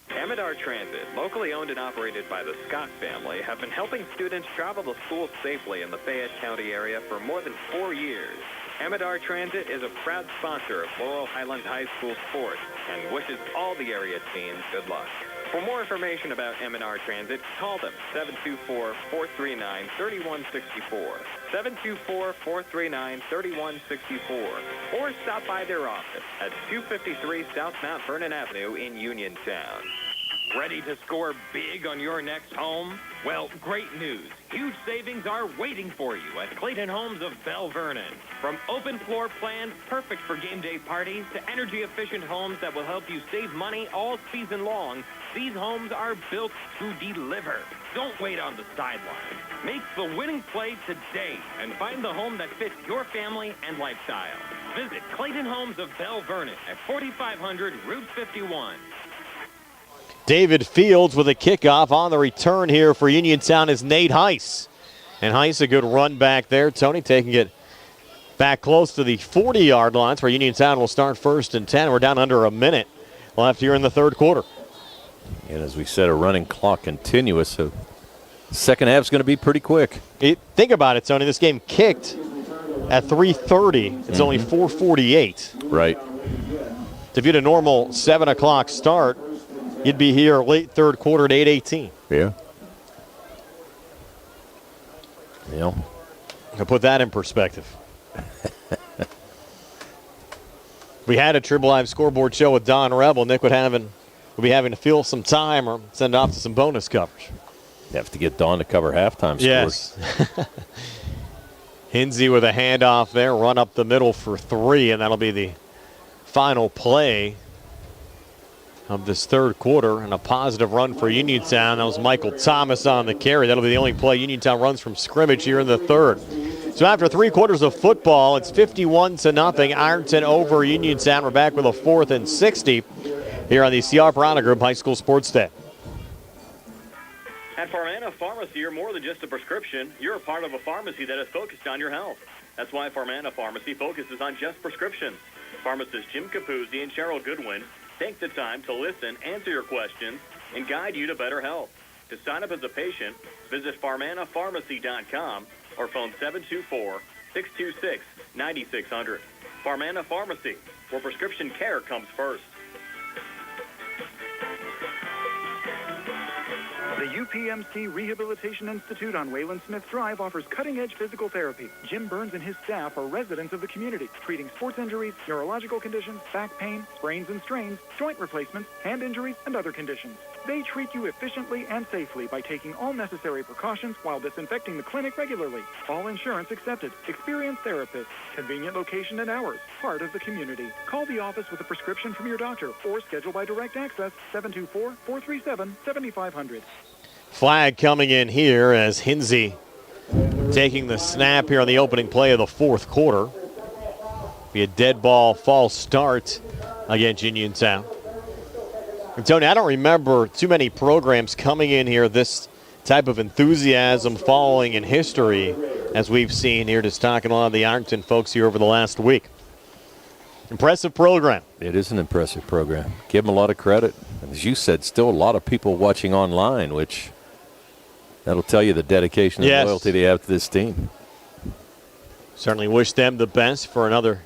Amidar Transit, locally owned and operated by the Scott family, have been helping students travel to school safely in the Fayette County area for more than 4 years. Amidar Transit is a proud sponsor of Laurel Highlands High School sports and wishes all the area teams good luck. For more information about M&R Transit, call them 724-439-3164, 724-439-3164, or stop by their office at 253 South Mount Vernon Avenue in Uniontown. Ready to score big on your next home? Well, great news. Huge savings are waiting for you at Clayton Homes of Bell Vernon. From open floor plans perfect for game day parties to energy-efficient homes that will help you save money all season long, these homes are built to deliver. Don't wait on the sidelines. Make the winning play today and find the home that fits your family and lifestyle. Visit Clayton Homes of Bell Vernon at 4500 Route 51. David Fields with a kickoff. On the return here for Uniontown is Nate Heiss. And Heiss, a good run back there. Tony taking it back close to the 40-yard lines where Uniontown will start 1st and 10. We're down under a minute left here in the third quarter. And as we said, a running clock continuous, so second half's going to be pretty quick. Think about it, Tony. This game kicked at 3:30. It's only 4:48. Right. If you had a normal 7 o'clock start, you'd be here late third quarter at 8:18. Yeah. Yeah. To put that in perspective. We had a Triple Live scoreboard show with Don Rebel. Nick would be having to fill some time or send off to some bonus coverage. You have to get Don to cover halftime scores. Yes. Hinsey with a handoff there, run up the middle for 3, and that'll be the final play of this third quarter, and a positive run for Uniontown. That was Michael Thomas on the carry. That'll be the only play Uniontown runs from scrimmage here in the third. So after 3 quarters of football, it's 51-0. Ironton over Uniontown. We're back with a 4th and 60 here on the C.R. Piranha Group High School Sports Day. At Farmana Pharmacy, you're more than just a prescription. You're a part of a pharmacy that is focused on your health. That's why Farmana Pharmacy focuses on just prescriptions. Pharmacists Jim Capuzzi and Cheryl Goodwin take the time to listen, answer your questions, and guide you to better health. To sign up as a patient, visit farmanapharmacy.com or phone 724-626-9600. Farmana Pharmacy, where prescription care comes first. The UPMC Rehabilitation Institute on Wayland Smith Drive offers cutting-edge physical therapy. Jim Burns and his staff are residents of the community, treating sports injuries, neurological conditions, back pain, sprains and strains, joint replacements, hand injuries, and other conditions. They treat you efficiently and safely by taking all necessary precautions while disinfecting the clinic regularly. All insurance accepted. Experienced therapists. Convenient location and hours. Part of the community. Call the office with a prescription from your doctor or schedule by direct access 724-437-7500. Flag coming in here as Hinsey taking the snap here on the opening play of the fourth quarter. Be a dead ball false start against Uniontown. And Tony, I don't remember too many programs coming in here this type of enthusiasm following in history as we've seen here, just talking to a lot of the Ironton folks here over the last week. Impressive program. It is an impressive program. Give them a lot of credit. And as you said, still a lot of people watching online, which that'll tell you the dedication and loyalty they have to this team. Certainly wish them the best for another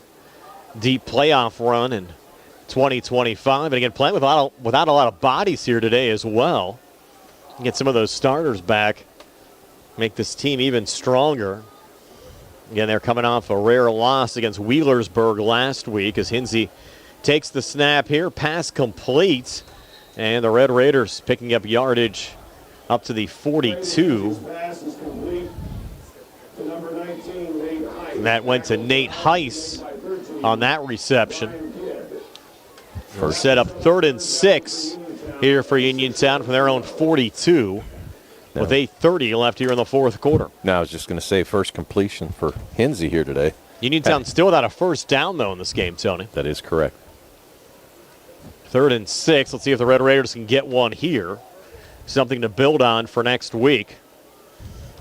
deep playoff run in 2025. And again, playing without a lot of bodies here today as well. Get some of those starters back, make this team even stronger. Again, they're coming off a rare loss against Wheelersburg last week as Hinsey takes the snap here, pass complete, and the Red Raiders picking up yardage up to the 42. And that went to Nate Heiss on that reception. First set up 3rd and 6 here for Uniontown from their own 42 with 8:30 left here in the fourth quarter. Now, I was just going to say first completion for Hinsey here today. Uniontown still without a first down, though, in this game, Tony. That is correct. 3rd and 6. Let's see if the Red Raiders can get one here. Something to build on for next week.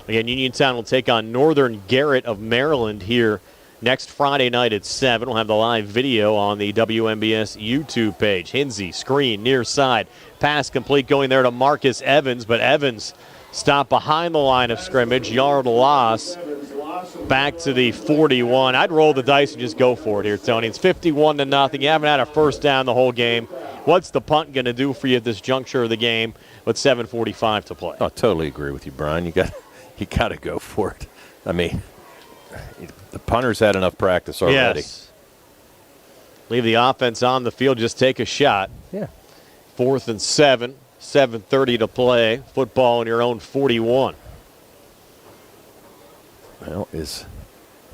Again, Uniontown will take on Northern Garrett of Maryland here next Friday night at 7. We'll have the live video on the WMBS YouTube page. Hinsey, screen, near side. Pass complete going there to Marcus Evans, but Evans stopped behind the line of scrimmage. Yard loss. Back to the 41. I'd roll the dice and just go for it here, Tony. It's 51-0. You haven't had a first down the whole game. What's the punt going to do for you at this juncture of the game with 7:45 to play? I totally agree with you, Brian. You got to go for it. I mean, the punter's had enough practice already. Yes. Leave the offense on the field. Just take a shot. Yeah. 4th and 7. 7:30 to play. Football in your own 41. Well, is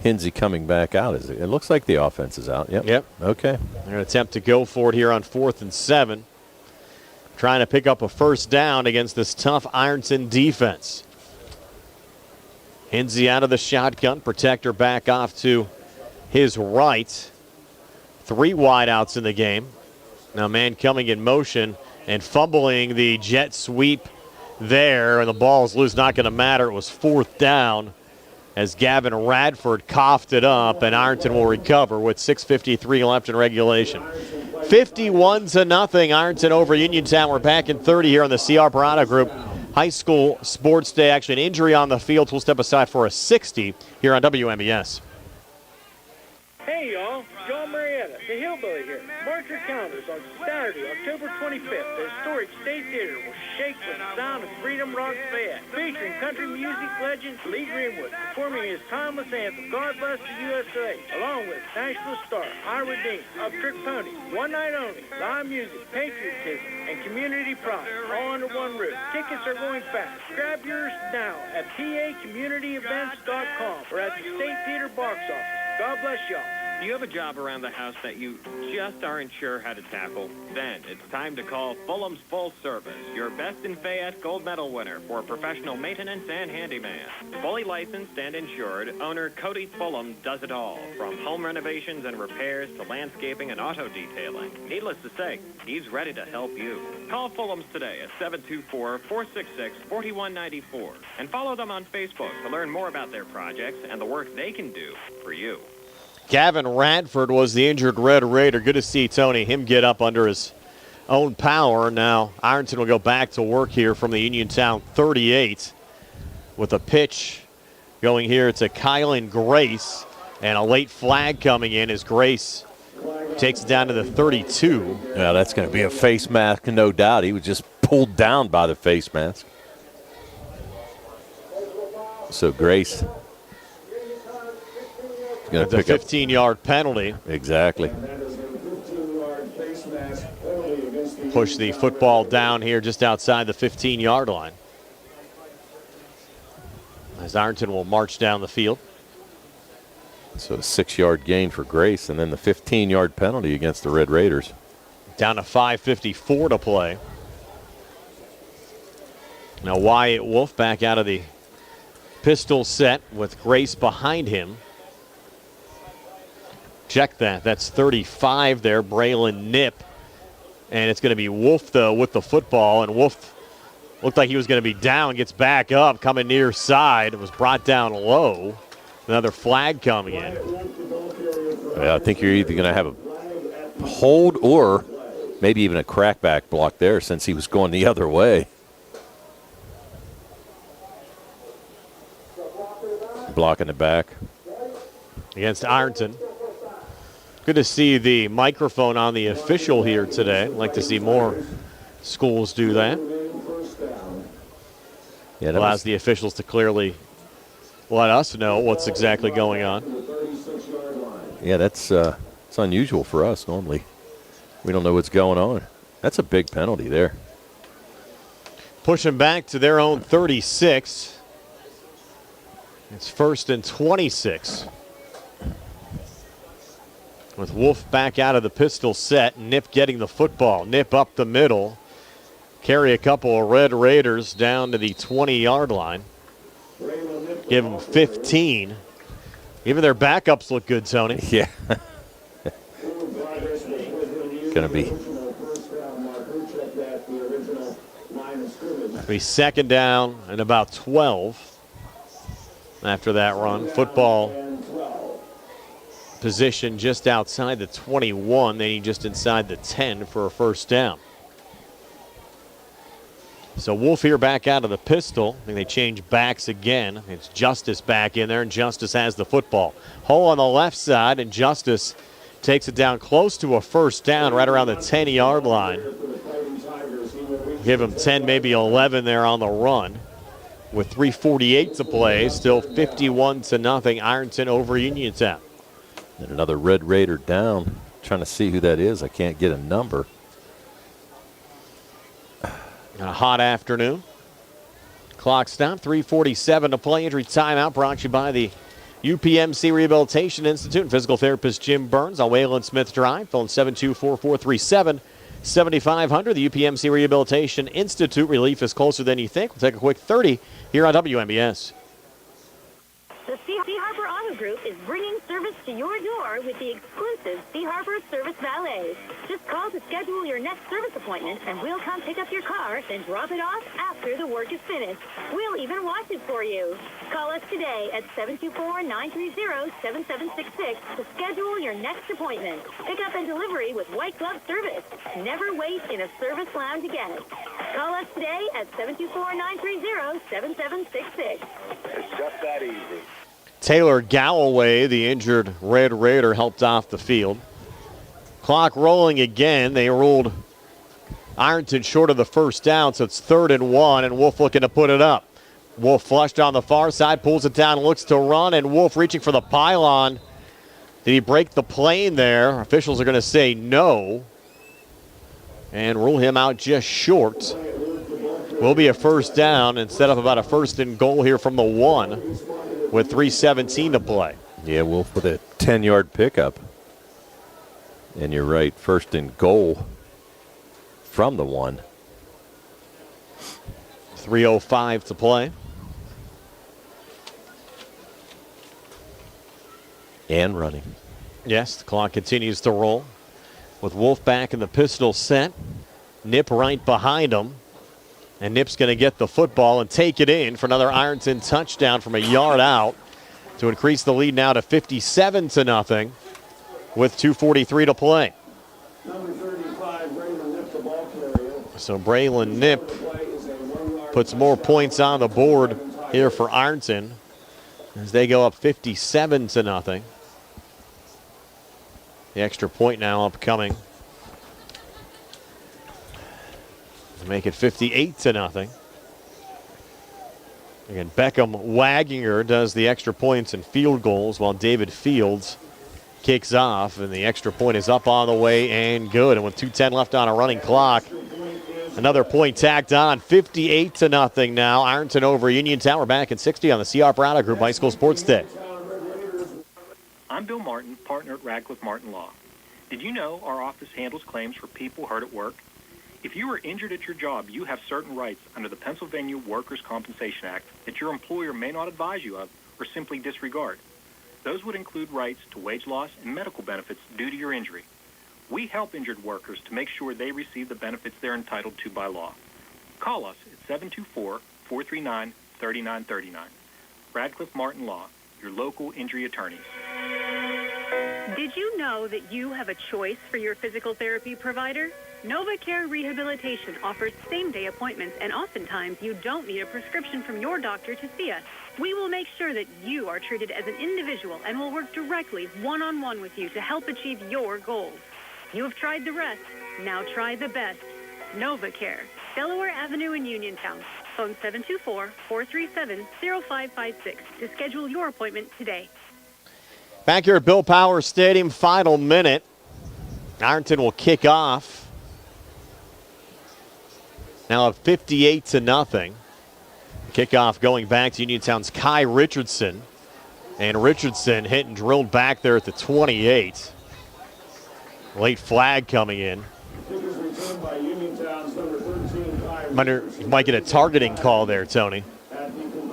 Hinsey coming back out? It looks like the offense is out. Yep. Okay. They're going to attempt to go for it here on 4th and 7. Trying to pick up a first down against this tough Ironton defense. Hinsey out of the shotgun. Protector back off to his right. 3 wideouts in the game. Now man coming in motion and fumbling the jet sweep there. And the ball's loose. Not going to matter. It was 4th down as Gavin Radford coughed it up, and Ironton will recover with 6:53 left in regulation. 51-0. Ironton over Uniontown. We're back in 30 here on the C.R. Parada Group High School Sports Day. Actually, an injury on the field. We'll step aside for a 60 here on WMBS. Hey, y'all. John Marietta, the Hillbilly here. Mark your calendars on Saturday, October 25th. The historic State Theater will shake with the sound of Freedom Rock Fayette, featuring country music legend Lee Greenwood performing his timeless anthem, God Bless the USA, along with National Star, I Redeem, Uptrick Pony, One Night Only, live music, patriotism, and community pride, all under one roof. Tickets are going fast. Grab yours now at pacommunityevents.com or at the State Theater box office. God bless y'all. Do you have a job around the house that you just aren't sure how to tackle? Then it's time to call Fulham's Full Service, your Best in Fayette Gold Medal winner for professional maintenance and handyman. Fully licensed and insured, owner Cody Fulham does it all, from home renovations and repairs to landscaping and auto detailing. Needless to say, he's ready to help you. Call Fulham's today at 724-466-4194 and follow them on Facebook to learn more about their projects and the work they can do for you. Gavin Radford was the injured Red Raider. Good to see, Tony, him get up under his own power. Now Ironton will go back to work here from the Uniontown 38 with a pitch going here to Kylan Grace, and a late flag coming in as Grace takes it down to the 32. Yeah, that's going to be a face mask, no doubt. He was just pulled down by the face mask. So Grace going to pick a 15-yard penalty. Exactly. Push the football down here just outside the 15-yard line, as Ironton will march down the field. So a 6-yard gain for Grace, and then the 15-yard penalty against the Red Raiders. Down to 5:54 to play. Now Wyatt Wolf back out of the pistol set with Grace behind him. Check that. That's 35 there, Braylon Nip. And it's going to be Wolf, though, with the football. And Wolf looked like he was going to be down, gets back up, coming near side. It was brought down low. Another flag coming in. Yeah, I think you're either going to have a hold or maybe even a crackback block there, since he was going the other way. Blocking the back. Against Ironton. Good to see the microphone on the official here today. I'd like to see more schools do that. Yeah, that allows the officials to clearly let us know what's exactly going on. Yeah, it's unusual for us. Normally, we don't know what's going on. That's a big penalty there. Pushing back to their own 36. It's 1st and 26. With Wolf back out of the pistol set, Nip getting the football. Nip up the middle. Carry a couple of Red Raiders down to the 20-yard line. Give them 15. Even their backups look good, Tony. Yeah. Going to be second down and about 12 after that run. Football position just outside the 21. They need just inside the 10 for a first down. So Wolf here back out of the pistol. I think they change backs again. It's Justice back in there, and Justice has the football. Hole on the left side, and Justice takes it down close to a first down, right around the 10-yard line. Give him 10, maybe 11 there on the run. With 3:48 to play, still 51-0, Ironton over Uniontown. And another Red Raider down. Trying to see who that is. I can't get a number. A hot afternoon. Clock stop, 3:47 to play. Injury timeout brought to you by the UPMC Rehabilitation Institute and physical therapist Jim Burns on Whalen Smith Drive. Phone 724-437-7500. The UPMC Rehabilitation Institute. Relief is closer than you think. We'll take a quick 30 here on WMBS. The C. Harper Auto Group is bringing service to your door with the exclusive Sea Harbor Service Valet. Just call to schedule your next service appointment, and we'll come pick up your car, then drop it off after the work is finished. We'll even wash it for you. Call us today at 724-930-7766 to schedule your next appointment. Pickup and delivery with white glove service. Never wait in a service lounge again. Call us today at 724-930-7766. It's just that easy. Taylor Galloway, the injured Red Raider, helped off the field. Clock rolling again. They ruled Ironton short of the first down, so it's 3rd and 1, and Wolf looking to put it up. Wolf flushed on the far side, pulls it down, looks to run, and Wolf reaching for the pylon. Did he break the plane there? Officials are going to say no and rule him out just short. Will be a first down and set up about a 1st and goal here from the 1 with 3:17 to play. Yeah, Wolf with a 10-yard pickup. And you're right, 1st and goal from the 1. 3:05 to play. And running. Yes, the clock continues to roll. With Wolf back in the pistol set. Nip right behind him. And Nip's going to get the football and take it in for another Ironton touchdown from a yard out to increase the lead now to 57-0 with 2:43 to play. Number 35, Braylon Nip, the ball carrier. So Braylon Nip puts more points on the board here for Ironton as they go up 57-0. The extra point now upcoming to make it 58-0. Again, Beckham Wagginger does the extra points and field goals while David Fields kicks off, and the extra point is up on the way and good. And with 2:10 left on a running clock, another point tacked on. 58-0 now. Ironton over Uniontown. We're back in 60 on the CR Browder Group High School Sports Day. I'm Bill Martin, partner at Radcliffe Martin Law. Did you know our office handles claims for people hurt at work? If you are injured at your job, you have certain rights under the Pennsylvania Workers' Compensation Act that your employer may not advise you of or simply disregard. Those would include rights to wage loss and medical benefits due to your injury. We help injured workers to make sure they receive the benefits they're entitled to by law. Call us at 724-439-3939. Radcliffe Martin Law, your local injury attorneys. Did you know that you have a choice for your physical therapy provider? NovaCare Rehabilitation offers same-day appointments, and oftentimes you don't need a prescription from your doctor to see us. We will make sure that you are treated as an individual and will work directly one-on-one with you to help achieve your goals. You have tried the rest. Now try the best. NovaCare, Delaware Avenue in Uniontown. Phone 724-437-0556 to schedule your appointment today. Back here at Bill Power Stadium, final minute. Ironton will kick off. Now up 58-0. Kickoff going back to Uniontown's Kai Richardson. And Richardson hit and drilled back there at the 28. Late flag coming in. You might get a targeting call there, Tony.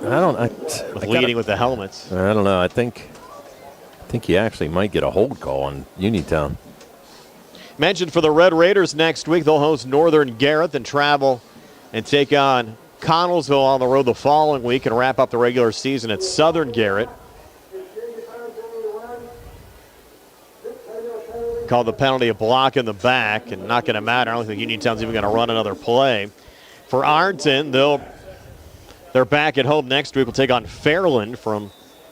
Leading with the helmets. I don't know. I think he actually might get a hold call on Uniontown. Mentioned for the Red Raiders next week, they'll host Northern Garrett and travel and take on Connellsville on the road the following week and wrap up the regular season at Southern Garrett. Called the penalty a block in the back, and not going to matter. I don't think Uniontown's even going to run another play. For Ironton, they're back at home next week. We'll take on Fairland from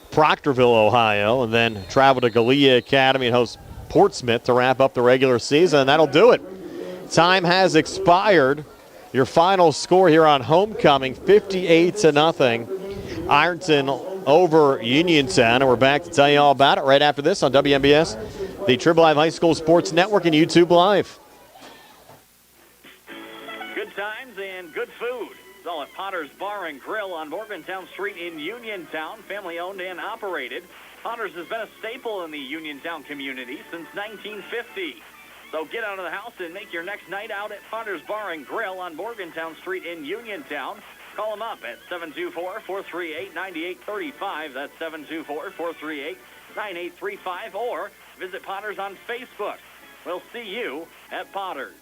Proctorville, Ohio, and then travel to Gallia Academy and host Portsmouth to wrap up the regular season, and that'll do it. Time has expired. Your final score here on homecoming, 58-0. Ironton over Uniontown, and we're back to tell you all about it right after this on WMBS, the Triple Live High School Sports Network, and YouTube Live. Good times and good food. It's all at Potter's Bar and Grill on Morgantown Street in Uniontown, family-owned and operated. Potter's has been a staple in the Uniontown community since 1950. So get out of the house and make your next night out at Potter's Bar and Grill on Morgantown Street in Uniontown. Call them up at 724-438-9835. That's 724-438-9835. Or visit Potters on Facebook. We'll see you at Potters.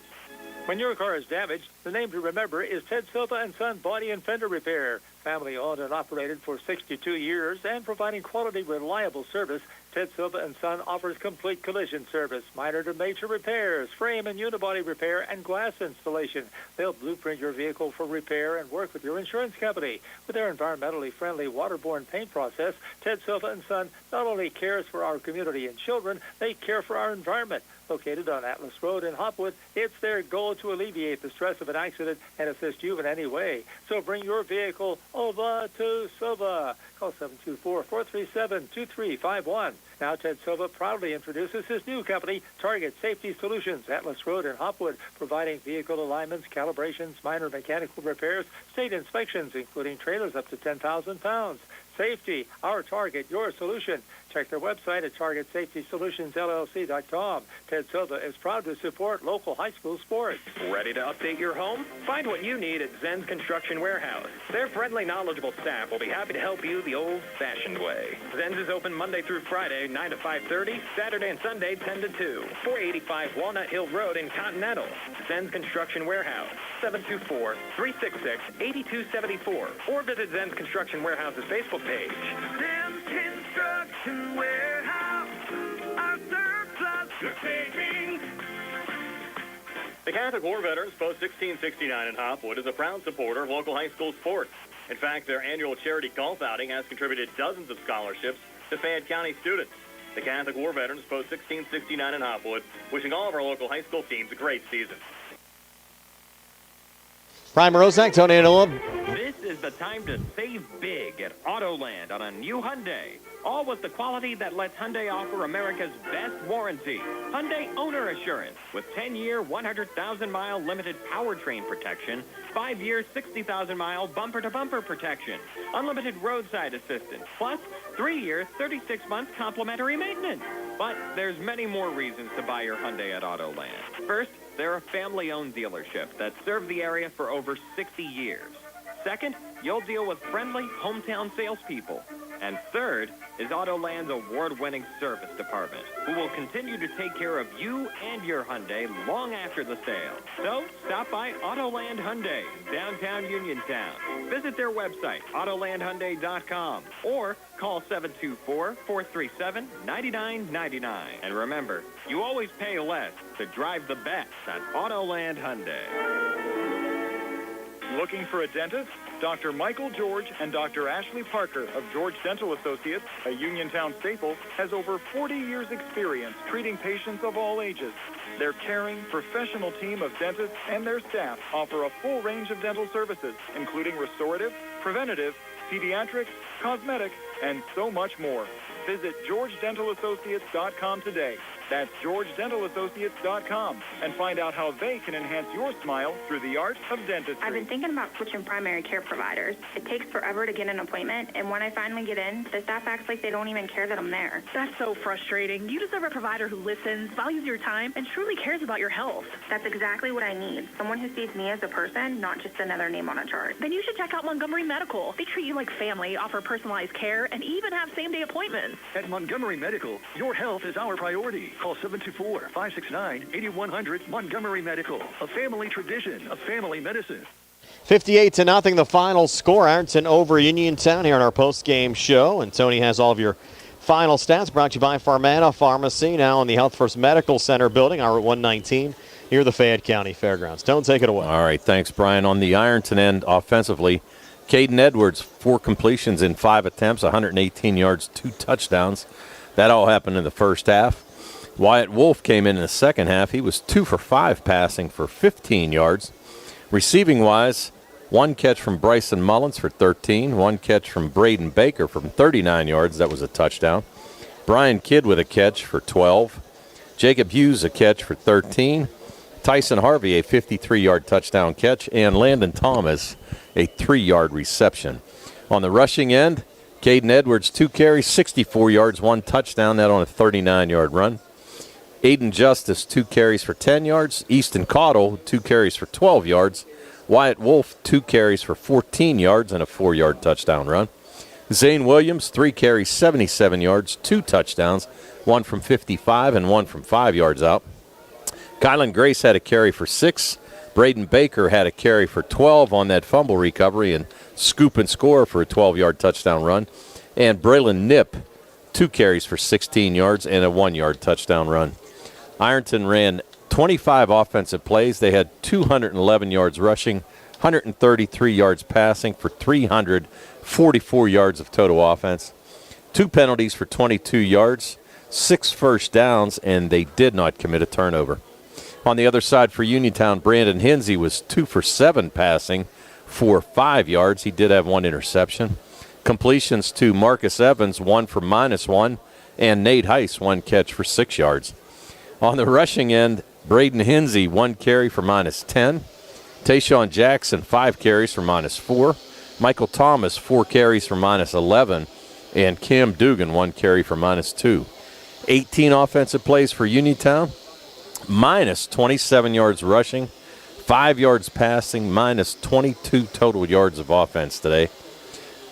When your car is damaged, the name to remember is Ted Silva and Son Body and Fender Repair. Family owned and operated for 62 years and providing quality, reliable service, Ted Silva and Son offers complete collision service, minor to major repairs, frame and unibody repair, and glass installation. They'll blueprint your vehicle for repair and work with your insurance company. With their environmentally friendly waterborne paint process, Ted Silva and Son not only cares for our community and children, they care for our environment. Located on Atlas Road in Hopwood, it's their goal to alleviate the stress of an accident and assist you in any way. So bring your vehicle over to Silva. Call 724-437-2351. Now Ted Silva proudly introduces his new company, Target Safety Solutions, Atlas Road in Hopwood, providing vehicle alignments, calibrations, minor mechanical repairs, state inspections, including trailers up to 10,000 pounds. Safety, our target, your solution. Check their website at targetSafetySolutionsLLC.com. Ted Silva is proud to support local high school sports. Ready to update your home? Find what you need at Zen's Construction Warehouse. Their friendly, knowledgeable staff will be happy to help you the old-fashioned way. Zen's is open Monday through Friday, 9 to 5:30, Saturday and Sunday, 10 to 2. 485 Walnut Hill Road in Continental. Zen's Construction Warehouse, 724-366-8274. Or visit Zen's Construction Warehouse's Facebook page. Zen's Construction Warehouse, our surplus for savings. The Catholic War Veterans Post 1669 in Hopwood is a proud supporter of local high school sports. In fact, their annual charity golf outing has contributed dozens of scholarships to Fayette County students. The Catholic War Veterans Post 1669 in Hopwood, wishing all of our local high school teams a great season. Brian Morozak, Tony Anola. This is the time to save big at Autoland on a new Hyundai. All with the quality that lets Hyundai offer America's best warranty. Hyundai Owner Assurance with 10-year, 100,000-mile limited powertrain protection, 5-year, 60,000-mile bumper-to-bumper protection, unlimited roadside assistance, plus 3-year, 36-month complimentary maintenance. But there's many more reasons to buy your Hyundai at Autoland. First, they're a family-owned dealership that served the area for over 60 years. Second, you'll deal with friendly hometown salespeople. And third is Autoland's award-winning service department, who will continue to take care of you and your Hyundai long after the sale. So stop by Autoland Hyundai, downtown Uniontown. Visit their website, AutolandHyundai.com, or call 724-437-9999. And remember, you always pay less to drive the best at Autoland Hyundai. Looking for a dentist? Dr. Michael George and Dr. Ashley Parker of George Dental Associates, a Uniontown staple, has over 40 years' experience treating patients of all ages. Their caring, professional team of dentists and their staff offer a full range of dental services, including restorative, preventative, pediatric, cosmetic, and so much more. Visit GeorgeDentalAssociates.com today. That's GeorgeDentalAssociates.com, and find out how they can enhance your smile through the art of dentistry. I've been thinking about switching primary care providers. It takes forever to get an appointment, and when I finally get in, the staff acts like they don't even care that I'm there. That's so frustrating. You deserve a provider who listens, values your time, and truly cares about your health. That's exactly what I need. Someone who sees me as a person, not just another name on a chart. Then you should check out Montgomery Medical. They treat you like family, offer personalized care, and even have same-day appointments. At Montgomery Medical, your health is our priority. Call 724-569-8100 Montgomery Medical. A family tradition of family medicine. 58-0, the final score. Ironton over Uniontown here on our post-game show. And Tony has all of your final stats brought to you by Farmana Pharmacy, now in the Health First Medical Center building, our 119, near the Fayette County Fairgrounds. Don't take it away. All right, thanks, Brian. On the Ironton end, offensively, Caden Edwards, 4 completions in 5 attempts, 118 yards, 2 touchdowns. That all happened in the first half. Wyatt Wolf came in the second half. He was 2 for 5 passing for 15 yards. Receiving-wise, 1 catch from Bryson Mullins for 13, 1 catch from Braden Baker from 39 yards. That was a touchdown. Brian Kidd with a catch for 12. Jacob Hughes a catch for 13. Tyson Harvey a 53-yard touchdown catch. And Landon Thomas a 3-yard reception. On the rushing end, Caden Edwards, 2 carries, 64 yards, 1 touchdown, that on a 39-yard run. Aiden Justice, 2 carries for 10 yards. Easton Cottle, 2 carries for 12 yards. Wyatt Wolf, 2 carries for 14 yards and a 4-yard touchdown run. Zane Williams, 3 carries, 77 yards, 2 touchdowns, 1 from 55 and 1 from 5 yards out. Kylan Grace had a carry for 6. Braden Baker had a carry for 12 on that fumble recovery and scoop and score for a 12-yard touchdown run. And Braylon Knipp, 2 carries for 16 yards and a 1-yard touchdown run. Ironton ran 25 offensive plays. They had 211 yards rushing, 133 yards passing for 344 yards of total offense. 2 penalties for 22 yards, 6 first downs, and they did not commit a turnover. On the other side for Uniontown, Brandon Hinsey was 2 for 7 passing for 5 yards. He did have 1 interception. Completions to Marcus Evans, 1 for -1, and Nate Heiss, 1 catch for 6 yards. On the rushing end, Braden Hinsey, 1 carry for -10. Tayshawn Jackson, 5 carries for -4. Michael Thomas, 4 carries for -11. And Cam Dugan, 1 carry for -2. 18 offensive plays for Uniontown, -27 yards rushing, 5 yards passing, -22 total yards of offense today.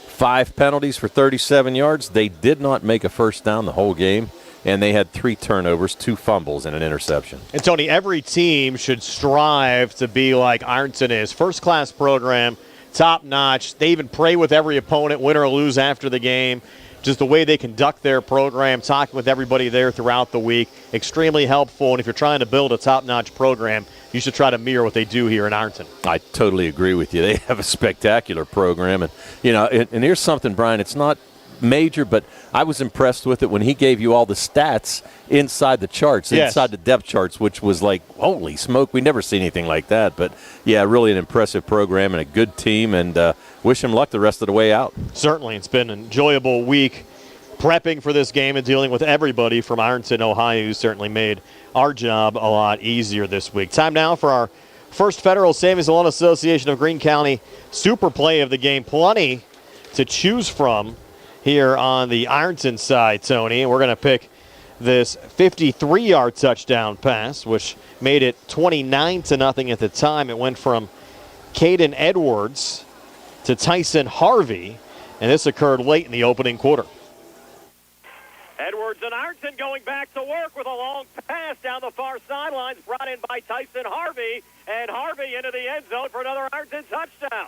5 penalties for 37 yards. They did not make a first down the whole game, and they had 3 turnovers, 2 fumbles, and an interception. And, Tony, every team should strive to be like Ironton is. First-class program, top-notch. They even pray with every opponent, win or lose after the game. Just the way they conduct their program, talking with everybody there throughout the week, extremely helpful. And if you're trying to build a top-notch program, you should try to mirror what they do here in Ironton. I totally agree with you. They have a spectacular program. And, you know, and here's something, Brian, it's not major, but I was impressed with it when he gave you all the stats inside the charts, inside the depth charts, which was like, holy smoke, we never see anything like that. But, yeah, really an impressive program and a good team, and wish him luck the rest of the way out. Certainly. It's been an enjoyable week prepping for this game and dealing with everybody from Ironton, Ohio, who certainly made our job a lot easier this week. Time now for our first Federal Savings and Loan Association of Greene County Super Play of the game. Plenty to choose from here on the Ironton side, Tony. And we're going to pick this 53-yard touchdown pass, which made it 29-0 at the time. It went from Caden Edwards to Tyson Harvey, and this occurred late in the opening quarter. Edwards and Ironton going back to work with a long pass down the far sidelines, brought in by Tyson Harvey, and Harvey into the end zone for another Ironton touchdown.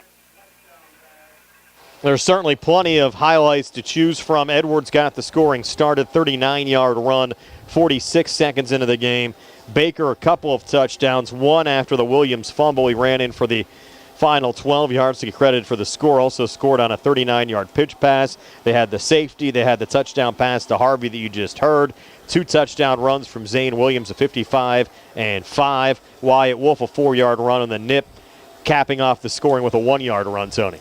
There's certainly plenty of highlights to choose from. Edwards got the scoring started, 39-yard run, 46 seconds into the game. Baker, a couple of touchdowns, one after the Williams fumble. He ran in for the final 12 yards to get credited for the score. Also scored on a 39-yard pitch pass. They had the safety. They had the touchdown pass to Harvey that you just heard. 2 touchdown runs from Zane Williams, a 55 and 5. Wyatt Wolf, a 4-yard run, and then Nip capping off the scoring with a 1-yard run, Tony.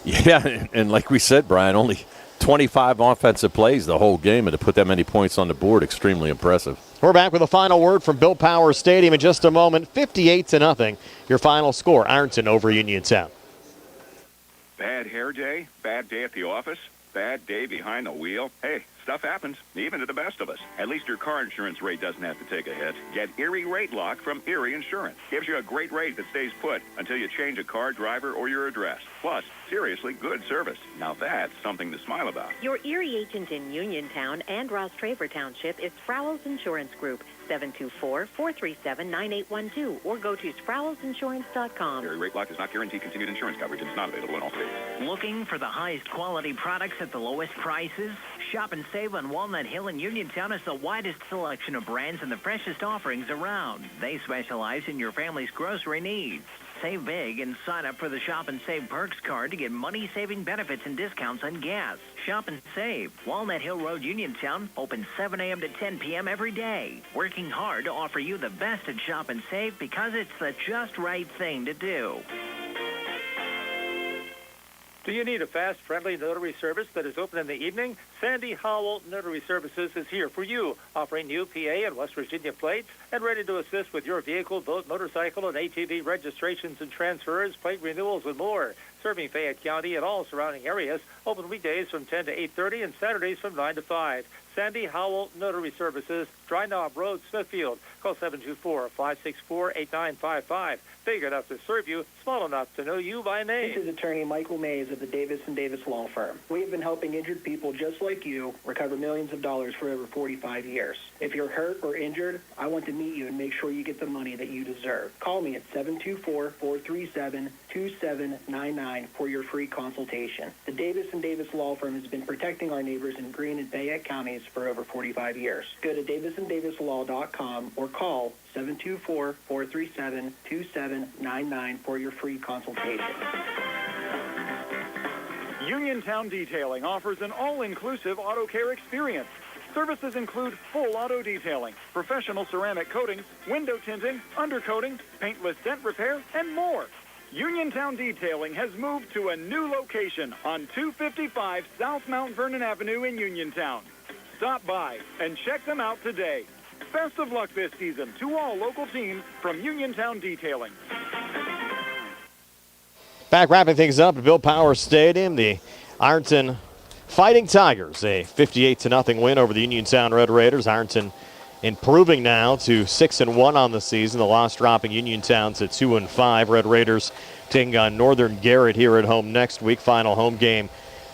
Yeah, and like we said, Brian, only 25 offensive plays the whole game, and to put that many points on the board, extremely impressive. We're back with a final word from Bill Powers Stadium in just a moment. 58-0, your final score, Ironton over Uniontown. Bad hair day, bad day at the office, bad day behind the wheel. Hey, stuff happens, even to the best of us. At least your car insurance rate doesn't have to take a hit. Get Erie Rate Lock from Erie Insurance. Gives you a great rate that stays put until you change a car, driver, or your address. Plus, seriously good service. Now that's something to smile about. Your Erie agent in Uniontown and Ross Traver Township is Sprowell's Insurance Group, 724-437-9812, or go to sprowellsinsurance.com. Erie Rate Lock does not guarantee continued insurance coverage and is not available in all states. Looking for the highest quality products at the lowest prices? Shop and save on Walnut Hill in Uniontown has the widest selection of brands and the freshest offerings around. They specialize in your family's grocery needs. Save big and sign up for the Shop and Save Perks card to get money-saving benefits and discounts on gas. Shop and save. Walnut Hill Road, Uniontown, open 7 a.m. to 10 p.m. every day. Working hard to offer you the best at Shop and Save because it's the just right thing to do. Do you need a fast, friendly notary service that is open in the evening? Sandy Howell Notary Services is here for you, offering new PA and West Virginia plates and ready to assist with your vehicle, boat, motorcycle, and ATV registrations and transfers, plate renewals, and more. Serving Fayette County and all surrounding areas, open weekdays from 10 to 8:30 and Saturdays from 9 to 5. Sandy Howell Notary Services, Dry Knob Road, Smithfield. Call 724-564-8955. Big enough to serve you, small enough to know you by name. This is attorney Michael Mays of the Davis & Davis Law Firm. We have been helping injured people just like you recover millions of dollars for over 45 years. If you're hurt or injured, I want to meet you and make sure you get the money that you deserve. Call me at 724-437-2799 for your free consultation. The Davis & Davis Law Firm has been protecting our neighbors in Greene and Fayette counties for over 45 years. Go to davisanddavislaw.com or call 724-437-2799 for your free consultation. Uniontown Detailing offers an all-inclusive auto care experience. Services include full auto detailing, professional ceramic coatings, window tinting, undercoating, paintless dent repair, and more. Uniontown Detailing has moved to a new location on 255 South Mount Vernon Avenue in Uniontown. Stop by and check them out today. Best of luck this season to all local teams from Uniontown Detailing. Back wrapping things up at Bill Power Stadium, the Ironton Fighting Tigers, a 58-0 win over the Uniontown Red Raiders. Ironton improving now to 6-1 on the season. The loss dropping Uniontown to 2-5. Red Raiders taking on Northern Garrett here at home next week. Final home game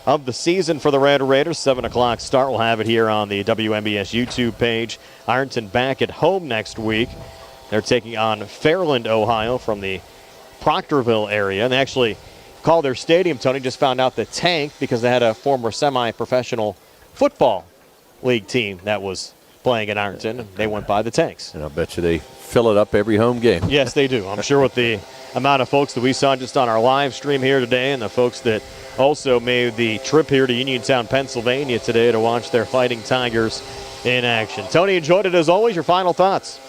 of the season for the Red Raiders. 7 o'clock start. We'll have it here on the WMBS YouTube page. Ironton back at home next week. They're taking on Fairland, Ohio from the Proctorville area. And they actually called their stadium, Tony, just found out, the Tank, because they had a former semi-professional football league team that was playing in Ironton, and they went by the Tanks. And I bet you they fill it up every home game. Yes, they do. I'm sure with the amount of folks that we saw just on our live stream here today and the folks that also made the trip here to Uniontown, Pennsylvania today to watch their Fighting Tigers in action. Tony, enjoyed it as always. Your final thoughts?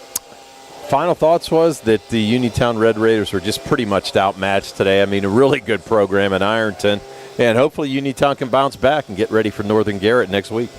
Final thoughts was that the Uniontown Red Raiders were just pretty much outmatched today. I mean, a really good program in Ironton. And hopefully Uniontown can bounce back and get ready for Northern Garrett next week.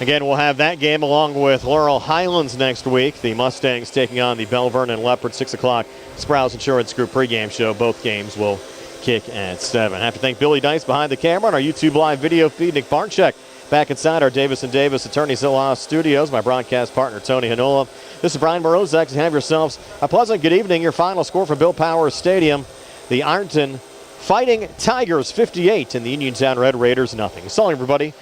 Again, we'll have that game along with Laurel Highlands next week. The Mustangs taking on the Bell Vernon Leopards. 6 o'clock, Sprouse Insurance Group pregame show. Both games will kick at 7. I have to thank Billy Dice behind the camera on our YouTube live video feed. Nick Barnchek back inside our Davis & Davis Attorneys Law Studios. My broadcast partner, Tony Hanola. This is Brian Morozek. Have yourselves a pleasant good evening. Your final score for Bill Power Stadium. The Ironton Fighting Tigers 58 and the Uniontown Red Raiders nothing. So long, everybody.